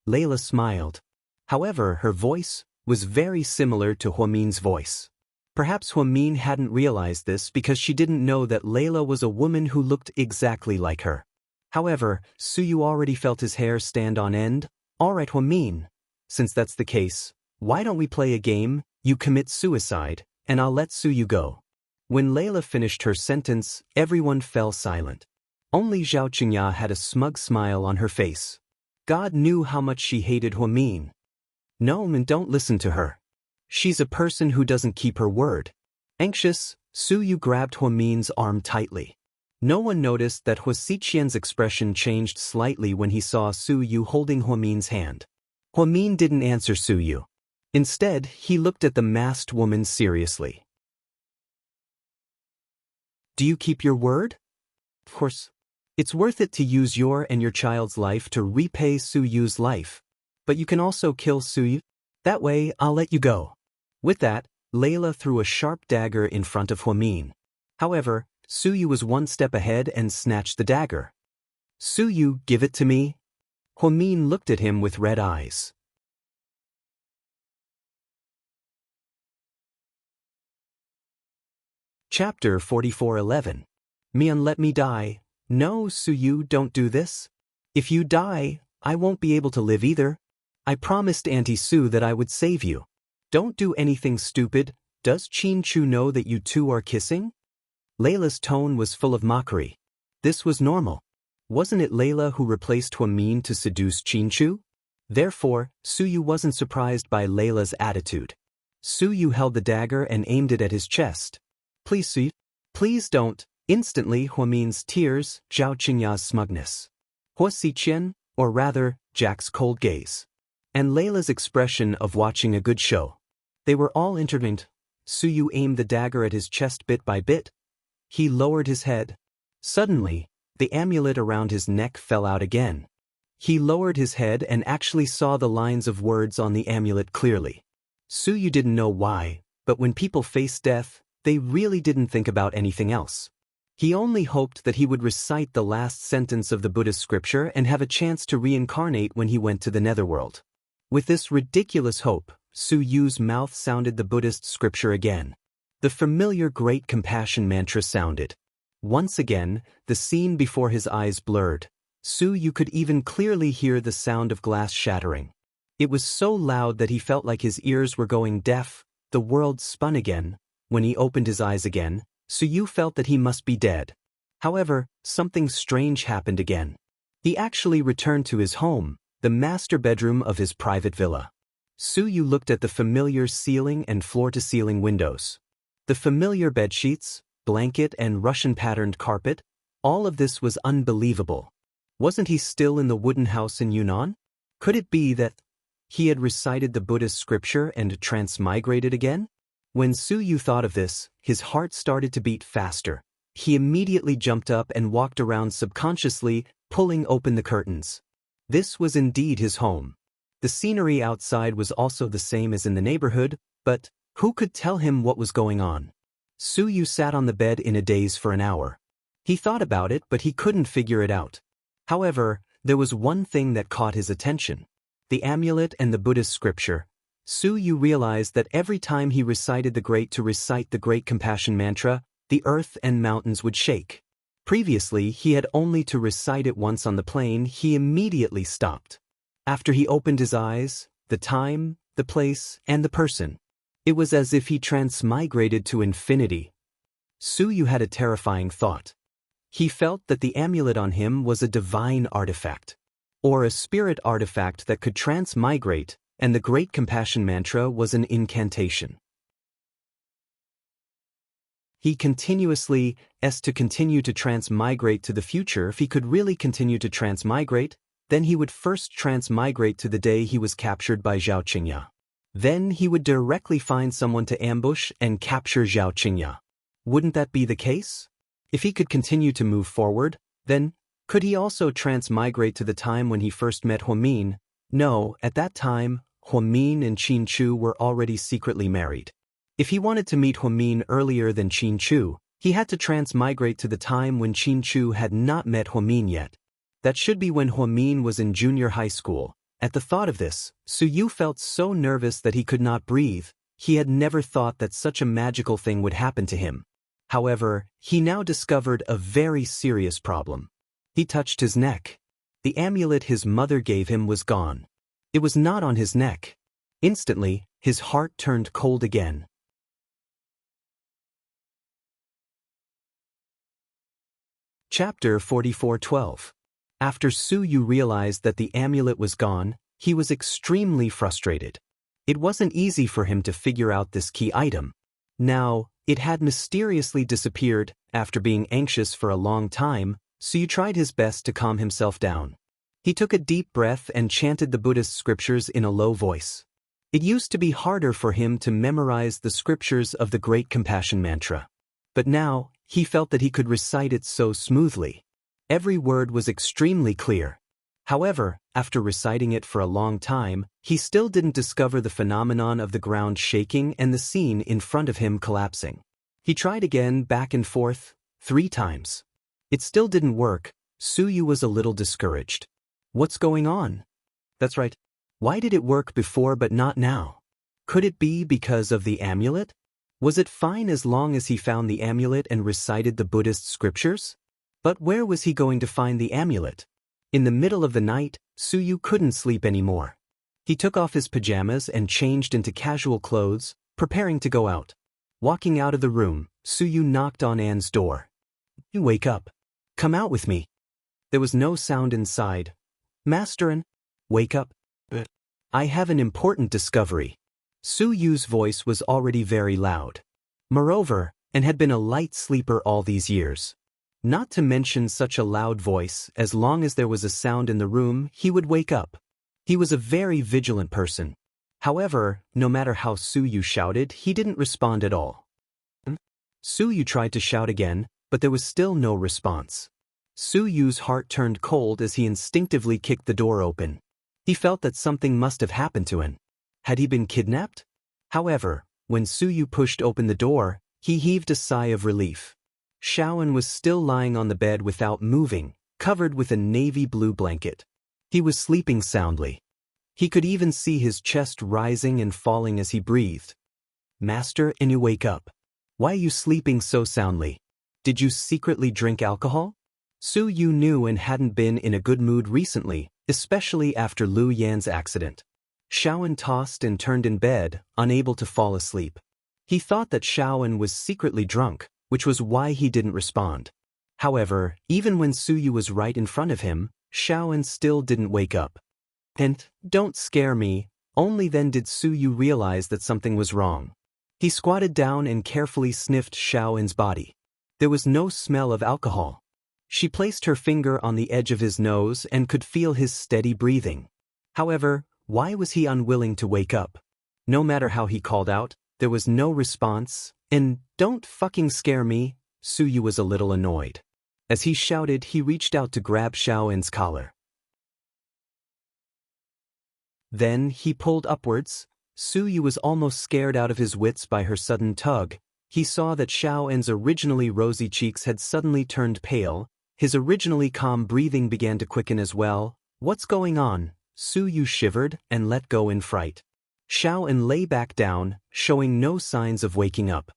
Layla smiled. However, her voice was very similar to Huamin's voice. Perhaps Huamin hadn't realized this because she didn't know that Layla was a woman who looked exactly like her. However, Suyu already felt his hair stand on end. All right, Huamin. Since that's the case, why don't we play a game? You commit suicide, and I'll let Suyu go. When Layla finished her sentence, everyone fell silent. Only Xianxia had a smug smile on her face. God knew how much she hated Huamin. No, and don't listen to her. She's a person who doesn't keep her word. Anxious, Suyu grabbed Huamin's arm tightly. No one noticed that Huasiqian's expression changed slightly when he saw Suyu holding Huamin's hand. Huamin didn't answer Suyu. Instead, he looked at the masked woman seriously. Do you keep your word? Of course. It's worth it to use your and your child's life to repay Su Yu's life. But you can also kill Su Yu. That way, I'll let you go. With that, Layla threw a sharp dagger in front of Huamin. However, Su Yu was one step ahead and snatched the dagger. Su Yu, give it to me. Huamin looked at him with red eyes. Chapter 44:11. Mian, let me die. No, Su Yu, don't do this. If you die, I won't be able to live either. I promised Auntie Su that I would save you. Don't do anything stupid. Does Qin Chu know that you two are kissing? Layla's tone was full of mockery. This was normal. Wasn't it Layla who replaced Huamin to seduce Qin Chu? Therefore, Su Yu wasn't surprised by Layla's attitude. Su Yu held the dagger and aimed it at his chest. Please, Su Yu. Please don't. Instantly, Huamin's tears, Zhao Qingya's smugness. Hua Xiqian, or rather, Jack's cold gaze. And Layla's expression of watching a good show. They were all intertwined. Su Yu aimed the dagger at his chest bit by bit. He lowered his head. Suddenly, the amulet around his neck fell out again. He lowered his head and actually saw the lines of words on the amulet clearly. Su Yu didn't know why, but when people face death, they really didn't think about anything else. He only hoped that he would recite the last sentence of the Buddhist scripture and have a chance to reincarnate when he went to the netherworld. With this ridiculous hope, Su Yu's mouth sounded the Buddhist scripture again. The familiar Great Compassion mantra sounded. Once again, the scene before his eyes blurred. Su Yu could even clearly hear the sound of glass shattering. It was so loud that he felt like his ears were going deaf. The world spun again. When he opened his eyes again, Su Yu felt that he must be dead. However, something strange happened again. He actually returned to his home, the master bedroom of his private villa. Su Yu looked at the familiar ceiling and floor-to-ceiling windows. The familiar bedsheets, blanket and Russian-patterned carpet, all of this was unbelievable. Wasn't he still in the wooden house in Yunnan? Could it be that he had recited the Buddhist scripture and transmigrated again? When Su Yu thought of this, his heart started to beat faster. He immediately jumped up and walked around subconsciously, pulling open the curtains. This was indeed his home. The scenery outside was also the same as in the neighborhood, but who could tell him what was going on? Su Yu sat on the bed in a daze for an hour. He thought about it, but he couldn't figure it out. However, there was one thing that caught his attention. The amulet and the Buddhist scripture. Su Yu realized that every time he recited the Great Compassion mantra, the earth and mountains would shake. Previously, he had only to recite it once on the plane. He immediately stopped. After he opened his eyes, the time, the place, and the person. It was as if he transmigrated to infinity. Su Yu had a terrifying thought. He felt that the amulet on him was a divine artifact, or a spirit artifact that could transmigrate, and the Great Compassion mantra was an incantation. He continuously to continue to transmigrate to the future. If he could really continue to transmigrate, then he would first transmigrate to the day he was captured by Zhao Qingya. Then he would directly find someone to ambush and capture Zhao Qingya. Wouldn't that be the case? If he could continue to move forward, then could he also transmigrate to the time when he first met Huamin? No, at that time, Huamin and Qin Chu were already secretly married. If he wanted to meet Huamin earlier than Qin Chu, he had to transmigrate to the time when Qin Chu had not met Huamin yet. That should be when Huamin was in junior high school. At the thought of this, Su Yu felt so nervous that he could not breathe. He had never thought that such a magical thing would happen to him. However, he now discovered a very serious problem. He touched his neck. The amulet his mother gave him was gone. It was not on his neck. Instantly, his heart turned cold again. Chapter 44:12. After Su Yu realized that the amulet was gone, he was extremely frustrated. It wasn't easy for him to figure out this key item. Now, it had mysteriously disappeared. After being anxious for a long time, Su Yu tried his best to calm himself down. He took a deep breath and chanted the Buddhist scriptures in a low voice. It used to be harder for him to memorize the scriptures of the Great Compassion mantra. But now, He felt that he could recite it so smoothly. Every word was extremely clear. However, after reciting it for a long time, he still didn't discover the phenomenon of the ground shaking and the scene in front of him collapsing. He tried again, back and forth, 3 times. It still didn't work. Suyu was a little discouraged. What's going on? That's right. Why did it work before but not now? Could it be because of the amulet? Was it fine as long as he found the amulet and recited the Buddhist scriptures? But where was he going to find the amulet? In the middle of the night, Suyu couldn't sleep anymore. He took off his pajamas and changed into casual clothes, preparing to go out. Walking out of the room, Suyu knocked on Anne's door. "You wake up. Come out with me." There was no sound inside. "Master An, wake up. I have an important discovery." Suyu's voice was already very loud. Moreover, An had been a light sleeper all these years. Not to mention such a loud voice, as long as there was a sound in the room, he would wake up. He was a very vigilant person. However, no matter how Suyu shouted, he didn't respond at all. Suyu tried to shout again, but there was still no response. Suyu's heart turned cold as he instinctively kicked the door open. He felt that something must have happened to him. Had he been kidnapped? However, when Suyu pushed open the door, he heaved a sigh of relief. Xiaoan was still lying on the bed without moving, covered with a navy blue blanket. He was sleeping soundly. He could even see his chest rising and falling as he breathed. "Master, and you wake up. Why are you sleeping so soundly? Did you secretly drink alcohol?" Suyu knew and hadn't been in a good mood recently, especially after Lu Yan's accident. Xiaoan tossed and turned in bed, unable to fall asleep. He thought that Xiaoan was secretly drunk, which was why he didn't respond. However, even when Suyu was right in front of him, Xiaoan still didn't wake up. "And, don't scare me." Only then did Suyu realize that something was wrong. He squatted down and carefully sniffed Xiaoan's body. There was no smell of alcohol. She placed her finger on the edge of his nose and could feel his steady breathing. However, why was he unwilling to wake up? No matter how he called out, there was no response, and "Don't fucking scare me." Suyu was a little annoyed. As he shouted, he reached out to grab Xiaoan's collar. Then he pulled upwards. Suyu was almost scared out of his wits by her sudden tug. He saw that Xiaoan's originally rosy cheeks had suddenly turned pale. His originally calm breathing began to quicken as well. "What's going on?" Suyu shivered and let go in fright. Xiaoan lay back down, showing no signs of waking up.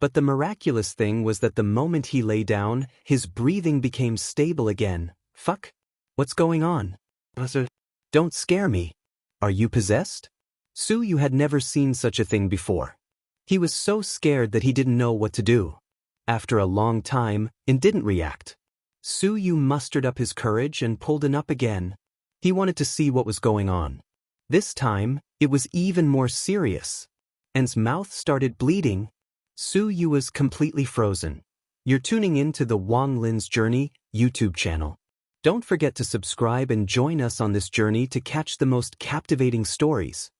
But the miraculous thing was that the moment he lay down, his breathing became stable again. "Fuck? What's going on? Don't scare me. Are you possessed?" Suyu had never seen such a thing before. He was so scared that he didn't know what to do. After a long time, An didn't react. Suyu mustered up his courage and pulled An up again. He wanted to see what was going on. This time, it was even more serious. An's mouth started bleeding. Suyu was completely frozen. You're tuning in to the Wang Lin's Journey YouTube channel. Don't forget to subscribe and join us on this journey to catch the most captivating stories.